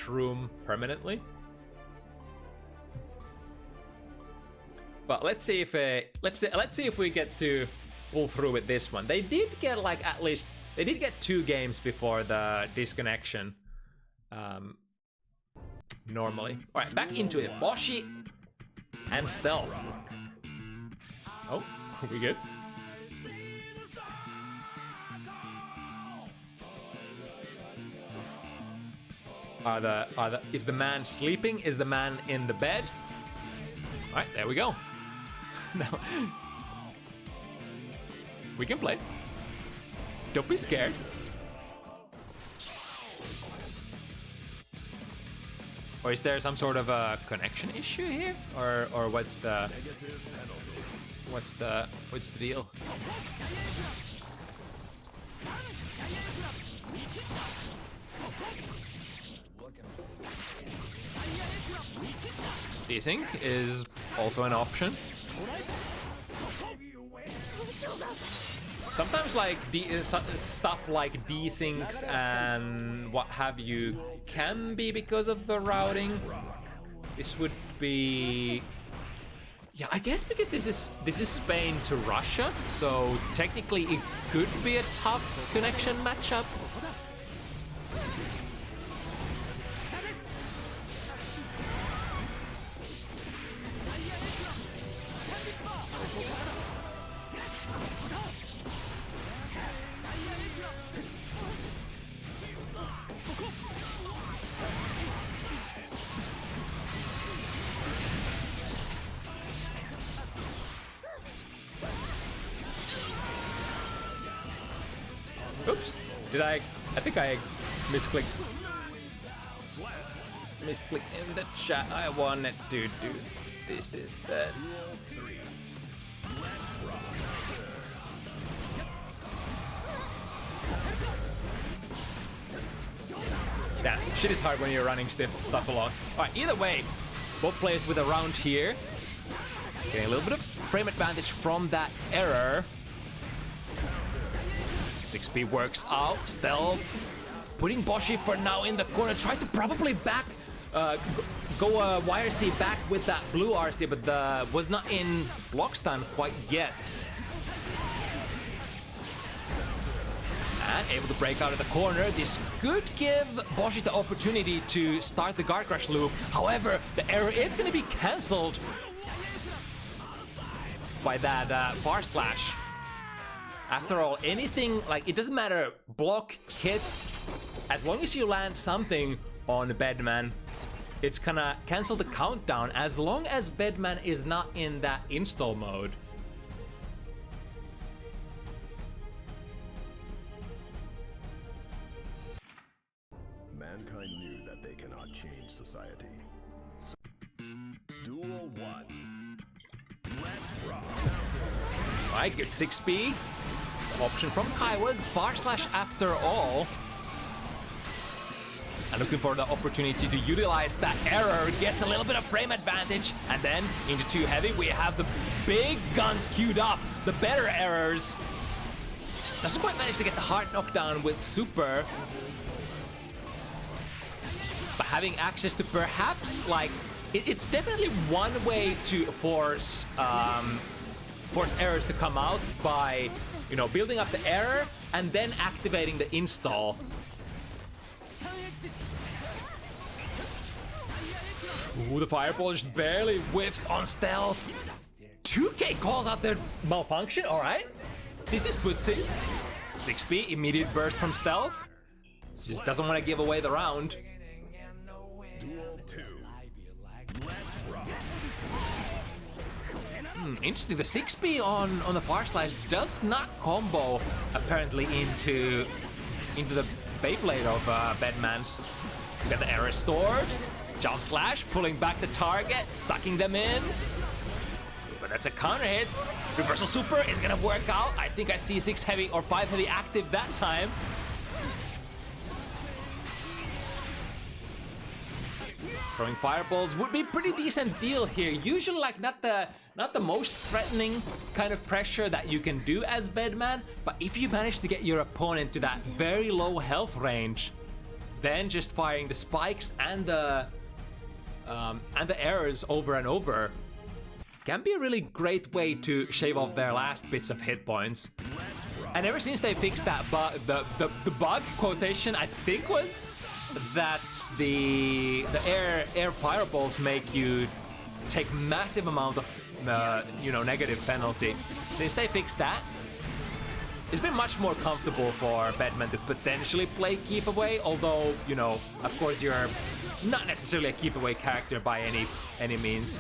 room permanently. But let's see if we get to pull through with this one. They did get like at least 2 games before the disconnection. Normally. All right, back into it. Boshy and Stealth. Oh, are we good? Is the man sleeping? Is the man in the bed? All right, there we go. Now we can play. Don't be scared. Or is there some sort of a connection issue here? Or what's the deal? Desync is also an option. Sometimes like stuff like desyncs and what have you can be because of the routing. This would be, yeah, I guess because this is Spain to Russia, so technically it could be a tough connection matchup. Oops, I think I misclicked in the chat. I wanted to do this instead. Damn, shit is hard when you're running stuff along. Alright, either way, both players with a round here. Getting a little bit of frame advantage from that error. 6P works out. Stealth putting Boshy for now in the corner. Try to probably back, go YRC back with that blue RC, but was not in block stun quite yet. And able to break out of the corner. This could give Boshy the opportunity to start the guard crush loop. However, the error is going to be cancelled by that bar slash. After all, anything, like, it doesn't matter, block, hit, as long as you land something on Bedman, it's gonna cancel the countdown as long as Bedman is not in that install mode. Mankind knew that they cannot change society. So, Duel 1. Let's rock. Alright, good 6B. Option from Kai was bar slash after all. And looking for the opportunity to utilize that error, gets a little bit of frame advantage, and then into 2 heavy, we have the big guns queued up, the better errors. Doesn't quite manage to get the hard knockdown with super. But having access to perhaps, like, it's definitely one way to force errors to come out by, you know, building up the error and then activating the install. Ooh, the fireball just barely whiffs on Stealth. 2K calls out their malfunction, alright. This is footsies. 6B, immediate burst from Stealth. Just doesn't want to give away the round. Duel 2. Let's rock. Interesting, the 6B on the far side does not combo apparently into the Beyblade of Bedman's. You got the error stored, jump slash, pulling back the target, sucking them in. But that's a counter hit. Reversal super is gonna work out. I think I see 6 heavy or 5 heavy active that time. Throwing fireballs would be pretty decent deal here. Usually like not the most threatening kind of pressure that you can do as Bedman, but if you manage to get your opponent to that very low health range, then just firing the spikes and the errors over and over can be a really great way to shave off their last bits of hit points. And ever since they fixed that bug, the bug quotation I think was that the air fireballs make you take massive amount of negative penalty. Since they fixed that, it's been much more comfortable for Bedman to potentially play keep away, although of course you're not necessarily a keep away character by any means.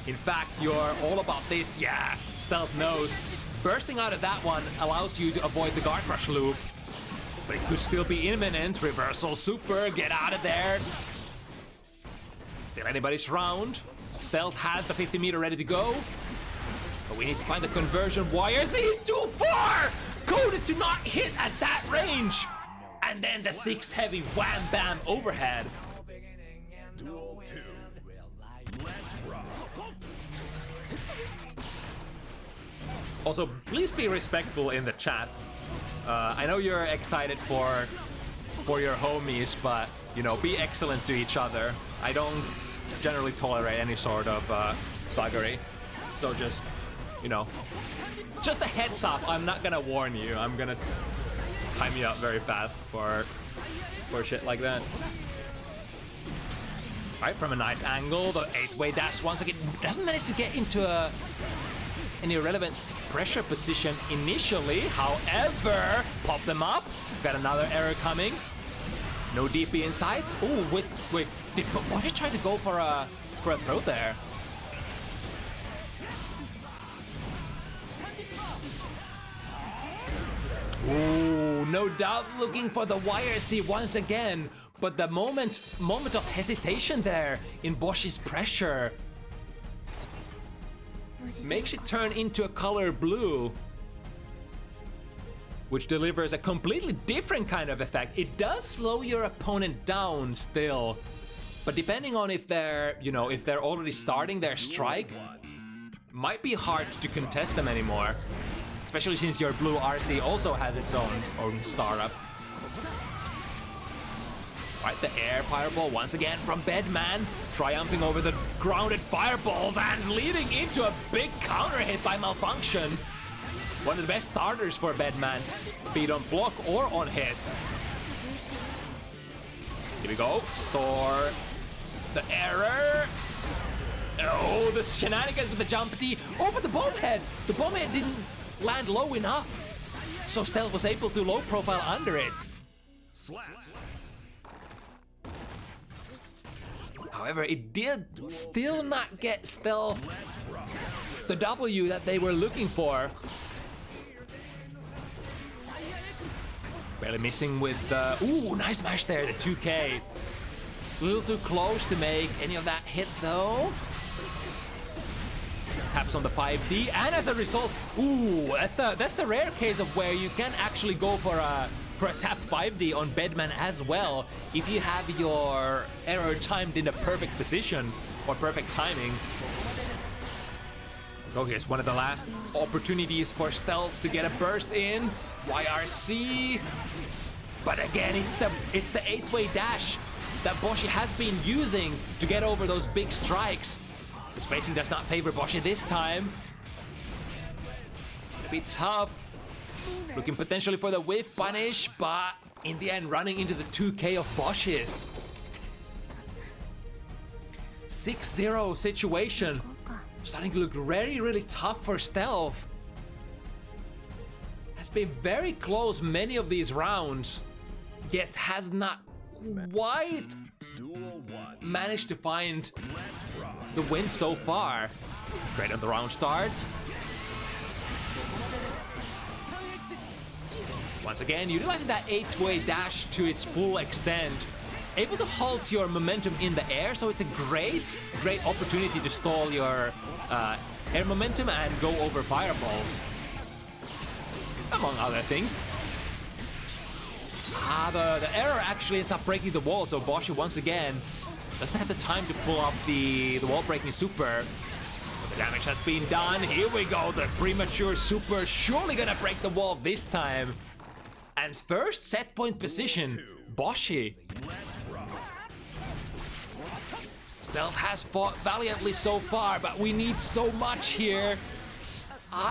In fact, you're all about this, yeah, stealth knows. Bursting out of that one allows you to avoid the guard crush loop. But it could still be imminent. Reversal super, get out of there. Still anybody's round. Stealth has the 50 meter ready to go. But we need to find the conversion wires. He's too far! Coded to not hit at that range. And then the 6 heavy wham bam overhead. Duel 2. Let's rock. Also, please be respectful in the chat. I know you're excited for your homies, but be excellent to each other. I don't generally tolerate any sort of thuggery, so just a heads up. I'm not gonna warn you. I'm gonna time you up very fast for shit like that. Right, from a nice angle, the 8-way dash once again doesn't manage to get into an irrelevant pressure position initially. However, pop them up. Got another error coming. No DP in sight. Oh, wait. Did Boshy try to go for a throw there? Ooh, no doubt looking for the wire C once again. But the moment of hesitation there in Boshy's pressure makes it turn into a color blue, which delivers a completely different kind of effect. It does slow your opponent down still, but depending on if they're already starting their strike, might be hard to contest them anymore, especially since your blue RC also has its own startup. Right, the air fireball once again from Bedman, triumphing over the grounded fireballs and leading into a big counter hit by Malfunction. One of the best starters for Bedman, be it on block or on hit. Here we go, store the error. Oh, the shenanigans with the jump D. Oh, but the bomb head didn't land low enough, so Stealth was able to low profile under it. Slap. However, it did still not get Stealth the W that they were looking for. Barely missing with the... Ooh, nice smash there, the 2K. A little too close to make any of that hit though. Taps on the 5D, and as a result, ooh, that's the rare case of where you can actually go for a tap 5D on Bedman as well, if you have your error timed in a perfect position or perfect timing. Oh, here's one of the last opportunities for Stealth to get a burst in. YRC, but again, it's the 8-way dash that Boshy has been using to get over those big strikes. The spacing does not favor Boshy this time. It's gonna be tough. Looking potentially for the whiff punish, but in the end running into the 2K of Boshy's. 6-0 situation. Starting to look really, really tough for Stealth. has been very close many of these rounds, yet has not quite Duel 1. managed to find the win so far. Great on the round start. Once again, utilizing that 8-way dash to its full extent. Able to halt your momentum in the air, so it's a great opportunity to stall your air momentum and go over fireballs. Among other things. The error actually ends up breaking the wall, so Boshy once again doesn't have the time to pull up the wall breaking super. But the damage has been done. Here we go, the premature super surely gonna break the wall this time. And first set point position, Boshy. Stealth has fought valiantly so far, but we need so much here.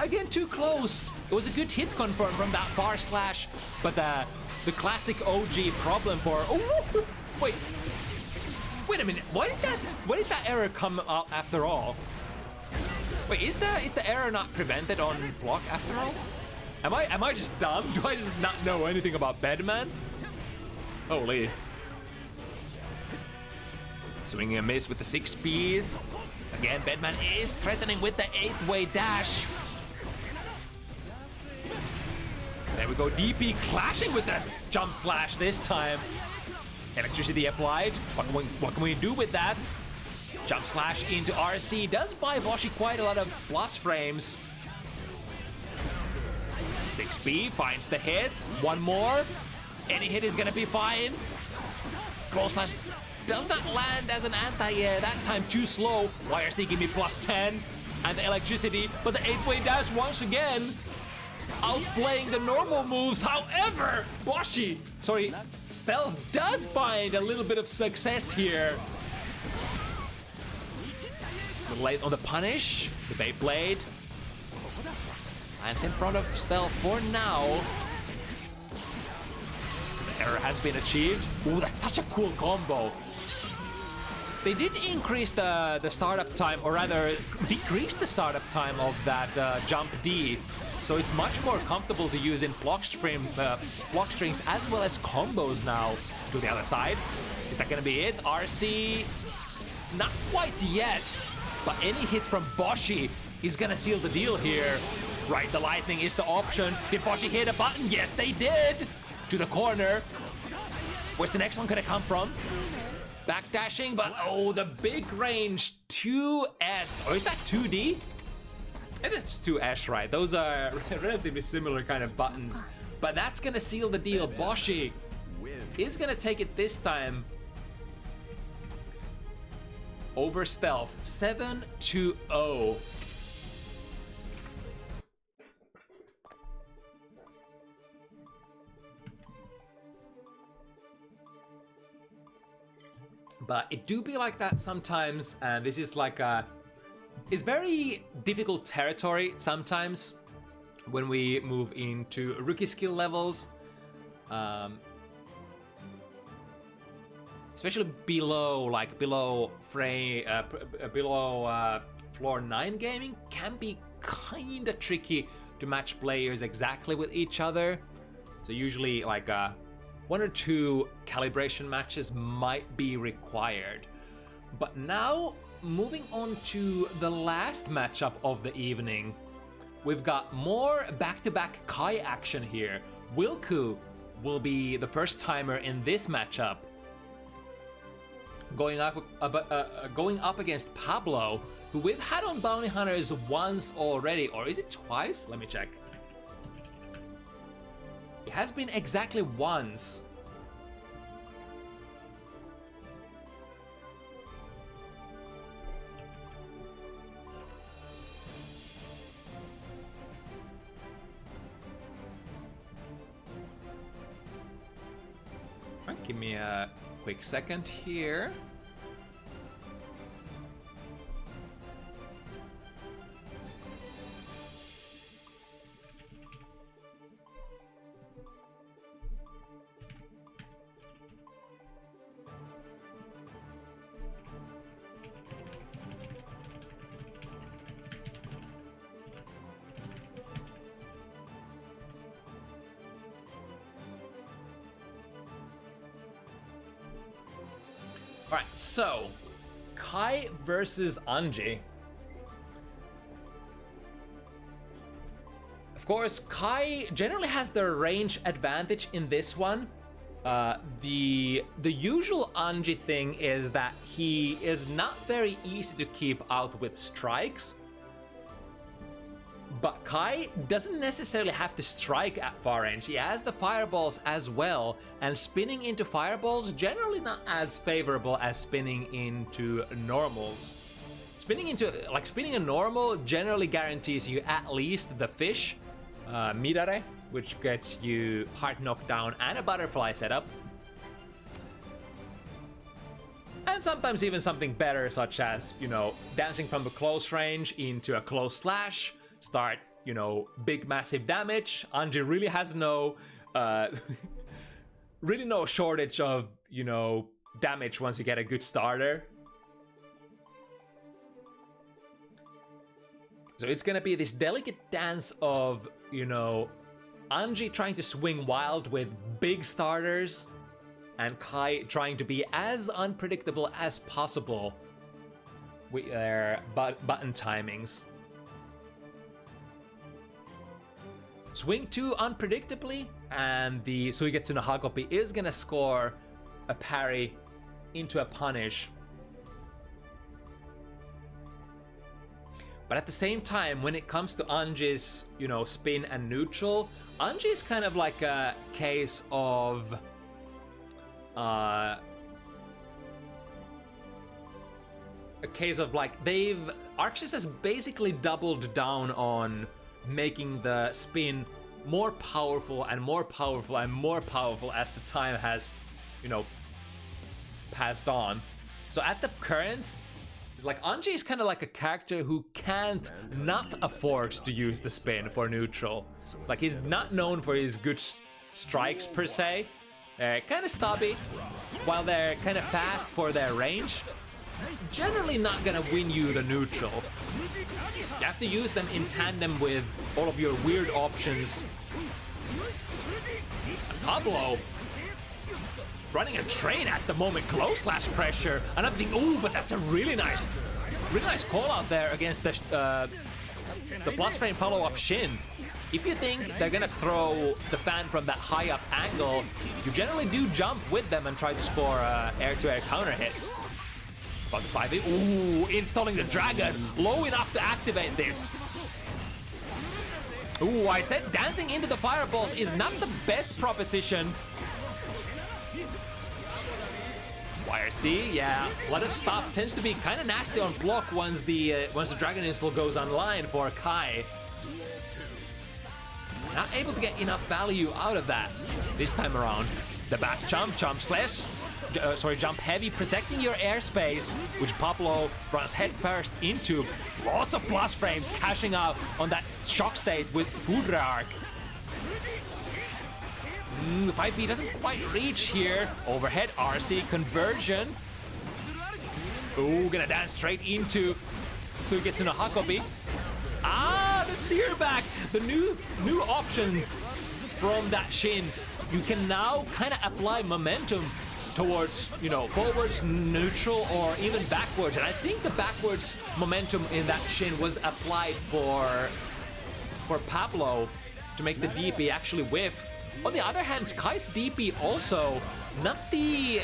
Again, too close. It was a good hit confirm from that far slash, but the classic OG problem for... Oh, wait a minute. Why did that error come out after all? Wait, is the error not prevented on block after all? Am I just dumb? Do I just not know anything about Bedman? Holy. Swinging a miss with the 6Ps. Again, Bedman is threatening with the 8-way dash. There we go, DP clashing with the jump slash this time. Electricity applied. What can we do with that? Jump slash into RC does buy Boshy quite a lot of plus frames. 6B finds the hit. One more. Any hit is gonna be fine. Close slash does not land as an anti-air. That time too slow. YRC give me plus 10. And the electricity, but the 8-way dash once again outplaying the normal moves. However, Stealth does find a little bit of success here. A little late on the punish. The Beyblade lands in front of Stealth for now. The error has been achieved. Ooh, that's such a cool combo. They did increase the startup time, or rather decrease the startup time of that jump D. So it's much more comfortable to use in block strings as well as combos now. To the other side. Is that gonna be it? RC, not quite yet. But any hit from Boshy is gonna seal the deal here. Right, the lightning is the option. Did Boshy hit a button? Yes, they did! To the corner. Where's the next one gonna come from? Backdashing, but oh, the big range 2S. Or is that 2D? I think it's 2S, right? Those are relatively similar kind of buttons. But that's gonna seal the deal. Boshy is gonna take it this time over Stealth. 7-0. But it do be like that sometimes, and this is like it's very difficult territory sometimes when we move into rookie skill levels, especially below floor 9 gaming can be kinda tricky to match players exactly with each other. So usually like 1 or 2 calibration matches might be required. But now, moving on to the last matchup of the evening, we've got more back-to-back Kai action here. Wilku will be the first timer in this matchup, going up against Pablo, who we've had on Bounty Hunters once already, or is it twice? Let me check. It has been exactly once. Right, give me a quick second here. Alright, so Kai versus Anji. Of course, Kai generally has the range advantage in this one. The usual Anji thing is that he is not very easy to keep out with strikes. But Kai doesn't necessarily have to strike at far range. He has the fireballs as well, and spinning into fireballs generally not as favorable as spinning into normals. Spinning a normal generally guarantees you at least the fish, Midare, which gets you heart knockdown and a butterfly setup. And sometimes even something better, such as, you know, dancing from the close range into a close slash, start, you know, big massive damage. Anji really has no, really no shortage of, you know, damage once you get a good starter. So it's gonna be this delicate dance of, you know, Anji trying to swing wild with big starters, and Kai trying to be as unpredictable as possible with their button timings. Swing too unpredictably, and the Suigetsu no Hakopi is gonna score a parry into a punish. But at the same time, when it comes to Anji's, you know, spin and neutral, Anji is kind of like a case of like Arxis has basically doubled down on making the spin more powerful and more powerful and more powerful as the time has, you know, passed on. So at the current, it's like Anji is kind of like a character who can't not afford to use the spin for neutral. It's like he's not known for his good strikes per se. Kind of stubby, while they're kind of fast for their range. Generally not gonna win you the neutral. You have to use them in tandem with all of your weird options. Pablo running a train at the moment, close slash pressure. Another thing, ooh, but that's a really nice call out there against the plus frame follow-up shin. If you think they're gonna throw the fan from that high up angle, you generally do jump with them and try to score air-to-air counter hit. But 5-8, ooh, installing the dragon, low enough to activate this. Ooh, I said dancing into the fireballs is not the best proposition. YRC, yeah, a lot of stuff tends to be kind of nasty on block once the dragon install goes online for Kai. Not able to get enough value out of that this time around. The back jump heavy, protecting your airspace, which Pablo runs head first into. Lots of plus frames cashing out on that shock state with Foudre Arc. 5B doesn't quite reach here. Overhead RC conversion. Ooh, gonna dance straight into Suigetsu no Hakobi. Ah, the steer back, the new option from that shin. You can now kind of apply momentum towards, you know, forwards, neutral, or even backwards. And I think the backwards momentum in that shin was applied for Pablo to make the DP actually whiff. On the other hand, Kai's DP also not the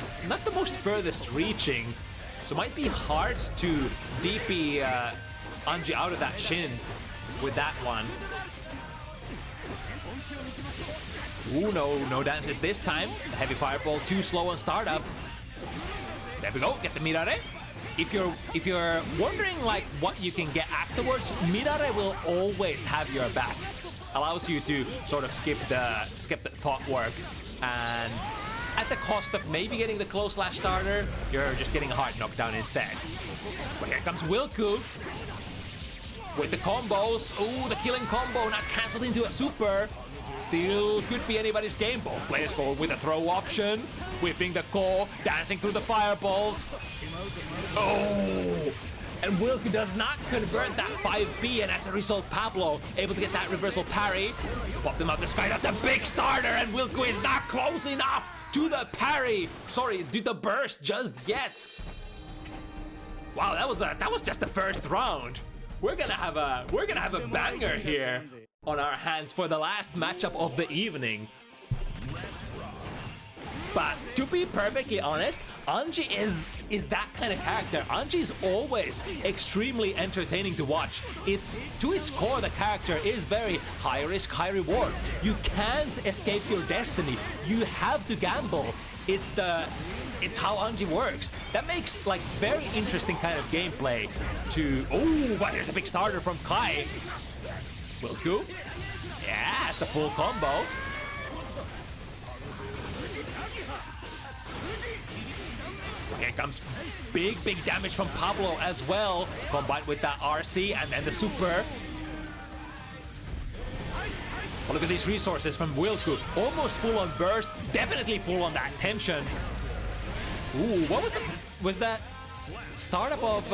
most furthest reaching, so might be hard to DP Anji out of that shin with that one. Ooh, no dances this time. The heavy fireball too slow on startup. There we go, get the Mirare. If you're wondering like what you can get afterwards, Mirare will always have your back. Allows you to sort of skip the thought work, and at the cost of maybe getting the close slash starter, you're just getting a hard knockdown instead. But here comes Wilku with the combos. Ooh, the killing combo not cancelled into a super. Still could be anybody's game. Both players go with a throw option, whipping the core, dancing through the fireballs. Oh, And Wilku does not convert that 5B, and as a result, Pablo able to get that reversal parry. Pop them out the sky. That's a big starter, and Wilku is not close enough to the parry. Sorry, to the burst just yet. Wow, that was just the first round. We're gonna have a banger here on our hands for the last matchup of the evening. But to be perfectly honest, Anji is that kind of character. Anji is always extremely entertaining to watch. It's to its core, the character is very high risk, high reward. You can't escape your destiny. You have to gamble. It's how Anji works. That makes like very interesting kind of gameplay to. Oh, but here's a big starter from Kai. Wilku. Yeah, it's the full combo. Here comes big damage from Pablo as well, combined with that RC and then the super. Oh, look at these resources from Wilku. Almost full on burst, definitely full on that tension. Ooh, what was that startup of,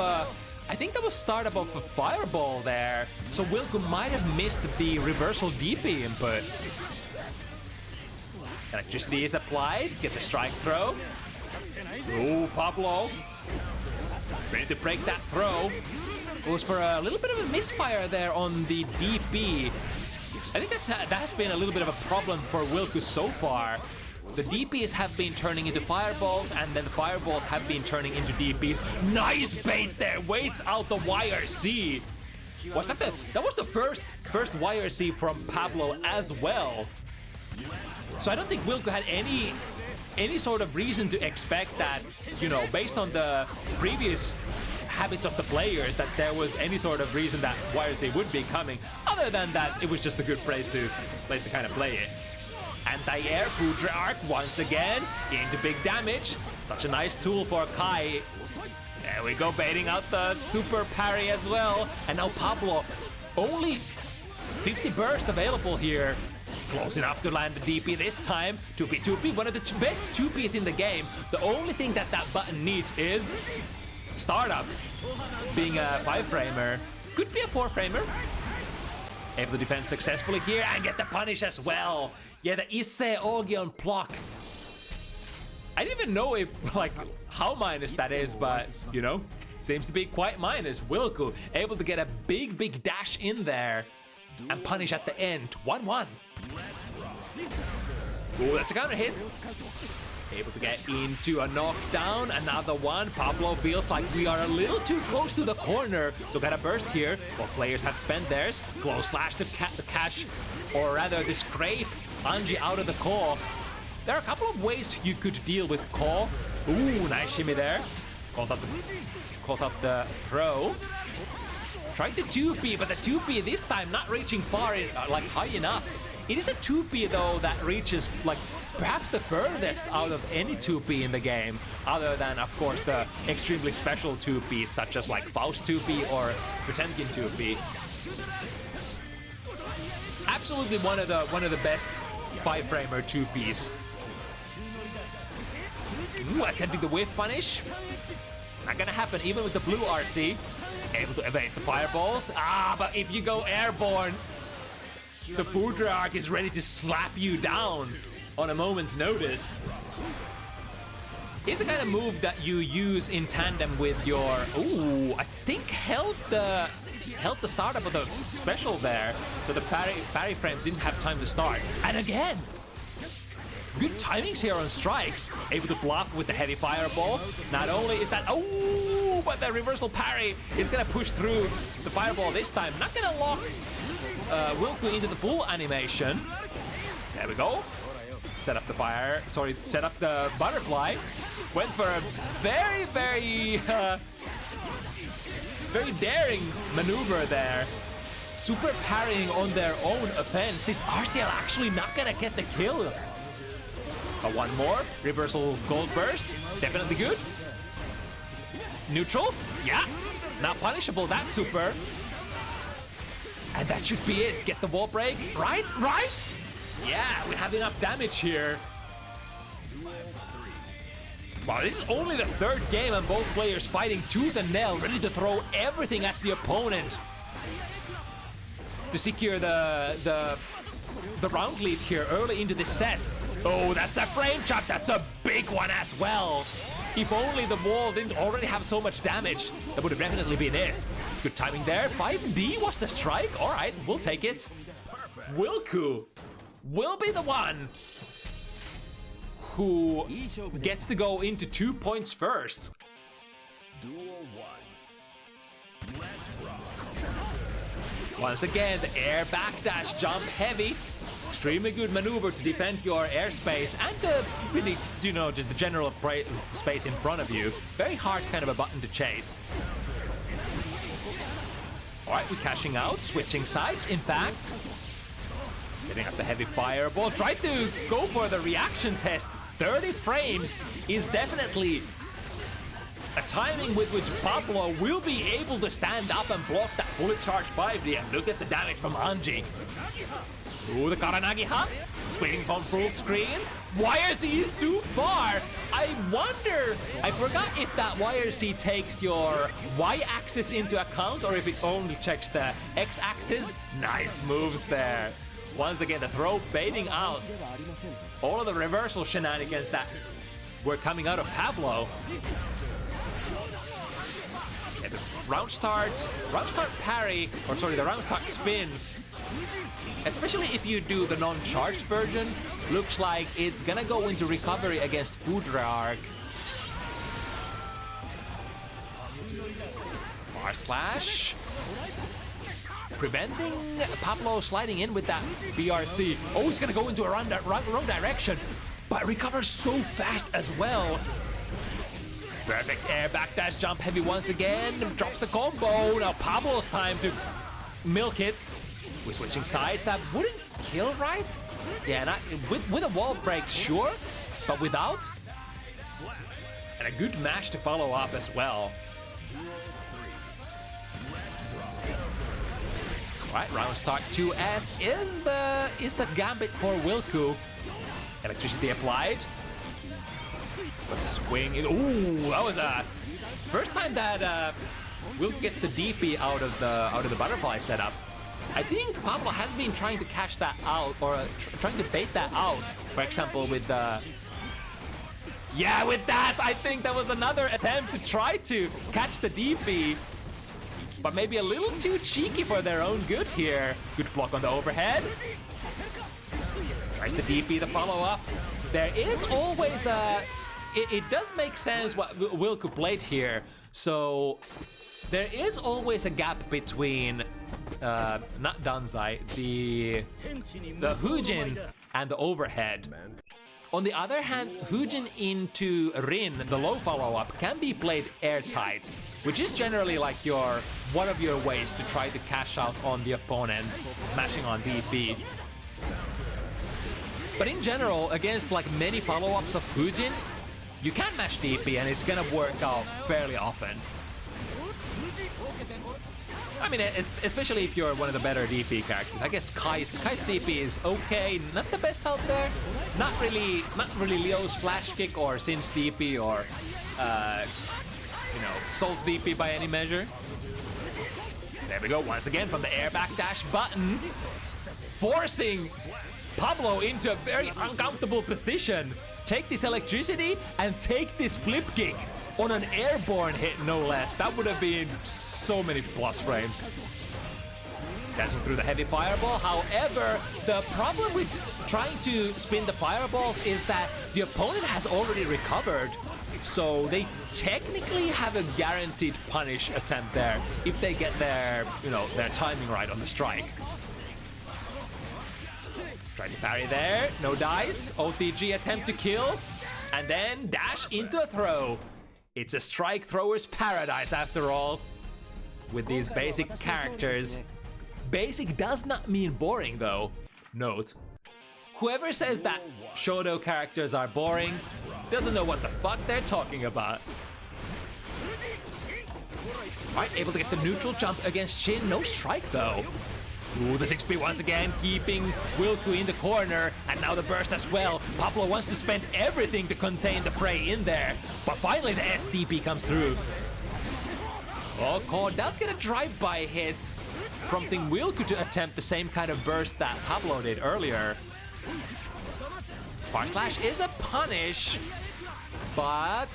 I think that was startup of a fireball there. So Wilku might have missed the reversal DP input. Electricity is applied, get the strike throw. Oh, Pablo. Ready to break that throw. Goes for a little bit of a misfire there on the DP. I think that has been a little bit of a problem for Wilku so far. The DPs have been turning into fireballs, and then the fireballs have been turning into DPs. Nice bait there, waits out the YRC. That was the first YRC from Pablo as well. So I don't think Wilku had any sort of reason to expect that, you know, based on the previous habits of the players, that there was any sort of reason that YRC would be coming, other than that it was just a good place to kind of play it. Anti-air Puuro arc once again into big damage. Such a nice tool for Kai. There we go, baiting out the super parry as well. And now Pablo, only 50 burst available here. Close enough to land the DP this time. 2P, one of the best 2Ps in the game. The only thing that button needs is startup. Being a 5-framer, could be a 4-framer. Able to defend successfully here and get the punish as well. Yeah, the Isse Ogion block. I didn't even know how minus that is, but you know, seems to be quite minus. Wilku able to get a big dash in there and punish at the end. 1-1. Oh, that's a counter hit. Able to get into a knockdown. Another one. Pablo feels like we are a little too close to the corner. So got a burst here. Both players have spent theirs. Close slash to catch, or rather to scrape Anji out of the core. There are a couple of ways you could deal with core. Ooh, nice shimmy there. Calls out the throw. Tried the 2P, but the 2P this time not reaching far, high enough. It is a 2P though that reaches perhaps the furthest out of any 2P in the game, other than of course the extremely special 2Ps such as Faust 2P or Potemkin 2P. Absolutely one of the best 5-framer 2Ps. Ooh, attempting the whiff punish. Not gonna happen even with the blue RC. Able to evade the fireballs. But if you go airborne, the Puuro arc is ready to slap you down on a moment's notice. Here's the kind of move that you use in tandem with your. Ooh, I think held the startup of the special there, so the parry frames didn't have time to start. And again, good timings here on strikes. Able to bluff with the heavy fireball. Not only is that, oh, but the reversal parry is gonna push through the fireball this time. Not gonna lock Wilku into the full animation. There we go. Set up the butterfly. Went for a very daring maneuver there. Super parrying on their own offense. This RTL actually not gonna get the kill. One more. Reversal gold burst. Definitely good. Neutral. Yeah. Not punishable, that super. And that should be it. Get the wall break. Right? Yeah, we have enough damage here. Wow, this is only the third game and both players fighting tooth and nail, ready to throw everything at the opponent to secure the round lead here early into the set. Oh, that's a frame chop. That's a big one as well. If only the wall didn't already have so much damage, that would have definitely been it. Good timing there. 5D was the strike. All right, we'll take it. Wilku will be the one who gets to go into 2 points first. Duel 1. Let's rock. Once again, the air backdash jump heavy. Extremely good maneuver to defend your airspace and the really, you know, just the general space in front of you. Very hard kind of a button to chase. All right, we're cashing out, switching sides, in fact. Setting up the heavy fireball. Try to go for the reaction test. 30 frames is definitely a timing with which Pablo will be able to stand up and block that fully charged 5D. And look at the damage from Anji. Ooh, the Karanagi hop. Swinging from full screen. YRC is too far. I wonder, I forgot if that YRC takes your Y-axis into account or if it only checks the X-axis. Nice moves there. Once again, the throw baiting out all of the reversal shenanigans that were coming out of Pablo. Yeah, the round start parry, or sorry, the round start spin, especially if you do the non-charged version, looks like it's gonna go into recovery against Foodrearch. Bar slash. Preventing Pablo sliding in with that BRC. Oh, he's gonna go into a wrong direction, but recovers so fast as well. Perfect air backdash jump heavy once again. Drops a combo. Now Pablo's time to milk it. We're switching sides. That wouldn't kill, right? Yeah, not, with a wall break, sure, but without. And a good mash to follow up as well. Right, round start 2S is the gambit for Wilku. Electricity applied. With the swing. Ooh, that was a first time that Wilku gets the DP out of the butterfly setup. I think Pablo has been trying to cash that out or trying to bait that out. For example, with the yeah, with that, I think that was another attempt to try to catch the DP. But maybe a little too cheeky for their own good here. Good block on the overhead. Tries the DP, the follow-up. There is always a... It does make sense what Wilku played here. So there is always a gap between, not Danzai, the Hujin and the overhead. On the other hand, Hujin into Rin, the low follow-up, can be played airtight, which is generally like one of your ways to try to cash out on the opponent, mashing on DP. But in general, against like many follow-ups of Hujin, you can mash DP and it's gonna work out fairly often. I mean, especially if you're one of the better DP characters. I guess Kai's DP is okay, not the best out there. Not really Leo's flash kick or Sin's DP or you know, Soul's DP by any measure. There we go, once again from the air backdash button, forcing Pablo into a very uncomfortable position. Take this electricity and take this flip kick on an airborne hit, no less. That would have been so many plus frames. Dashing through the heavy fireball. However, the problem with trying to spin the fireballs is that the opponent has already recovered. So they technically have a guaranteed punish attempt there if they get their, you know, their timing right on the strike. Try to parry there, no dice. OTG attempt to kill, and then dash into a throw. It's a strike thrower's paradise after all. With these basic characters. Basic does not mean boring though. Note. Whoever says that Shoto characters are boring doesn't know what the fuck they're talking about. Right, able to get the neutral jump against Shin. No strike though. Ooh, the 6P once again keeping Wilku in the corner, and now the burst as well. Pablo wants to spend everything to contain the prey in there, but finally the SDP comes through. Oh, Cord does get a drive-by hit, prompting Wilku to attempt the same kind of burst that Pablo did earlier. Far Slash is a punish, but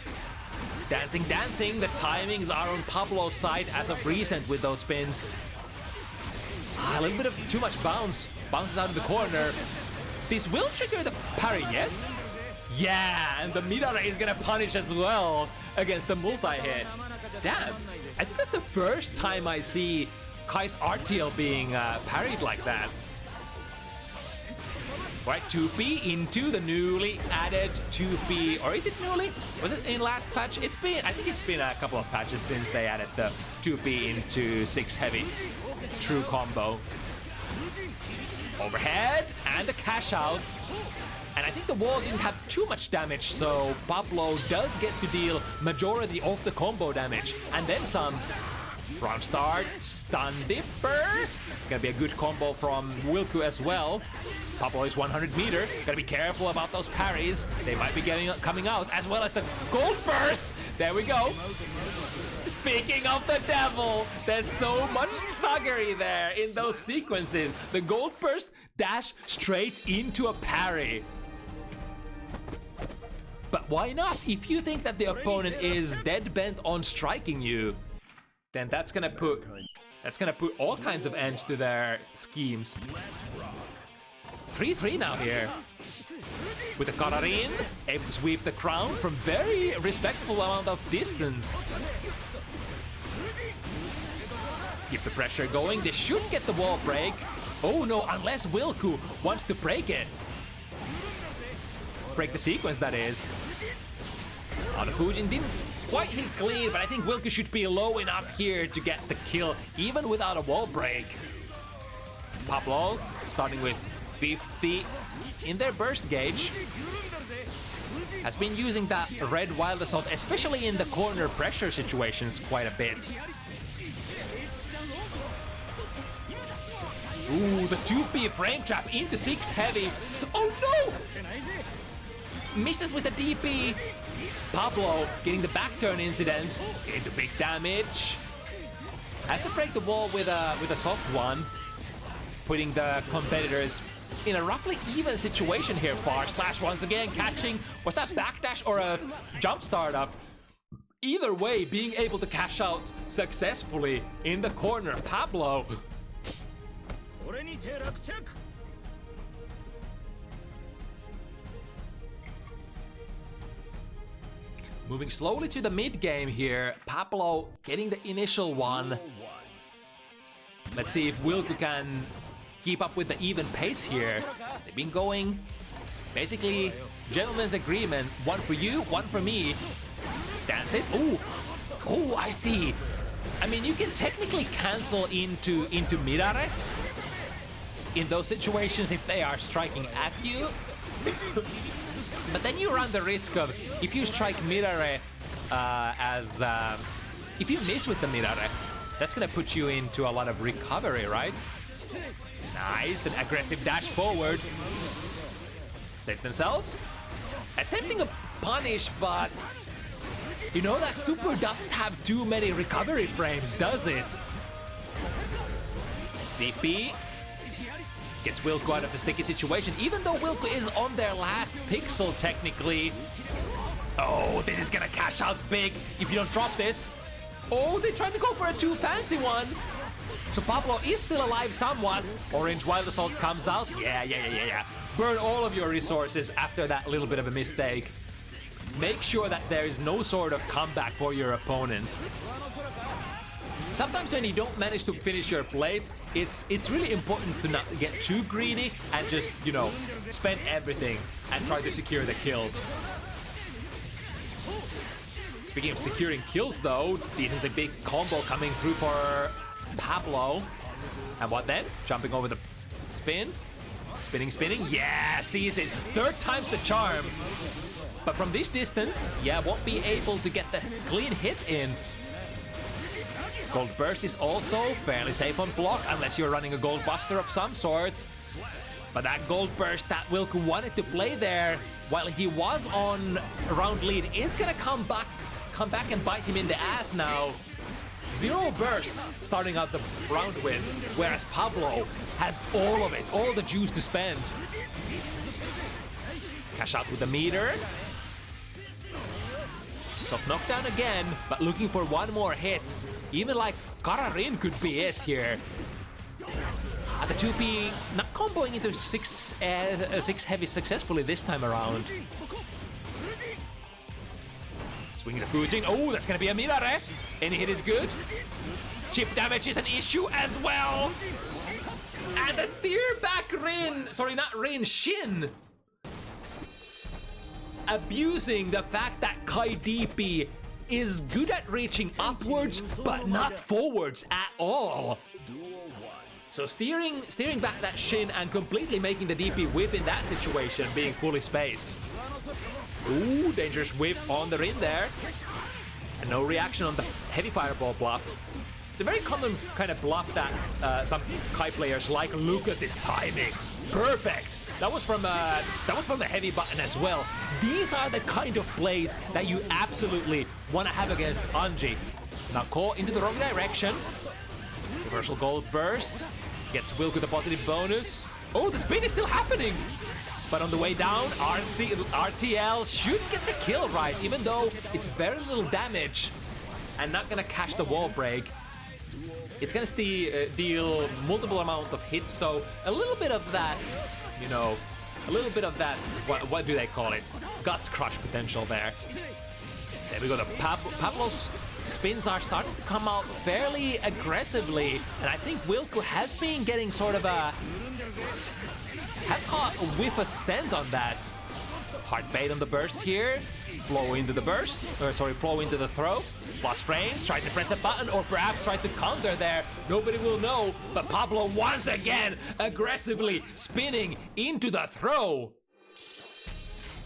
dancing, the timings are on Pablo's side as of recent with those spins. A little bit of too much bounce. Bounces out of the corner. This will trigger the parry, yes? Yeah, and the mid-array is gonna punish as well against the multi-hit. Damn, I think that's the first time I see Kai's RTL being parried like that. Right, 2P into the newly added 2P, or is it newly? Was it in last patch? I think it's been a couple of patches since they added the 2P into 6 heavy. True combo. Overhead and a cash out. And I think the wall didn't have too much damage, so Pablo does get to deal majority of the combo damage. And then some. Round start, stun dipper. It's gonna be a good combo from Wilku as well. Pablo is 100 meters. Gotta be careful about those parries. They might be coming out, as well as the gold burst. There we go. Speaking of the devil, there's so much thuggery there in those sequences. The gold burst dash straight into a parry. But why not? If you think that the opponent is dead bent on striking you, then that's gonna put all kinds of ends to their schemes. 3-3 now here. With the Kararin, able to sweep the crown from very respectable amount of distance. Keep the pressure going. They should get the wall break. Oh no, unless Wilku wants to break it. Break the sequence, that is. Oh, the Fujin didn't quite hit clean, but I think Wilku should be low enough here to get the kill, even without a wall break. Pablo starting with 50 in their burst gauge. Has been using that red wild assault, especially in the corner pressure situations, quite a bit. Ooh, the 2P frame trap into 6 heavy. Oh no! Misses with the DP. Pablo getting the back turn incident into big damage. Has to break the wall with a soft one, putting the competitors in a roughly even situation here. Far Slash once again catching. Was that backdash or a jump startup? Either way, being able to cash out successfully in the corner. Pablo. Moving slowly to the mid game here. Pablo getting the initial one. Let's see if Wilku can keep up with the even pace here. They've been going basically gentleman's agreement. One for you, one for me. That's it. Ooh. Oh, I see. I mean, you can technically cancel into Mirare in those situations if they are striking at you. But then you run the risk of, if you strike Mirare if you miss with the Mirare, that's gonna put you into a lot of recovery, right? Nice, an aggressive dash forward. Saves themselves. Attempting a punish, but you know that super doesn't have too many recovery frames, does it? Steve B gets Wilku out of the sticky situation, even though Wilku is on their last pixel technically. Oh, this is gonna cash out big if you don't drop this. Oh, they tried to go for a too fancy one. So Pablo is still alive somewhat. Orange Wild Assault comes out. Yeah. Burn all of your resources after that little bit of a mistake. Make sure that there is no sort of comeback for your opponent. Sometimes when you don't manage to finish your plate, it's really important to not get too greedy and just, you know, spend everything and try to secure the kill. Speaking of securing kills though, decently big combo coming through for Pablo. And what then? Jumping over the spin. Spinning. Yeah, sees it. Third time's the charm. But from this distance, yeah, won't be able to get the clean hit in. Gold Burst is also fairly safe on block unless you're running a Gold Buster of some sort. But that Gold Burst that Wilku wanted to play there while he was on round lead is gonna come back and bite him in the ass now. 0 burst starting out the round with, whereas Pablo has all of it, all the juice to spend. Cash out with the meter. Soft knockdown again, but looking for one more hit. Even like Kararin could be it here. The 2P not comboing into 6 heavy successfully this time around. Swinging the Fujin. Oh, that's gonna be a Mirare. Any hit is good. Chip damage is an issue as well. And the steer back Rin. Sorry, not Rin, Shin. Abusing the fact that Kai DP is good at reaching upwards, but not forwards at all. So steering back that Shin and completely making the DP whip in that situation, being fully spaced. Ooh, dangerous whip on the Rin there. And no reaction on the heavy fireball bluff. It's a very common kind of bluff that some Kai players like. Look at this timing. Perfect. That was from the heavy button as well. These are the kind of plays that you absolutely want to have against Anji. Now call into the wrong direction. Reversal Gold Burst. Gets Wilku the positive bonus. Oh, the spin is still happening. But on the way down, RTL should get the kill right, even though it's very little damage and not gonna catch the wall break. It's gonna deal multiple amount of hits, so a little bit of that, you know, a little bit of that, what do they call it? Guts crush potential there. There we go, the Pablo's spins are starting to come out fairly aggressively, and I think Wilku has been getting sort of a... have caught a whiff of scent on that. Hard bait on the burst here. Flow into the burst, flow into the throw. Plus frames, try to press a button or perhaps try to counter there. Nobody will know, but Pablo once again aggressively spinning into the throw.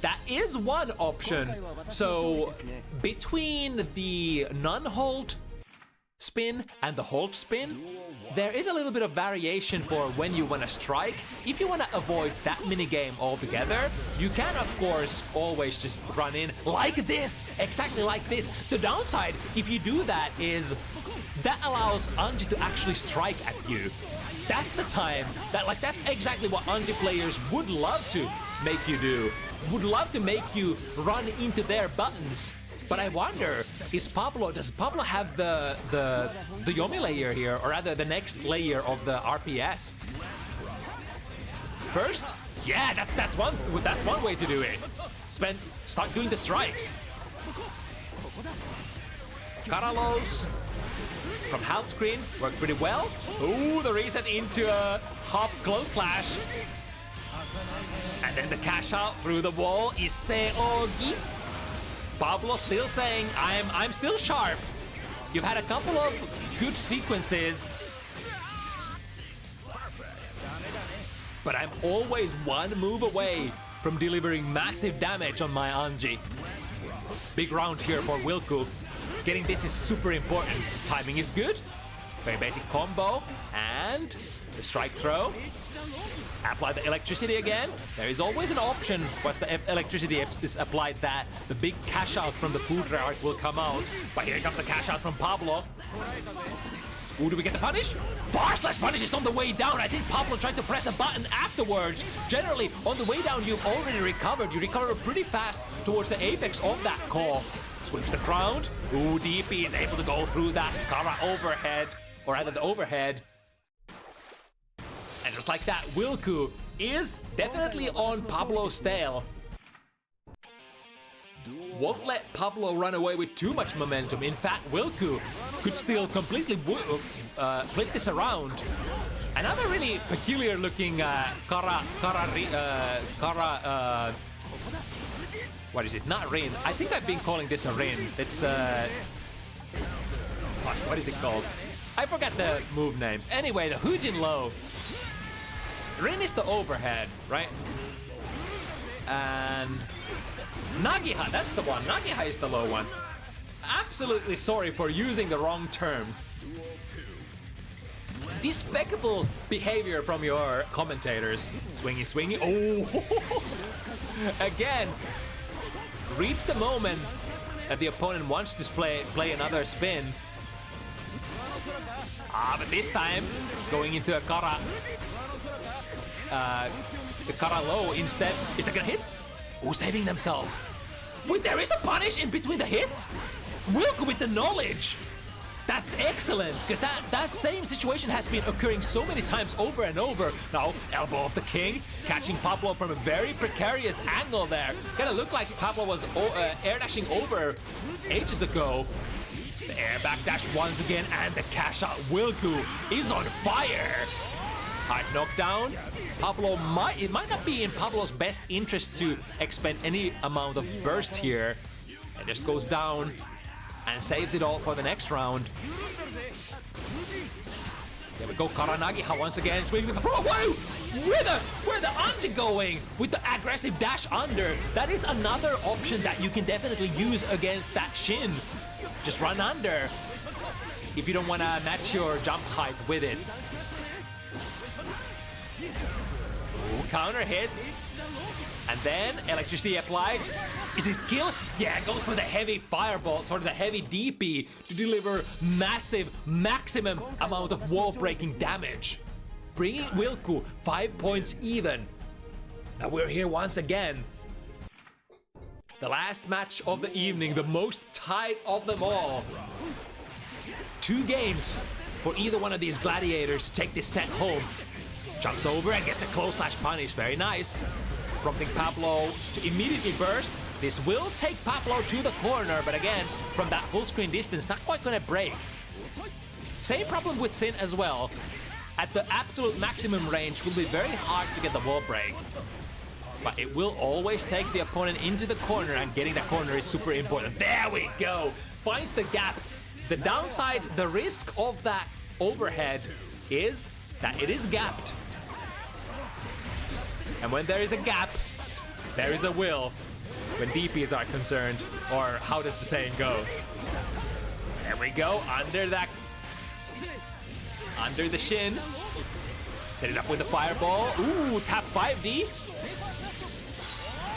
That is one option. So between the non-hold spin and the hold spin, there is a little bit of variation for when you want to strike. If you want to avoid that minigame altogether, you can of course always just run in like this, exactly like this. The downside, if you do that, is that allows Anji to actually strike at you. That's the time that, like, that's exactly what Anji players would love to make you do. Would love to make you run into their buttons. But I wonder, does Pablo have the Yomi layer here, or rather the next layer of the RPS? First, yeah, that's one way to do it. Start doing the strikes. Karalos from half screen worked pretty well. Ooh, the reset into a hop close slash. And then the cash out through the wall is Seogi. Pablo still saying, I'm still sharp. You've had a couple of good sequences, but I'm always one move away from delivering massive damage on my Anji. Big round here for Wilku. Getting this is super important. Timing is good. Very basic combo. And the strike throw. Apply the electricity again. There is always an option once the electricity is applied that the big cash out from the food art will come out. But here comes the cash out from Pablo. Ooh, do we get the punish? Far slash punish is on the way down. I think Pablo tried to press a button afterwards. Generally, on the way down, you've already recovered. You recover pretty fast towards the apex of that call. Sweeps the ground. Ooh, DP is able to go through that Kara overhead, or rather the overhead. And just like that, Wilku is definitely on Pablo's tail. Won't let Pablo run away with too much momentum. In fact, Wilku could still completely flip this around. Another really peculiar looking what is it? Not Rin. I think I've been calling this a Rin. It's what is it called? I forgot the move names. Anyway, the Hujin Low. Rin is the overhead, right? And Nagiha, that's the one. Nagiha is the low one. absolutely sorry for using the wrong terms. Despicable behavior from your commentators. Swingy, swingy. Oh! Again, reach the moment that the opponent wants to play another spin. But this time, going into a Kara. The Kara low instead. Is that gonna hit? Oh, saving themselves. Wait, there is a punish in between the hits? Wilku with the knowledge. That's excellent, because that same situation has been occurring so many times over and over. Now, elbow of the king, catching Pablo from a very precarious angle there. Kinda looked like Pablo was air dashing over ages ago. The air backdash once again, and the cash out. Wilku is on fire. Hard knockdown. Pablo it might not be in Pablo's best interest to expend any amount of burst here. And just goes down and saves it all for the next round. There we go, Karanagiha once again swinging with the Froyo. Whoa! Where the Anji going with the aggressive dash under? That is another option that you can definitely use against that Shin. Just run under if you don't want to match your jump height with it. Ooh, counter hit. And then electricity applied. Is it kill? Yeah, it goes for the heavy fireball, sort of the heavy DP to deliver massive, maximum amount of wall-breaking damage. Bringing Wilku 5 points even. Now we're here once again. The last match of the evening, the most tight of them all. 2 games for either one of these gladiators to take this set home. Jumps over and gets a close slash punish. Very nice. Prompting Pablo to immediately burst. This will take Pablo to the corner, but again, from that full screen distance, not quite gonna break. Same problem with Sin as well. At the absolute maximum range, will be very hard to get the wall break. But it will always take the opponent into the corner, and getting the corner is super important. There we go! Finds the gap. The downside, the risk of that overhead is that it is gapped. And when there is a gap, there is a will, when DPs are concerned. Or how does the saying go? There we go, under the shin. Set it up with the fireball. Ooh, tap 5D.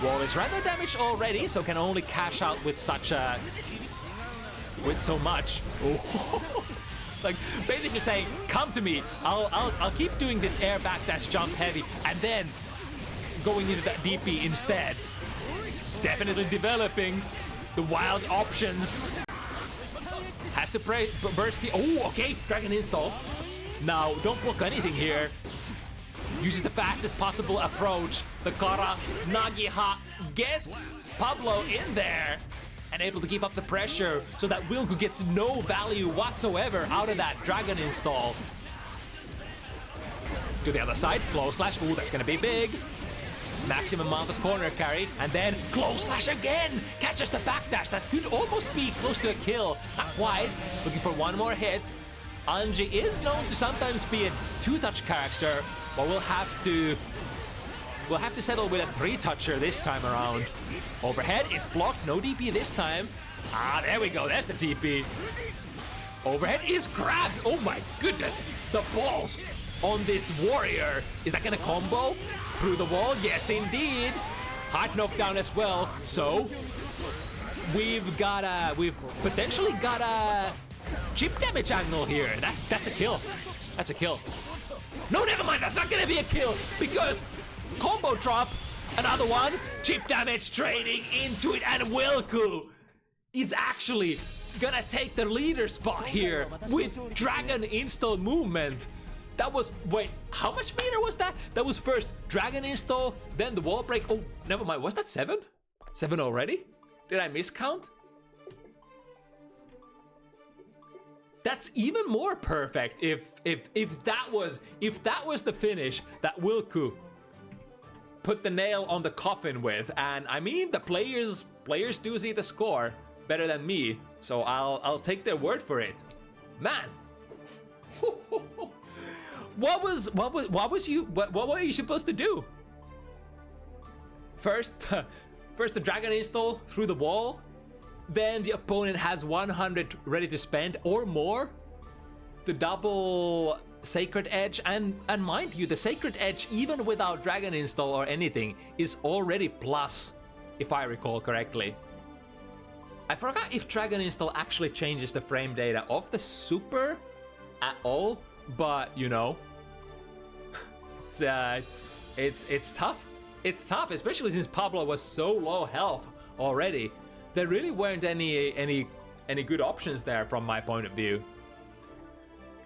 Wall is rather damaged already, so can only cash out with with so much. Ooh. It's like basically saying, come to me. I'll keep doing this air backdash jump heavy, and then going into that DP instead. It's definitely developing the wild options. Has to burst here. Oh, okay, dragon install. Now, don't block anything here. Uses the fastest possible approach. The Kara Nagiha gets Pablo in there and able to keep up the pressure so that Wilku gets no value whatsoever out of that dragon install. To the other side, close slash. Ooh, that's gonna be big. Maximum amount of corner carry, and then close slash again! Catches the backdash. That could almost be close to a kill. Not quite. Looking for one more hit. Anji is known to sometimes be a 2-touch character, but we'll have to settle with a 3-toucher this time around. Overhead is blocked, no DP this time. Ah, there we go, there's the DP. Overhead is grabbed. Oh my goodness, the balls on this warrior. Is that gonna combo through the wall? Yes, indeed. Hard knockdown as well. So we've potentially got a chip damage angle here. That's a kill. That's a kill. No, never mind. That's not gonna be a kill because combo drop. Another one. Chip damage trading into it, and Wilku is actually gonna take the leader spot here with dragon install movement. That was, wait, how much meter was that? That was first dragon install, then the wall break. Oh, never mind. Was that 7? 7 already? Did I miscount? That's even more perfect if that was the finish that Wilku put the nail on the coffin with. And I mean, the players do see the score better than me, so I'll take their word for it. Man. What were you supposed to do? First the dragon install through the wall, then the opponent has 100 ready to spend or more. The double Sacred Edge, and mind you, the Sacred Edge, even without Dragon Install or anything, is already plus, if I recall correctly. I forgot if Dragon Install actually changes the frame data of the Super at all, but you know, it's tough. It's tough, especially since Pablo was so low health already. There really weren't any good options there from my point of view.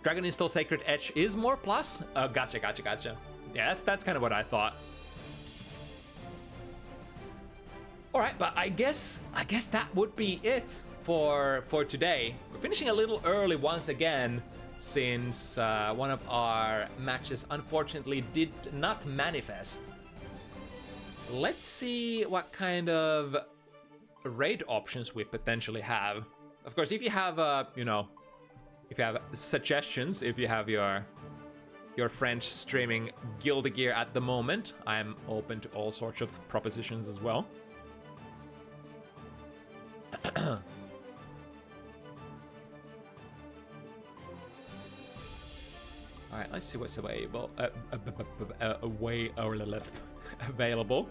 Dragon Install Sacred Edge is more plus? Gotcha. Yeah, that's kind of what I thought. Alright, but I guess that would be it for today. We're finishing a little early once again, since one of our matches unfortunately did not manifest. Let's see what kind of raid options we potentially have. Of course, if you have if you have suggestions, if you have your French streaming Guild Gear at the moment, I'm open to all sorts of propositions as well. All right, let's see what's available. Available.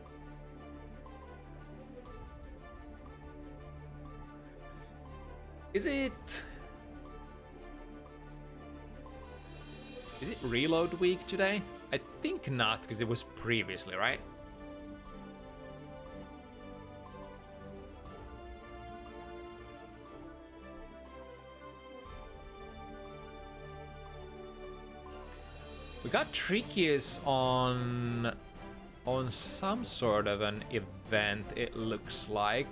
Is it reload week today? I think not, because it was previously, right? We got Trickiest on some sort of an event, it looks like.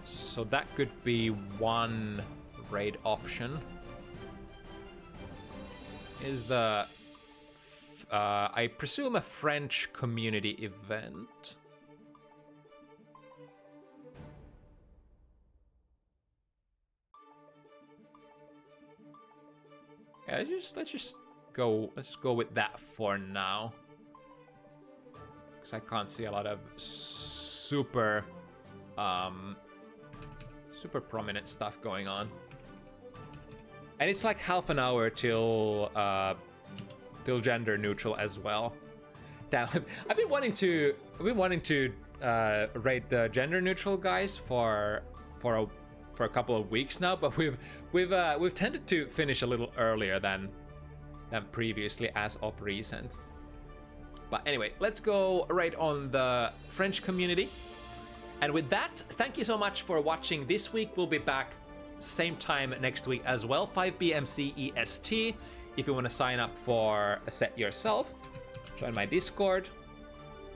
So that could be one raid option. Is the I presume a French community event. Yeah, let's just go with that for now, because I can't see a lot of super prominent stuff going on. And it's like half an hour till gender neutral as well. Damn, I've been wanting to rate the gender neutral guys for a couple of weeks now, but we've tended to finish a little earlier than previously as of recent. But anyway, let's go right on the French community. And with that, thank you so much for watching this week. We'll be back same time next week as well, 5 p.m. CEST. If you want to sign up for a set yourself, join my Discord.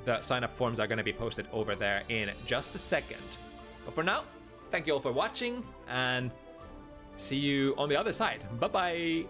The sign-up forms are going to be posted over there in just a second. But for now, thank you all for watching, and see you on the other side. Bye-bye!